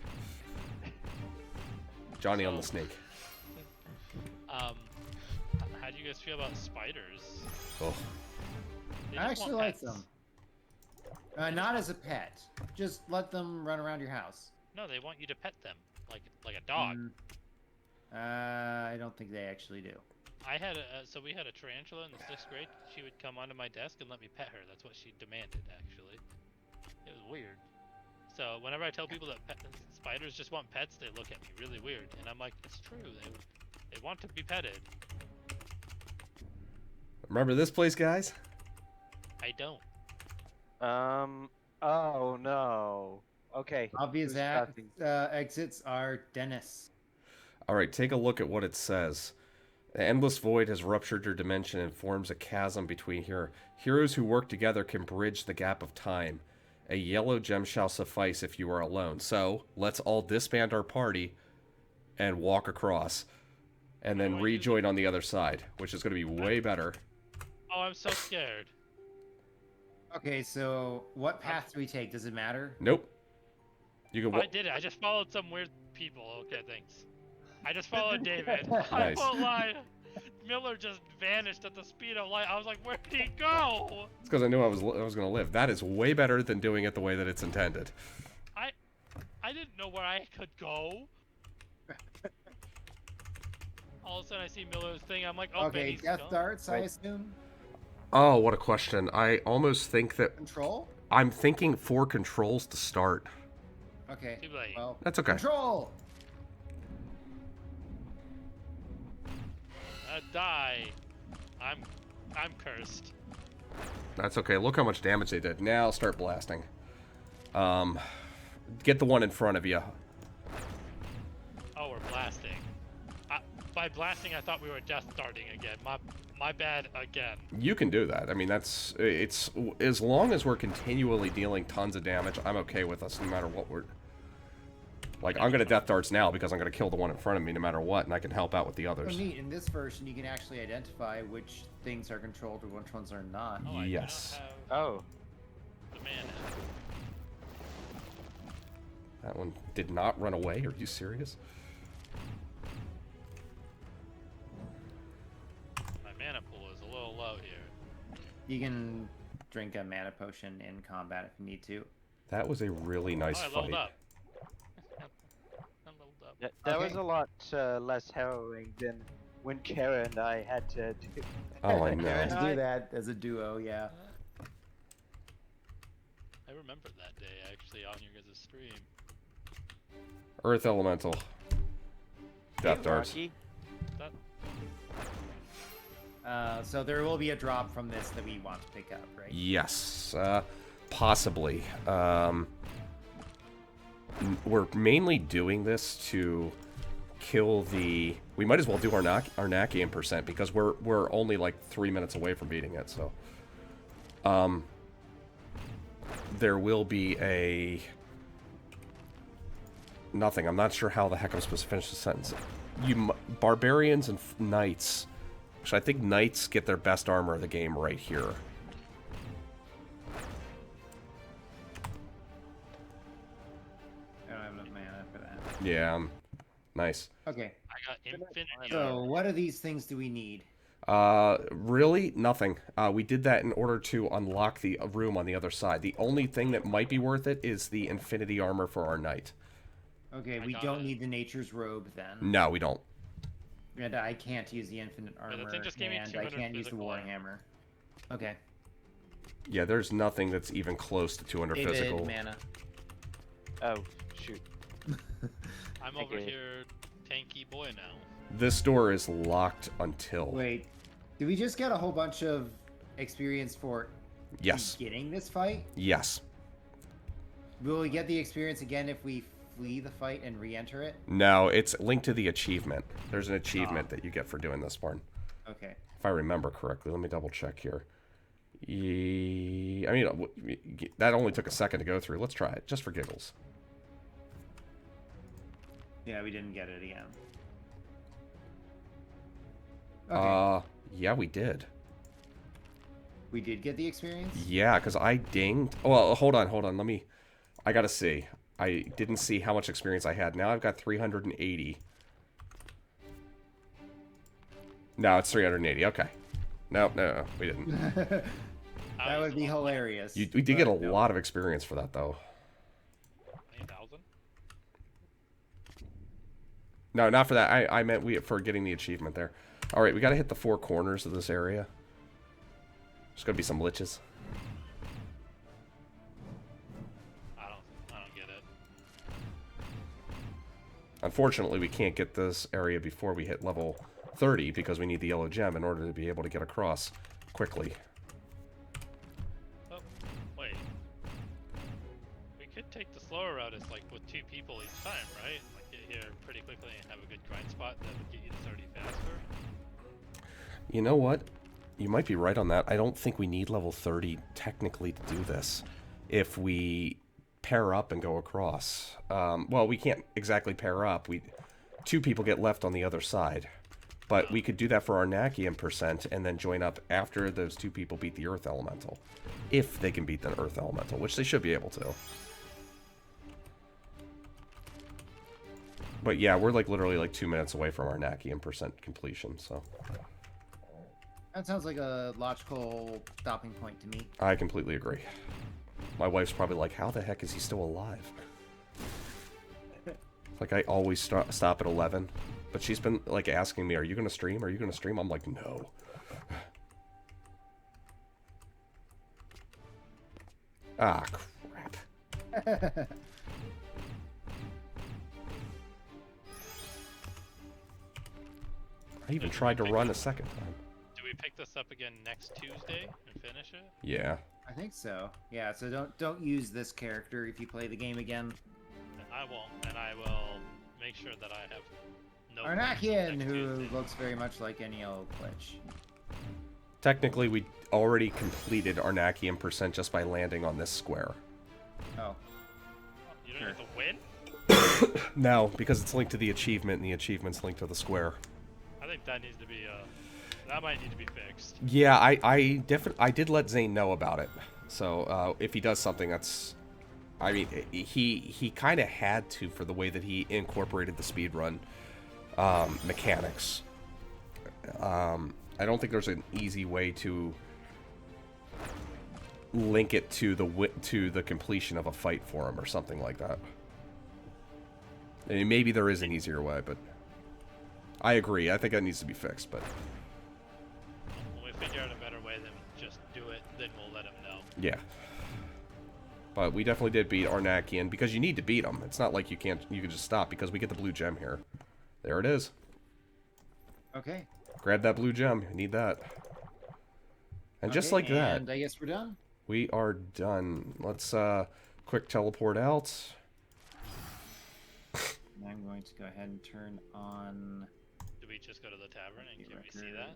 Johnny on the snake. How do you guys feel about spiders? Oh, They I just actually want like pets. them. Not as a pet. Just let them run around your house. No, they want you to pet them, like a dog. I don't think they actually do. I had so we had a tarantula in the 6th grade. She would come onto my desk and let me pet her. That's what she demanded, actually. It was weird. So whenever I tell people that spiders just want pets, they look at me really weird, and I'm like, it's true. They want to be petted. remember this place, guys? I don't. Oh no. Okay. Obvious who's talking? exits are Dennis. All right, take a look at what it says. The endless void has ruptured your dimension and forms a chasm between here. Heroes who work together can bridge the gap of time. A yellow gem shall suffice if you are alone. So, let's all disband our party and walk across. And How then do I do rejoin on the other side, which is going to be way better. Oh, I'm so scared. Okay, so what path do we take? Does it matter? Nope. You can I did it. I just followed some weird people. Okay, thanks. I just followed David. I Nice. won't lie. Miller just vanished at the speed of light. I was like, where'd he go? It's because I knew I was going to live. That is way better than doing it the way that it's intended. I didn't know where I could go. All of a sudden, I see Miller's thing. I'm like, oh, Okay, Benny's death gone. darts, I Right. assume. Oh, what a question. I almost think that Control? I'm thinking 4 controls to start. Okay. Too late. Well, That's okay. control! Die. I'm cursed. That's okay. Look how much damage they did. Now start blasting. Get the one in front of you. Oh, we're blasting. By blasting, I thought we were death darting again. My bad again. You can do that. I mean, it's as long as we're continually dealing tons of damage, I'm okay with us no matter what we're... Like, I'm gonna death darts now because I'm gonna kill the one in front of me no matter what, and I can help out with the Oh, others. neat. In this version, you can actually identify which things are controlled and which ones are not. Oh, Yes. I don't have Oh. the mana. That one did not run away. Are you serious? My mana pool is a little low here. You can drink a mana potion in combat if you need to. That was a really nice Oh, I leveled fight. up. I leveled up. That was Okay. a lot less harrowing than when Kara and I had to do. Oh, I You know. had to do that as a duo, yeah. I remember that day actually on your guys' stream. Earth Elemental. Death Hey, darts. Rocky. That So there will be a drop from this that we want to pick up, right? Yes, possibly. We're mainly doing this to kill the... We might as well do Arnakkian percent because we're only like 3 minutes away from beating it. So, there will be a... Nothing. I'm not sure how the heck I'm supposed to finish the sentence. Barbarians and knights. So I think knights get their best armor of the game right here. I don't have enough mana for that. Yeah, nice. Okay. I got infinite. So what of these things do we need? Really? Nothing. We did that in order to unlock the room on the other side. The only thing that might be worth it is the infinity armor for our knight. Okay, we don't need the nature's robe then. No, we don't. And I can't use the infinite armor, thing just gave me and I 200 can't use the physical. warhammer. Okay. Yeah, there's nothing that's even close to 200 David, physical. mana. Oh, shoot. I'm over Okay. here, tanky boy now. This door is locked until... Wait, did we just get a whole bunch of experience for Yes. beginning this fight? Yes. Will we get the experience again if we flee the fight and re-enter it? No, it's linked to the achievement. There's an achievement that you get for doing this one. Okay. If I remember correctly. Let me double check here. I mean, that only took a second to go through. Let's try it, just for giggles. Yeah, we didn't get it again. Okay. Yeah, we did. We did get the experience? Yeah, because I dinged... Well, hold on. Let me... I gotta see. I didn't see how much experience I had. Now I've got 380. No, it's 380. Okay. No, we didn't. That would be hilarious. We did get a but no. lot of experience for that, though. 9,000? No, not for that. I meant for getting the achievement there. All right, we gotta hit the 4 corners of this area. There's gonna be some liches. I don't get it. Unfortunately, we can't get this area before we hit level 30 because we need the yellow gem in order to be able to get across quickly. Oh, wait. We could take the slower route as like with 2 people each time, right? Like get here pretty quickly and have a good grind spot that would get you to 30 faster. You know what? You might be right on that. I don't think we need level 30 technically to do this. If we pair up and go across. Well, we can't exactly pair up. 2 people get left on the other side. But we could do that for Arnakkian percent and then join up after those 2 people beat the Earth Elemental. If they can beat the Earth Elemental, which they should be able to. But yeah, we're like literally like 2 minutes away from Arnakkian percent completion, so... That sounds like a logical stopping point to me. I completely agree. My wife's probably like, how the heck is he still alive? Like, I always stop at 11. But she's been, like, asking me, are you going to stream? Are you going to stream? I'm like, no. Ah, crap. I even tried to run a second time. Do we pick this up again next Tuesday and finish it? Yeah. I think so. Yeah, so don't use this character if you play the game again. I won't, and I will make sure that I have no... Arnakkian, next who Tuesday. looks very much like any old glitch. Technically, we already completed Arnakkian percent just by landing on this square. Oh. You don't have to win? No, because it's linked to the achievement, and the achievement's linked to the square. I think that needs to be, that might need to be fixed. Yeah, I did let Zane know about it. So if he does something, that's, I mean, he kind of had to for the way that he incorporated the speedrun mechanics. I don't think there's an easy way to link it to the completion of a fight for him or something like that. I mean, maybe there is an easier way, but I agree. I think that needs to be fixed, but When we figure out a better way than just do it, then we'll let him know. yeah. But we definitely did beat Arnakkian because you need to beat him. It's not like you can just stop because we get the blue gem here. There it is. Okay. Grab that blue gem. I need that. And just Okay, like that, And I guess we're done. we are done. Let's quick teleport out. And I'm going to go ahead and turn on. Do we just go to the tavern and can we see that?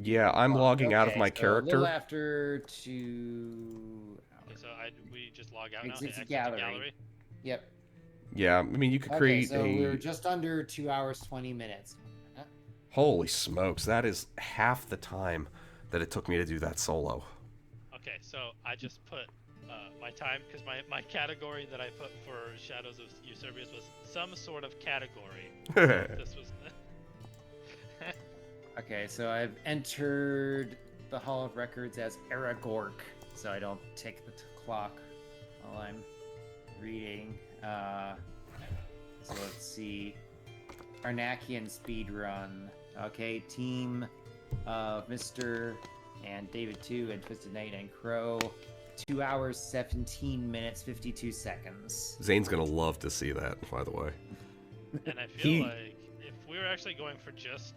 Yeah, I'm logging out of Okay, my so A character. little after 2 Okay, hours. so we just log out now. Exit Exit gallery. gallery. Yep. Yeah, I mean, you could Okay, create so a... we're just under 2 hours 20 minutes. Holy smokes, that is half the time that it took me to do that solo. Okay, so I just put my time because my category that I put for Shadows of Yserbius was some sort of category. This was. Okay, so I've entered the Hall of Records as Aragork, so I don't tick the clock while I'm reading. So let's see. Arnakkian Speedrun. Okay, team of Mr. and David 2 and Twisted Knight and Crow. 2 hours, 17 minutes, 52 seconds. Zane's gonna love to see that, by the way. And I feel He- like if we were actually going for just